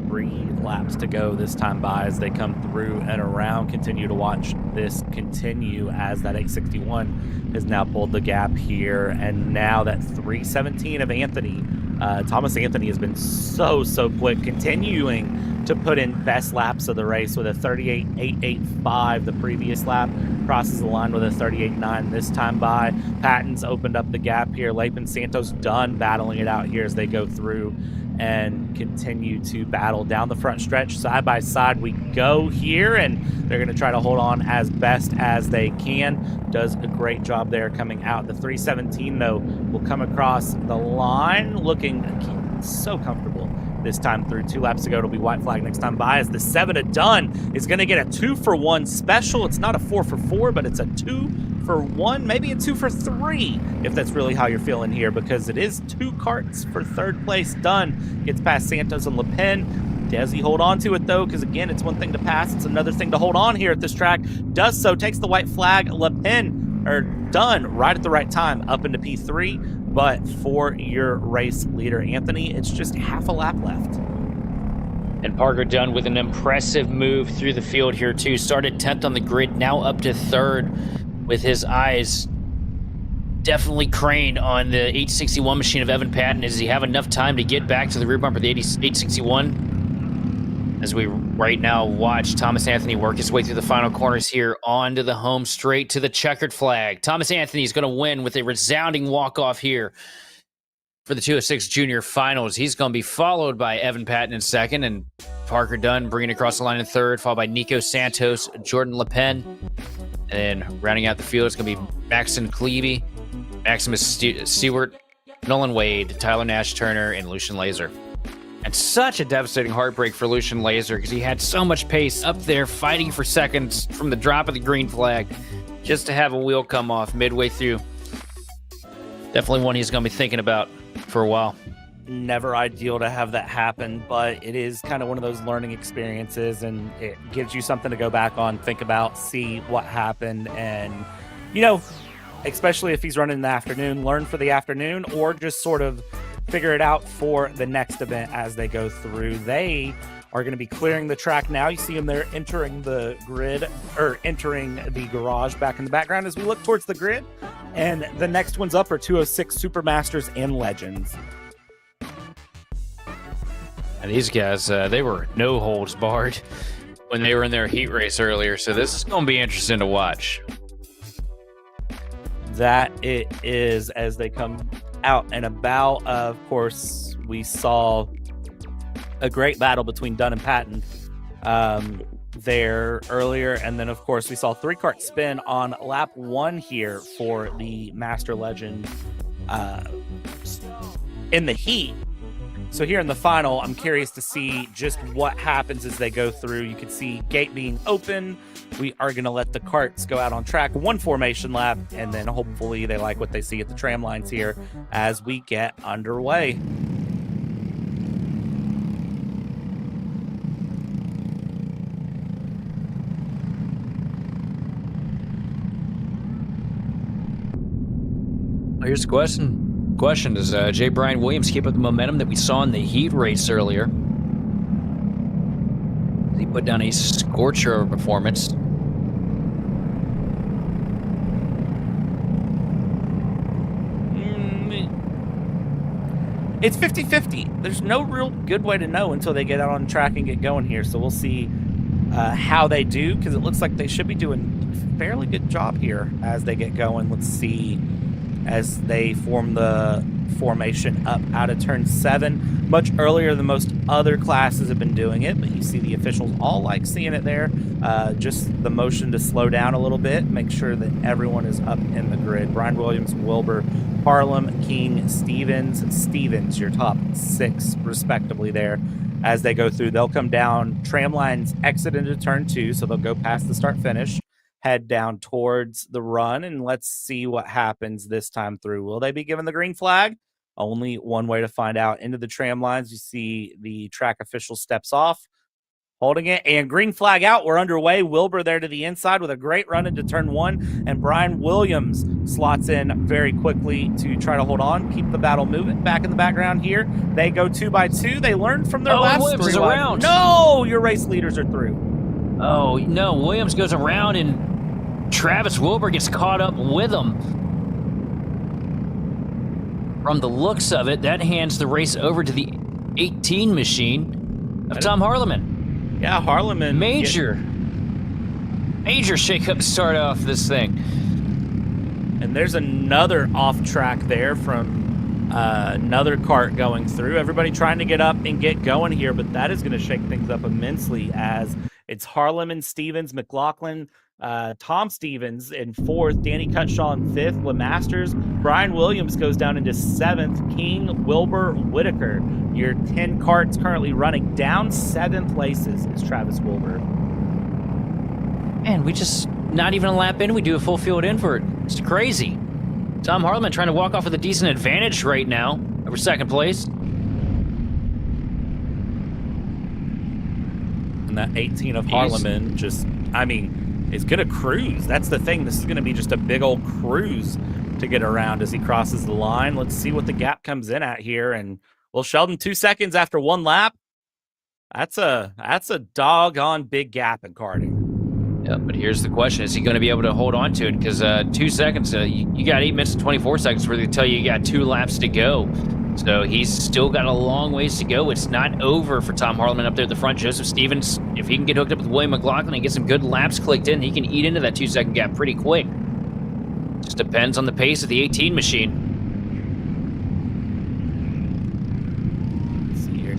Speaker 1: 3 laps to go this time by as they come through and around. Continue to watch this continue as that 861 has now pulled the gap here. And now that 317 of Anthony, Thomas Anthony has been so quick, continuing to put in best laps of the race with a 38.885 the previous lap. Crosses the line with a 38.9 this time by. Patton's opened up the gap here. Lapin, Santos, Dunn battling it out here as they go through and continue to battle down the front stretch. Side by side we go here, and they're going to try to hold on as best as they can. Does a great job there coming out. The 317, though, will come across the line looking so comfortable this time through. 2 laps to go. It'll be white flag next time by as the 7 of Dunn is going to get a 2-for-1 special. It's not a 4-for-4, but it's a 2-for-1, maybe a 2-for-3 if that's really how you're feeling here, because it is 2 karts for 3rd place. Dunn gets past Santos and Le Pen. Does he hold on to it, though? Because, again, it's one thing to pass. It's another thing to hold on here at this track. Does so. Takes the white flag. Le Pen, or Dunn, right at the right time, up into P3. But for your race leader, Anthony, it's just half a lap left.
Speaker 2: And Parker Dunn with an impressive move through the field here, too. Started 10th on the grid, now up to 3rd with his eyes definitely craned on the 861 machine of Evan Patton. Does he have enough time to get back to the rear bumper of the 861? As we right now watch Thomas Anthony work his way through the final corners here onto the home straight to the checkered flag. Thomas Anthony is going to win with a resounding walk-off here for the 206 Junior Finals. He's going to be followed by Evan Patton in 2nd, and Parker Dunn bringing across the line in 3rd, followed by Nico Santos, Jordan Le Pen. And then rounding out the field, it's going to be Maxon Klebe, Maximus Stewart, Nolan Wade, Tyler Nash Turner, and Lucian Laser. And such a devastating heartbreak for Lucian Laser, because he had so much pace up there fighting for seconds from the drop of the green flag, just to have a wheel come off midway through. Definitely one he's going to be thinking about for a while.
Speaker 1: never ideal to have that happen, but it is kind of one of those learning experiences, and it gives you something to go back on, think about, see what happened, and, you know, especially if he's running in the afternoon, learn for the afternoon, or just sort of figure it out for the next event as they go through. They are going to be clearing the track now. You see them there entering the grid, or entering the garage back in the background as we look towards the grid. And the next ones up are 206 Supermasters and Legends.
Speaker 2: And these guys, they were no holds barred when they were in their heat race earlier, so this is going to be interesting to watch.
Speaker 1: That it is, as they come out and about. Of course, we saw a great battle between Dunn and Patton there earlier, and then of course we saw 3-kart spin on lap 1 here for the Master Legend in the heat. So here in the final, I'm curious to see just what happens as they go through. You can see gate being open. We are going to let the karts go out on track, 1 formation lap, and then hopefully they like what they see at the tram lines here as we get underway.
Speaker 2: Here's the question. Does J. Brian Williams keep up the momentum that we saw in the heat race earlier? He put down a scorcher of a performance.
Speaker 1: It's 50-50. There's no real good way to know until they get out on track and get going here. So we'll see how they do, because it looks like they should be doing a fairly good job here as they get going. Let's see as they form the formation up out of turn 7. Much earlier than most other classes have been doing it, but you see the officials all like seeing it there. Just the motion to slow down a little bit, make sure that everyone is up in the grid. Brian Williams, Wilbur, Harlem, King, Stevens, your top 6 respectively there as they go through. They'll come down tram lines, exit into turn 2, so they'll go past the start finish, head down towards the run, and let's see what happens this time through. Will they be given the green flag? Only one way to find out. Into the tram lines, you see the track official steps off, holding it, and green flag out. We're underway. Wilbur there to the inside with a great run into turn 1, and Brian Williams slots in very quickly to try to hold on, keep the battle moving. Back in the background here, they go 2 by 2. They learned from their last
Speaker 2: Williams
Speaker 1: 3
Speaker 2: is around.
Speaker 1: No, your race leaders are through.
Speaker 2: Oh, no, Williams goes around and Travis Wilbur gets caught up with him. From the looks of it, that hands the race over to the 18 machine of Tom Harleman.
Speaker 1: Yeah, Harleman.
Speaker 2: Major shakeup to start off this thing.
Speaker 1: And there's another off track there from another kart going through. Everybody trying to get up and get going here, but that is going to shake things up immensely as it's Harleman, Stevens, McLaughlin, Tom Stevens in 4th, Danny Cutshaw in 5th, LeMasters. Brian Williams goes down into 7th, King, Wilbur, Whitaker. Your 10 karts currently running down 7 places is Travis Wilbur.
Speaker 2: Man, we just, not even a lap in, we do a full field invert. It's crazy. Tom Harleman trying to walk off with a decent advantage right now over 2nd place.
Speaker 1: And that 18 of Harleman just, I mean, is going to cruise. That's the thing. This is going to be just a big old cruise to get around as he crosses the line. Let's see what the gap comes in at here. And, well, Sheldon, 2 seconds after 1 lap. That's a doggone big gap in karting.
Speaker 2: Yeah, but here's the question. Is he going to be able to hold on to it? Because 2 seconds, you got 8 minutes and 24 seconds where they tell you got 2 laps to go. So he's still got a long ways to go. It's not over for Tom Harleman up there at the front. Joseph Stevens, if he can get hooked up with William McLaughlin and get some good laps clicked in, he can eat into that 2-second gap pretty quick. Just depends on the pace of the 18 machine.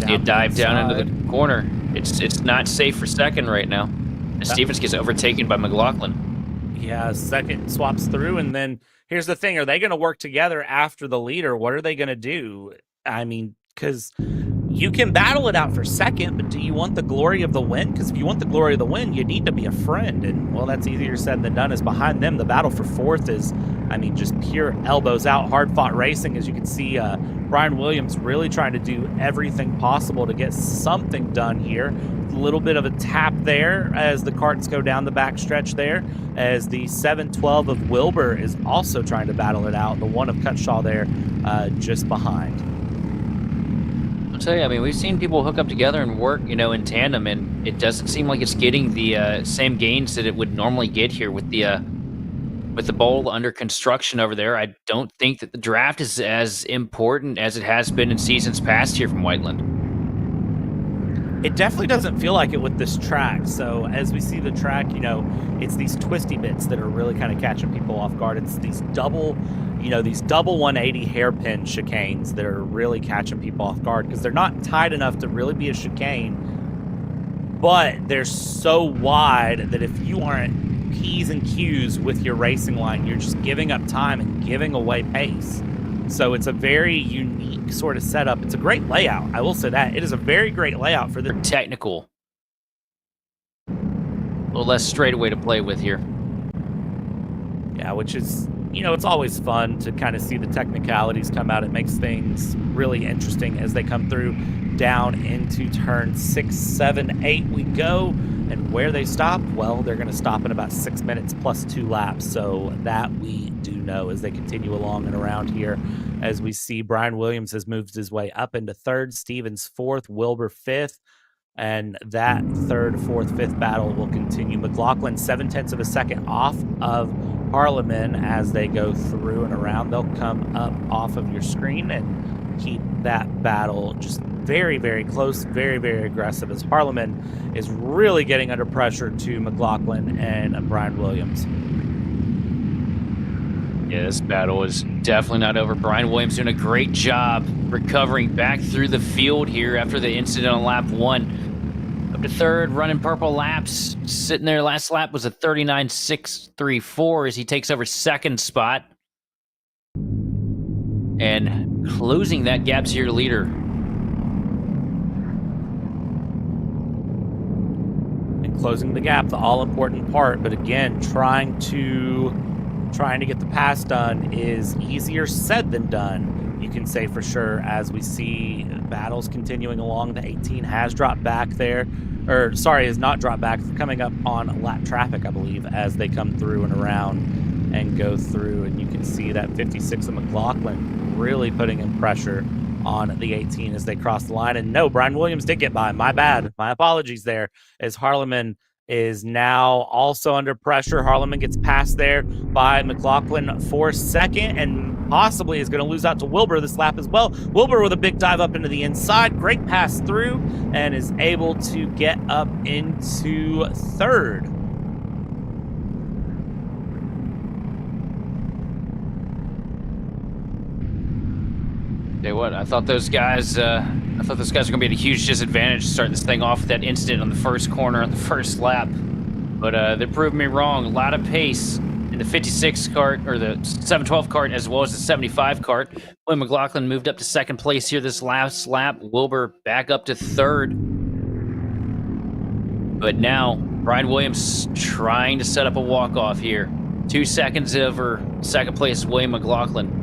Speaker 2: You dive down into the corner. It's not safe for 2nd right now. And Stevens gets overtaken by McLaughlin.
Speaker 1: Yeah, 2nd swaps through, and then here's the thing. Are they going to work together after the leader? What are they going to do? I mean, because you can battle it out for 2nd, but do you want the glory of the win? Because if you want the glory of the win, you need to be a friend. And, well, that's easier said than done. Is behind them, the battle for 4th is I mean, just pure elbows out, hard-fought racing. As you can see, Brian Williams really trying to do everything possible to get something done here. A little bit of a tap there as the karts go down the backstretch there, as the 712 of Wilbur is also trying to battle it out. The one of Cutshaw there just behind.
Speaker 2: I'll tell you, I mean, we've seen people hook up together and work, in tandem, and it doesn't seem like it's getting the same gains that it would normally get here with the bowl under construction over there. I don't think that the draft is as important as it has been in seasons past here from Whiteland.
Speaker 1: It definitely doesn't feel like it with this track. So as we see the track, it's these twisty bits that are really kind of catching people off guard. It's these double 180 hairpin chicanes that are really catching people off guard because they're not tight enough to really be a chicane, but they're so wide that if you aren't P's and Q's with your racing line, you're just giving up time and giving away pace. So it's a very unique sort of setup. It's a great layout. I will say that. It is a very great layout for the
Speaker 2: technical. A little less straightaway to play with here.
Speaker 1: Yeah, which is, it's always fun to kind of see the technicalities come out. It makes things really interesting as they come through down into turn 6, 7, 8 we go. And where they stop, well, they're going to stop in about 6 minutes plus 2 laps. So that we do know as they continue along and around here. As we see Brian Williams has moved his way up into 3rd, Stevens 4th, Wilbur 5th. And that 3rd, 4th, 5th battle will continue. McLaughlin 7/10 of a second off of Harleman as they go through and around. They'll come up off of your screen and keep that battle just very, very close, very, very aggressive as Harleman is really getting under pressure to McLaughlin and Brian Williams.
Speaker 2: Yeah, this battle is definitely not over. Brian Williams doing a great job recovering back through the field here after the incident on lap 1. Up to 3rd, running purple laps. Sitting there, last lap was a 39.634 as he takes over 2nd spot. And closing that gap to your leader.
Speaker 1: And closing the gap, the all-important part. But again, trying to get the pass done is easier said than done, you can say for sure, as we see battles continuing along. The 18 has dropped back there, has not dropped back. They're coming up on lap traffic, I believe, as they come through and around and go through. And you can see that 56 of McLaughlin really putting in pressure on the 18 as they cross the line. And no, Brian Williams did get by. My bad. My apologies there, as Harleman is now also under pressure. Harleman gets passed there by McLaughlin for 2nd and possibly is going to lose out to Wilbur this lap as well. Wilbur with a big dive up into the inside. Great pass through and is able to get up into 3rd.
Speaker 2: Tell you what, I thought those guys were going to be at a huge disadvantage starting this thing off with that incident on the first corner on the first lap. But they proved me wrong. A lot of pace in the 56 kart, or the 712 kart, as well as the 75 kart. William McLaughlin moved up to 2nd place here this last lap. Wilbur back up to 3rd. But now, Brian Williams trying to set up a walk-off here. 2 seconds over 2nd place, William McLaughlin.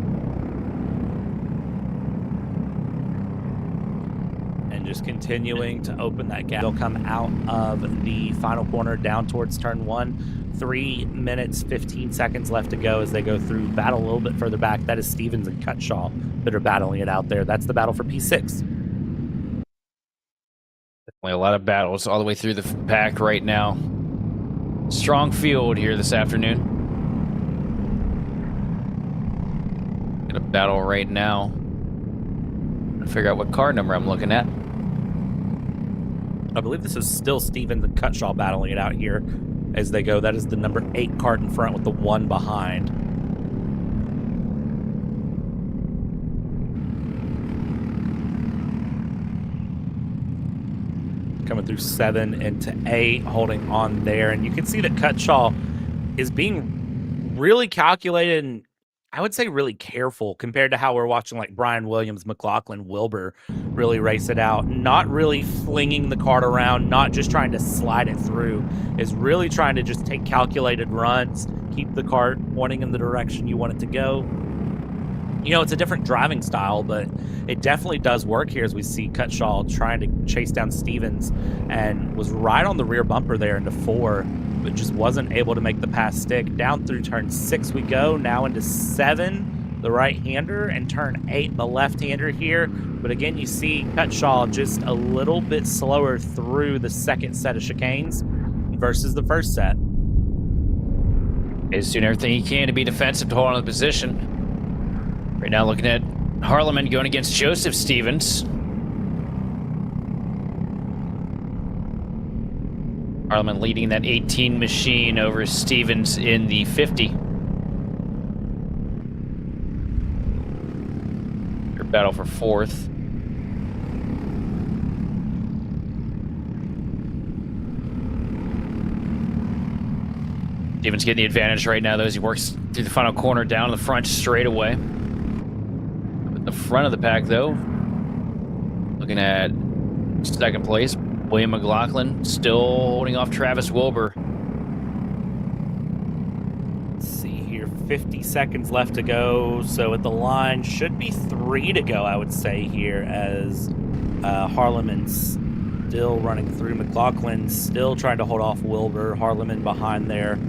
Speaker 1: Just continuing to open that gap. They'll come out of the final corner down towards turn 1. 3 minutes, 15 seconds left to go as they go through. Battle a little bit further back. That is Stevens and Cutshaw that are battling it out there. That's the battle for P6.
Speaker 2: Definitely a lot of battles all the way through the pack right now. Strong field here this afternoon. Got a battle right now. Figure out what car number I'm looking at.
Speaker 1: I believe this is still Stevens and Cutshaw battling it out here as they go. That is the number 8 kart in front with the 1 behind. Coming through 7 into 8, holding on there. And you can see that Cutshaw is being really calculated and I would say really careful compared to how we're watching like Brian Williams, McLaughlin, Wilbur really race it out. Not really flinging the kart around, not just trying to slide it through, is really trying to just take calculated runs, keep the kart pointing in the direction you want it to go. You know, it's a different driving style, but it definitely does work here as we see Cutshaw trying to chase down Stevens and was right on the rear bumper there into 4, but just wasn't able to make the pass stick. Down through turn 6 we go, now into 7, the right-hander, and turn 8, the left-hander here. But again, you see Cutshaw just a little bit slower through the second set of chicanes versus the first set.
Speaker 2: He's doing everything he can to be defensive to hold on to the position. Right now looking at Harleman going against Joseph Stevens. Harleman leading that 18 machine over Stevens in the 50. Their battle for 4th. Stevens getting the advantage right now, though, as he works through the final corner down the front straightaway. The front of the pack, though, looking at second place, William McLaughlin still holding off Travis Wilbur.
Speaker 1: Let's see here, 50 seconds left to go. So at the line, should be 3 to go, I would say here, as Harleman's still running through. McLaughlin still trying to hold off Wilbur. Harleman behind there,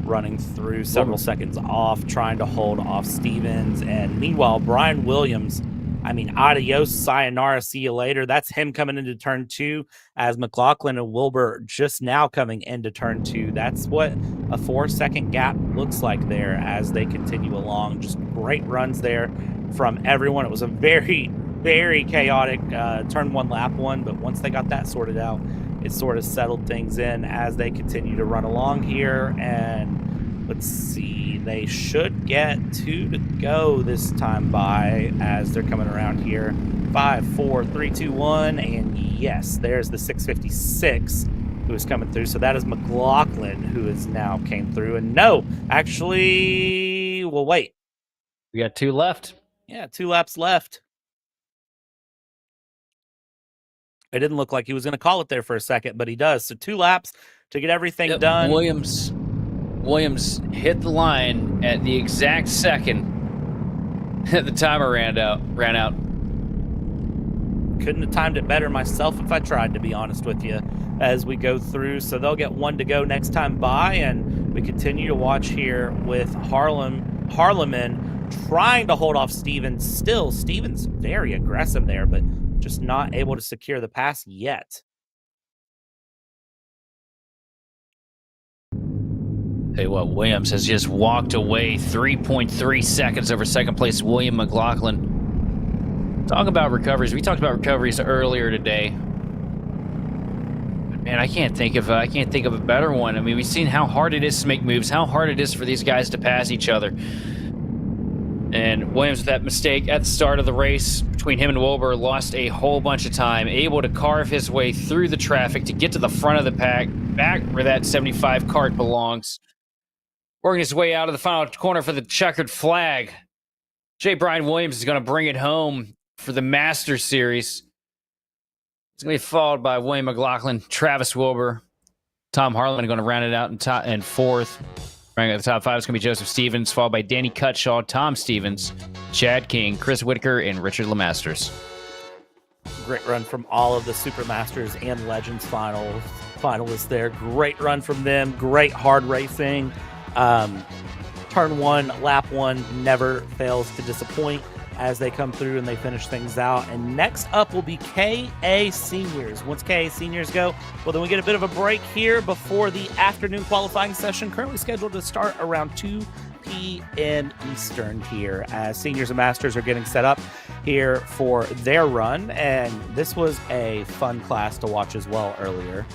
Speaker 1: running through, several seconds off, trying to hold off Stevens. And meanwhile, Brian Williams, I mean, adios, sayonara, see you later. That's him coming into turn 2, as McLaughlin and Wilbur just now coming into turn 2. That's what a 4-second gap looks like there as they continue along. Just great runs there from everyone. It was a very, very chaotic turn 1, lap 1, but once they got that sorted out, it sort of settled things in as they continue to run along here. And let's see, they should get 2 to go this time by as they're coming around here. 5, 4, 3, 2, 1, and yes, there's the 656 who is coming through. So that is McLaughlin who is now came through. And no, actually, well, wait.
Speaker 2: We got 2 left.
Speaker 1: Yeah, 2 laps left. It didn't look like he was going to call it there for a second, but he does. So 2 laps to get everything done.
Speaker 2: Williams hit the line at the exact second that the timer ran out.
Speaker 1: Couldn't have timed it better myself if I tried, to be honest with you, as we go through. So they'll get 1 to go next time by, and we continue to watch here with Harleman trying to hold off Stevens. Still, Stevens very aggressive there, but just not able to secure the pass yet.
Speaker 2: Tell you what, Williams has just walked away 3.3 seconds over second place William McLaughlin. Talk about recoveries. We talked about recoveries earlier today. But man, I can't think of a better one. I mean, we've seen how hard it is to make moves, how hard it is for these guys to pass each other. And Williams, with that mistake at the start of the race between him and Wilbur, lost a whole bunch of time, able to carve his way through the traffic to get to the front of the pack, back where that 75 kart belongs. Working his way out of the final corner for the checkered flag. J. Brian Williams is going to bring it home for the Masters Series. It's going to be followed by William McLaughlin, Travis Wilbur, Tom Harleman going to round it out in 4th. Ranking at the top 5 is going to be Joseph Stevens, followed by Danny Cutshaw, Tom Stevens, Chad King, Chris Whitaker, and Richard LeMasters.
Speaker 1: Great run from all of the Super Masters and Legends finalists there. Great run from them. Great hard racing. Turn 1, lap 1 never fails to disappoint as they come through and they finish things out. And next up will be KA Seniors. Once KA Seniors go, well, then we get a bit of a break here before the afternoon qualifying session, currently scheduled to start around 2 p.m. Eastern here, as Seniors and Masters are getting set up here for their run. And this was a fun class to watch as well earlier.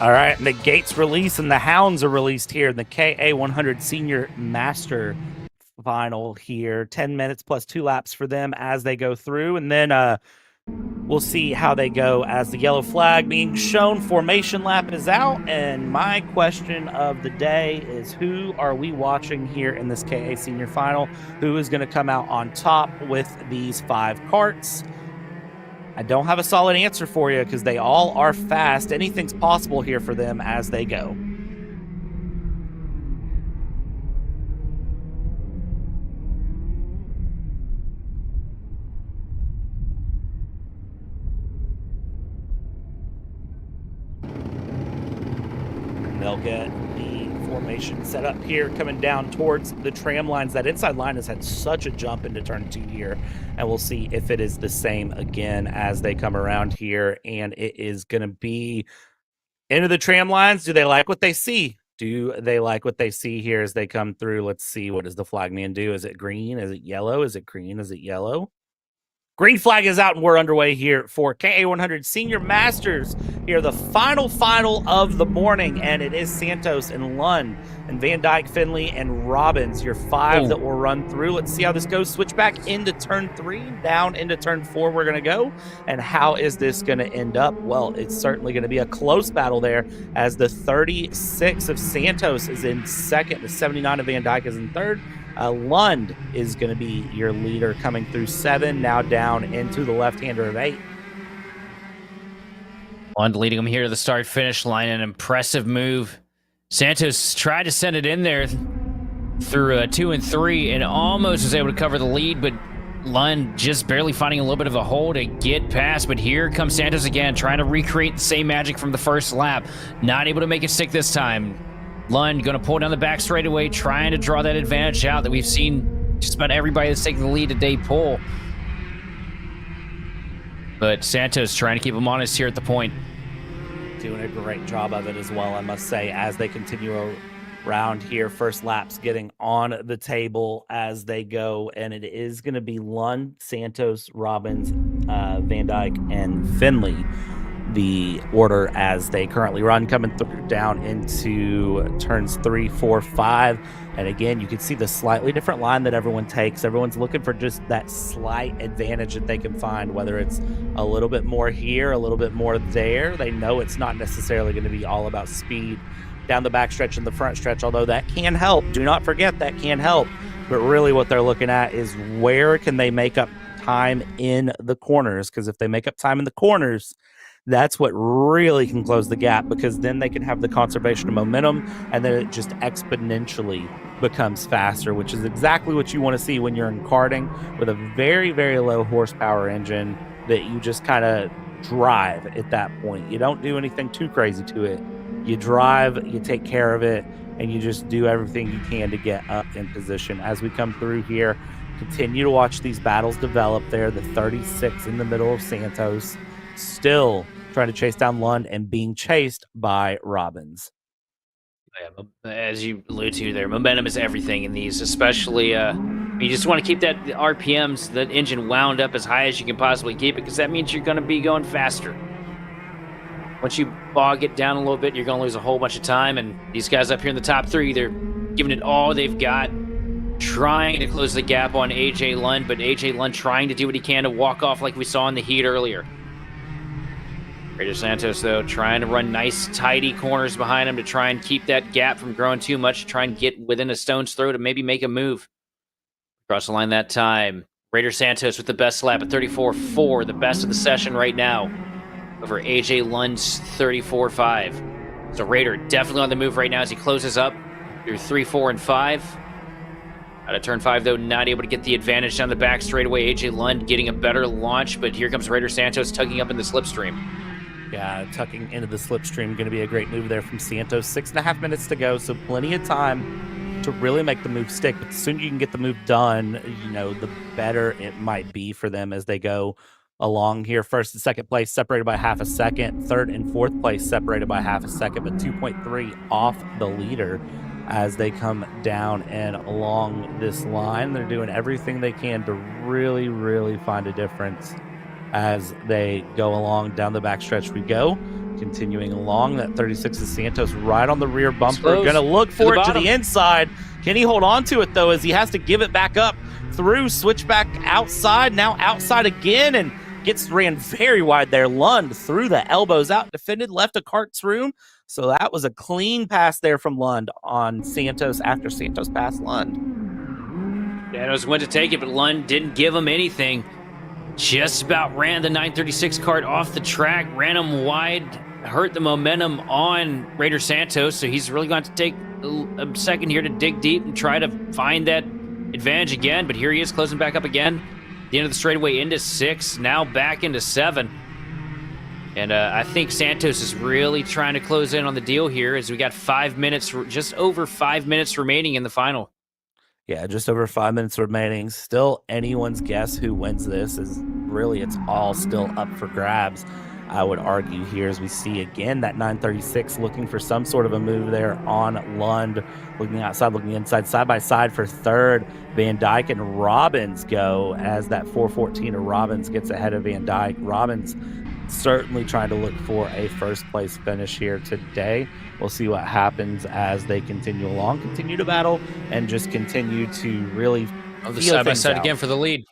Speaker 1: All right, and the gates release and the hounds are released here in the KA100 Senior Master Final here. 10 minutes plus 2 laps for them as they go through, and then we'll see how they go as the yellow flag being shown. Formation lap is out, and my question of the day is, who are we watching here in this KA Senior Final? Who is going to come out on top with these 5 karts? I don't have a solid answer for you because they all are fast. Anything's possible here for them as they go. They'll get the formation set up here, coming down towards the tram lines. That inside line has had such a jump into turn 2 here, and we'll see if it is the same again as they come around here. And it is going to be into the tram lines. Do they like what they see? Do they like what they see here as they come through? Let's see. What does the flagman do? Is it green? Is it yellow? Is it green? Is it yellow? Green flag is out, and we're underway here for KA100 Senior Masters. Here, the final of the morning, and it is Santos and Lund and Van Dyke, Finley, and Robbins, your 5 that will run through. Let's see how this goes. Switch back into turn 3, down into turn 4 we're going to go. And how is this going to end up? Well, it's certainly going to be a close battle there, as the 36 of Santos is in second, the 79 of Van Dyke is in third. Lund is going to be your leader coming through 7, now down into the left-hander of 8.
Speaker 2: Lund leading him here to the start-finish line, an impressive move. Santos tried to send it in there through 2 and 3 and almost was able to cover the lead, but Lund just barely finding a little bit of a hole to get past. But here comes Santos again, trying to recreate the same magic from the first lap. Not able to make it stick this time. Lund going to pull down the back straightaway, trying to draw that advantage out that we've seen just about everybody that's taking the lead today pull. But Santos trying to keep him honest here at the point.
Speaker 1: Doing a great job of it as well, I must say, as they continue around here. First laps getting on the table as they go, and it is going to be Lund, Santos, Robbins, Van Dyke, and Finley. The order as they currently run, coming down into turns 3, 4, 5. And again, you can see the slightly different line that everyone takes. Everyone's looking for just that slight advantage that they can find, whether it's a little bit more here, a little bit more there. They know it's not necessarily going to be all about speed down the back stretch and the front stretch, although that can help. Do not forget that can help. But really what they're looking at is where can they make up time in the corners, because if they make up time in the corners, that's what really can close the gap, because then they can have the conservation of momentum, and then it just exponentially becomes faster, which is exactly what you want to see when you're in karting with a very, very low horsepower engine that you just kind of drive at that point. You don't do anything too crazy to it. You drive, you take care of it, and you just do everything you can to get up in position. As we come through here, continue to watch these battles develop there. The 36 in the middle of Santos, still trying to chase down Lund and being chased by Robbins.
Speaker 2: Yeah, as you allude to there, momentum is everything in these, especially you just want to keep that RPMs, that engine wound up as high as you can possibly keep it, because that means you're going to be going faster. Once you bog it down a little bit, you're going to lose a whole bunch of time, and these guys up here in the top 3, they're giving it all they've got, trying to close the gap on AJ Lund, but AJ Lund trying to do what he can to walk off like we saw in the heat earlier. Raider Santos, though, trying to run nice, tidy corners behind him to try and keep that gap from growing too much, to try and get within a stone's throw to maybe make a move. Across the line that time, Raider Santos with the best lap at 34.4, the best of the session right now, over AJ Lund's 34.5. So Raider definitely on the move right now as he closes up through 3, 4, and 5. Out of turn 5, though, not able to get the advantage down the back straightaway. AJ Lund getting a better launch, but here comes Raider Santos tugging up in the slipstream.
Speaker 1: Yeah, tucking into the slipstream, going to be a great move there from Santos. 6.5 minutes to go, so plenty of time to really make the move stick. But the sooner you can get the move done, you know, the better it might be for them as they go along here. First and second place separated by half a second. Third and fourth place separated by half a second, but 2.3 off the leader as they come down and along this line. They're doing everything they can to really, really find a difference as they go along down the backstretch we go. Continuing along, that 36 is Santos right on the rear bumper.
Speaker 2: Close.
Speaker 1: Going to look
Speaker 2: To
Speaker 1: for
Speaker 2: the
Speaker 1: it to
Speaker 2: bottom.
Speaker 1: the inside. Can he hold on to it, though, as he has to give it back up through, switch back outside, now outside again, and ran very wide there. Lund threw the elbows out, defended, left a Kart's room. So that was a clean pass there from Lund on Santos after Santos passed Lund.
Speaker 2: Santos went to take it, but Lund didn't give him anything. Just about ran the 936 Kart off the track, ran him wide, hurt the momentum on Raider Santos, so he's really going to take a second here to dig deep and try to find that advantage again, but here he is closing back up again. The end of the straightaway into 6, now back into 7. And I think Santos is really trying to close in on the deal here as we got 5 minutes, just over 5 minutes remaining in the final.
Speaker 1: Yeah, just over 5 minutes remaining. Still anyone's guess who wins this. It's all still up for grabs, I would argue, here as we see again that 936 looking for some sort of a move there on Lund, looking outside, looking inside, side by side for third. Van Dyke and Robbins go as that 414 of Robbins gets ahead of Van Dyke. Robbins certainly trying to look for a first place finish here today. We'll see what happens as they continue along, continue to battle, and just continue to really
Speaker 2: the
Speaker 1: feel
Speaker 2: side by
Speaker 1: things
Speaker 2: side
Speaker 1: out.
Speaker 2: again for the lead.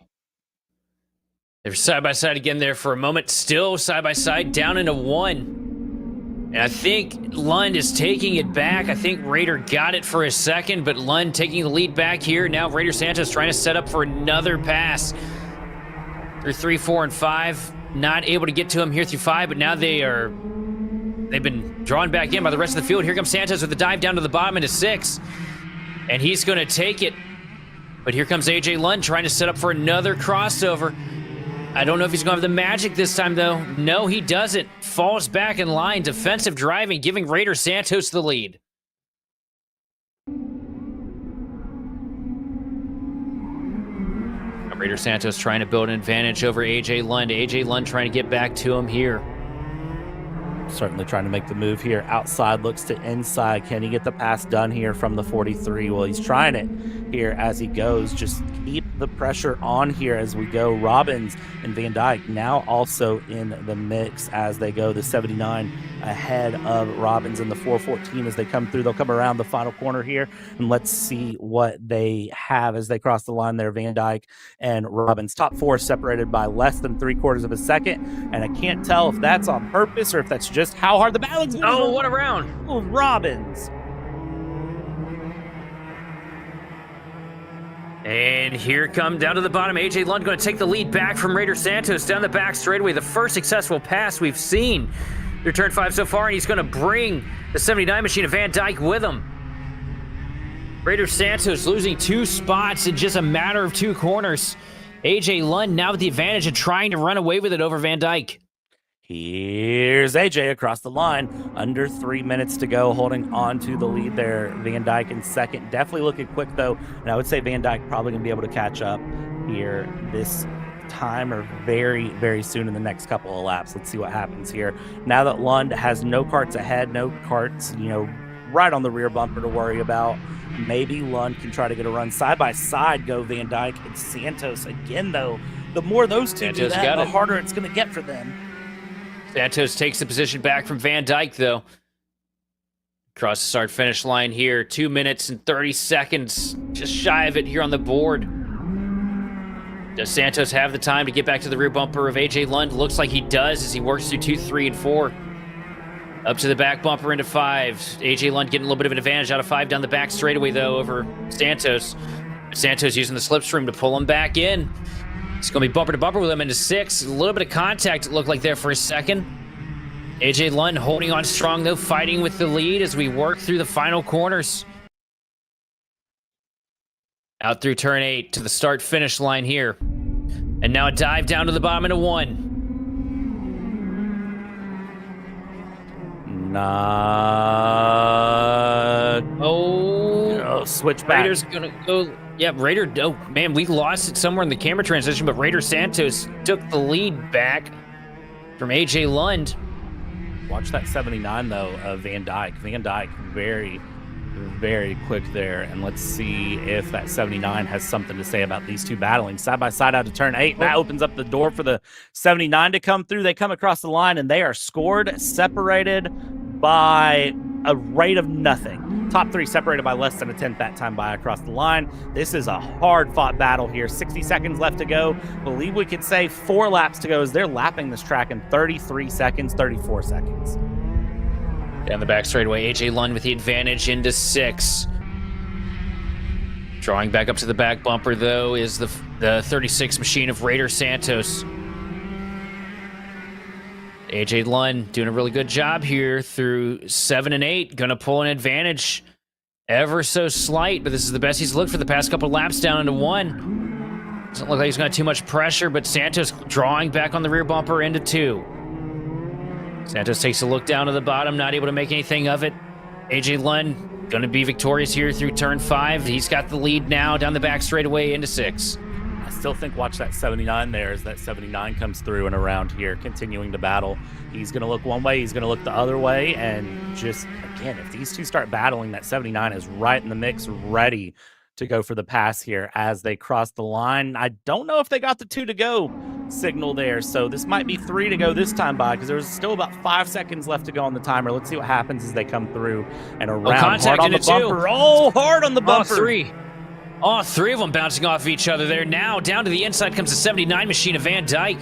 Speaker 2: They're side by side again there for a moment. Still side by side, down into 1. And I think Lund is taking it back. I think Raider got it for a second, but Lund taking the lead back here. Now Raider Santos trying to set up for another pass through 3, 4, and 5. Not able to get to him here through 5, but now they've been drawn back in by the rest of the field. Here comes Santos with a dive down to the bottom into 6. And he's going to take it. But here comes AJ Lund trying to set up for another crossover. I don't know if he's going to have the magic this time, though. No, he doesn't. Falls back in line. Defensive driving, giving Raider Santos the lead. Raider Santos trying to build an advantage over AJ Lund. AJ Lund trying to get back to him here.
Speaker 1: Certainly trying to make the move here. Outside looks to inside. Can he get the pass done here from the 43? Well, he's trying it here as he goes. Just keep the pressure on here as we go. Robbins and Van Dyke now also in the mix as they go. The 79 ahead of Robbins and the 414 as they come through. They'll come around the final corner here, and let's see what they have as they cross the line there. Van Dyke and Robbins. Top 4 separated by less than 3/4 of a second, and I can't tell if that's on purpose or if that's just how hard the battle's going.
Speaker 2: Oh, what a round.
Speaker 1: Oh, Robbins.
Speaker 2: And here come down to the bottom. AJ Lund going to take the lead back from Raider Santos down the back straightaway. The first successful pass we've seen through turn 5 so far, and he's going to bring the 79 machine of Van Dyke with him. Raider Santos losing 2 spots in just a matter of 2 corners. AJ Lund now with the advantage and trying to run away with it over Van Dyke.
Speaker 1: Here's AJ across the line. Under 3 minutes to go, holding on to the lead there. Van Dyke in second. Definitely looking quick, though. And I would say Van Dyke probably going to be able to catch up here this time or very, very soon in the next couple of laps. Let's see what happens here. Now that Lund has no karts ahead, no karts, right on the rear bumper to worry about. Maybe Lund can try to get a run side by side, go Van Dyke and Santos. Again, though, the more those two do that, the harder it's going to get for them.
Speaker 2: Santos takes the position back from Van Dyke, though. Across the start-finish line here. 2 minutes and 30 seconds. Just shy of it here on the board. Does Santos have the time to get back to the rear bumper of AJ Lund? Looks like he does as he works through 2, 3, and 4. Up to the back bumper into 5. AJ Lund getting a little bit of an advantage out of 5 down the back straightaway, though, over Santos. Santos using the slipstream to pull him back in. It's going to be bumper to bumper with him into 6. A little bit of contact, it looked like there for a second. AJ Lund holding on strong, though, fighting with the lead as we work through the final corners. Out through turn 8 to the start-finish line here. And now a dive down to the bottom into 1.
Speaker 1: Switch back.
Speaker 2: Raider's going to go... Yeah, Raider, oh man, we lost it somewhere in the camera transition, but Raider Santos took the lead back from AJ Lund.
Speaker 1: Watch that 79, though, of Van Dyke. Van Dyke, very, very quick there. And let's see if that 79 has something to say about these two battling side by side out of turn 8. That opens up the door for the 79 to come through. They come across the line and they are scored, separated by a rate of nothing. Top 3 separated by less than a tenth that time by across the line. This is a hard-fought battle here. 60 seconds left to go. Believe we could say 4 laps to go as they're lapping this track in 33 seconds, 34 seconds.
Speaker 2: Down the back straightaway, AJ Lund with the advantage into 6. Drawing back up to the back bumper, though, is the 36 machine of Raider Santos. AJ Lund doing a really good job here through 7 and 8. Going to pull an advantage ever so slight, but this is the best he's looked for the past couple laps down into 1. Doesn't look like he's got too much pressure, but Santos drawing back on the rear bumper into 2. Santos takes a look down to the bottom, not able to make anything of it. AJ Lund going to be victorious here through turn 5. He's got the lead now down the back straightaway into 6.
Speaker 1: I still think watch that 79 there as that 79 comes through and around here, continuing to battle. He's going to look one way, he's going to look the other way, and just, again, if these two start battling, that 79 is right in the mix, ready to go for the pass here as they cross the line. I don't know if they got the 2 to go signal there, so this might be 3 to go this time by because there's still about 5 seconds left to go on the timer. Let's see what happens as they come through and around. Hard on the bumper. Oh, hard on the bumper.
Speaker 2: 3. Oh, 3 of them bouncing off each other there. Now down to the inside comes the 79 machine of Van Dyke.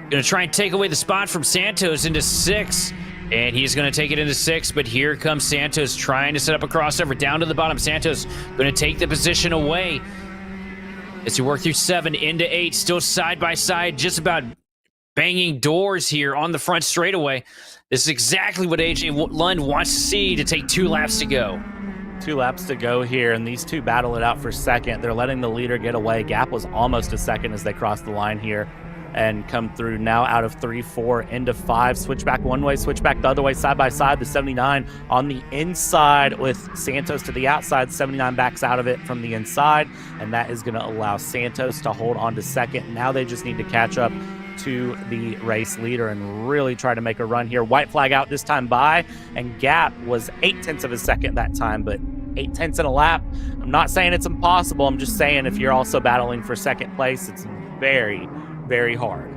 Speaker 2: Going to try and take away the spot from Santos into 6. And he's going to take it into 6, but here comes Santos trying to set up a crossover down to the bottom. Santos going to take the position away as you work through 7 into 8, still side by side, just about banging doors here on the front straightaway. This is exactly what AJ Lund wants to see to take 2 laps to go.
Speaker 1: 2 laps to go here, and these two battle it out for second. They're letting the leader get away. Gap was almost a second as they cross the line here and come through now out of 3, 4 into 5. Switch back one way, switch back the other way, side by side. The 79 on the inside with Santos to the outside. 79 backs out of it from the inside, and that is going to allow Santos to hold on to second. Now they just need to catch up to the race leader and really try to make a run here. White flag out this time by, and Gap was 0.8 of a second that time, but 0.8 in a lap. I'm not saying it's impossible. I'm just saying if you're also battling for second place, it's very, very hard.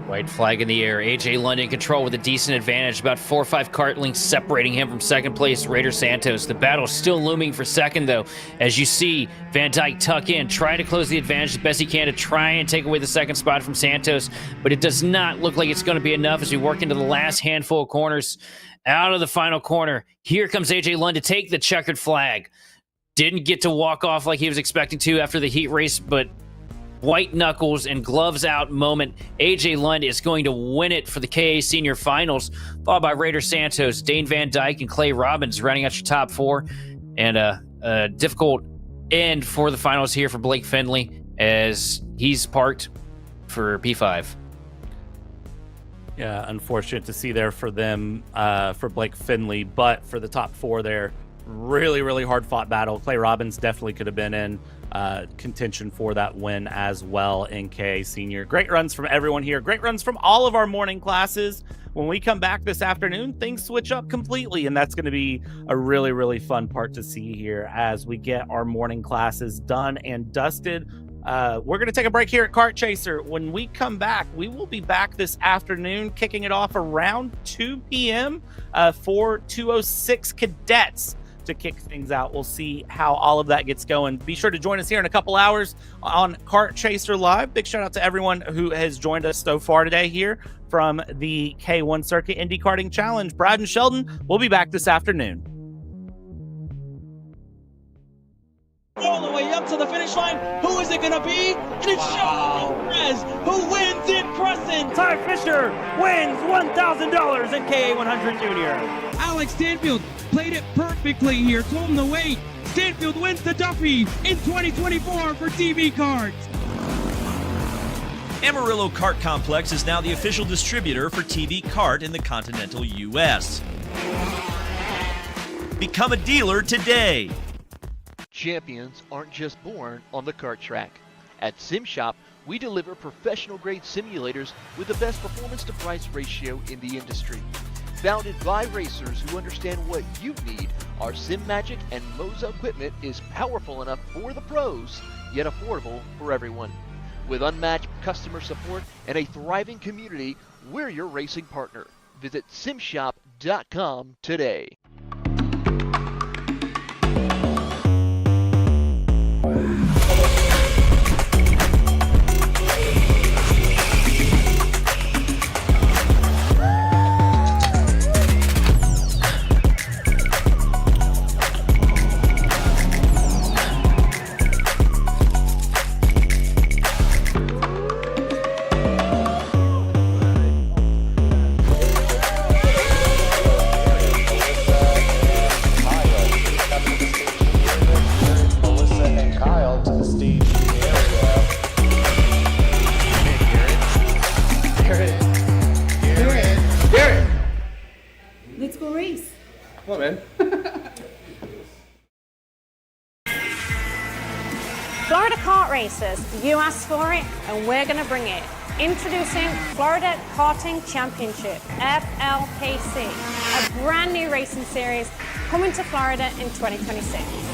Speaker 2: White flag in the air. AJ Lund in control with a decent advantage. About 4 or 5 kart lengths separating him from second place, Raider Santos. The battle still looming for second, though. As you see Van Dyke tuck in, try to close the advantage as best he can to try and take away the second spot from Santos. But it does not look like it's going to be enough as we work into the last handful of corners. Out of the final corner, here comes AJ Lund to take the checkered flag. Didn't get to walk off like he was expecting to after the heat race, but white knuckles and gloves out moment. AJ Lund is going to win it for the KA Senior Finals, followed by Raider Santos, Dane Van Dyke, and Clay Robbins rounding out your top 4. And a difficult end for the finals here for Blake Findlay as he's parked for P5.
Speaker 1: Yeah, unfortunate to see there for them, for Blake Findlay, but for the top 4 there, really, really hard fought battle. Clay Robbins definitely could have been in contention for that win as well in KA Senior. Great runs from everyone here. Great runs from all of our morning classes. When we come back this afternoon, things switch up completely, and that's going to be a really, really fun part to see here as we get our morning classes done and dusted. We're going to take a break here at Kart Chaser. When we come back, we will be back this afternoon, kicking it off around 2 p.m. For 206 cadets to kick things out. We'll see how all of that gets going. Be sure to join us here in a couple hours on Kart Chaser Live. Big shout out to everyone who has joined us so far today here from the K1 Circuit Indy Karting Challenge. Brad and Sheldon, we'll be back this afternoon.
Speaker 17: All the way up to the finish line. Who is it going to be? It's Sean Perez who wins in Crescent.
Speaker 18: Ty Fisher wins $1,000 in KA100 Junior.
Speaker 17: Alex Stanfield played it perfectly here. Told him to wait. Stanfield wins the Duffy in 2024 for TV Karts.
Speaker 19: Amarillo Kart Complex is now the official distributor for TV Kart in the continental U.S. Become a dealer today.
Speaker 20: Champions aren't just born on the kart track. At SimShop, we deliver professional-grade simulators with the best performance-to-price ratio in the industry. Founded by racers who understand what you need, our SimMagic and Moza equipment is powerful enough for the pros, yet affordable for everyone. With unmatched customer support and a thriving community, we're your racing partner. Visit simshop.com today.
Speaker 21: Let's go race.
Speaker 22: Come on, man.
Speaker 16: Florida kart racers, you asked for it, and we're going to bring it. Introducing Florida Karting Championship, FLKC, a brand new racing series coming to Florida in 2026.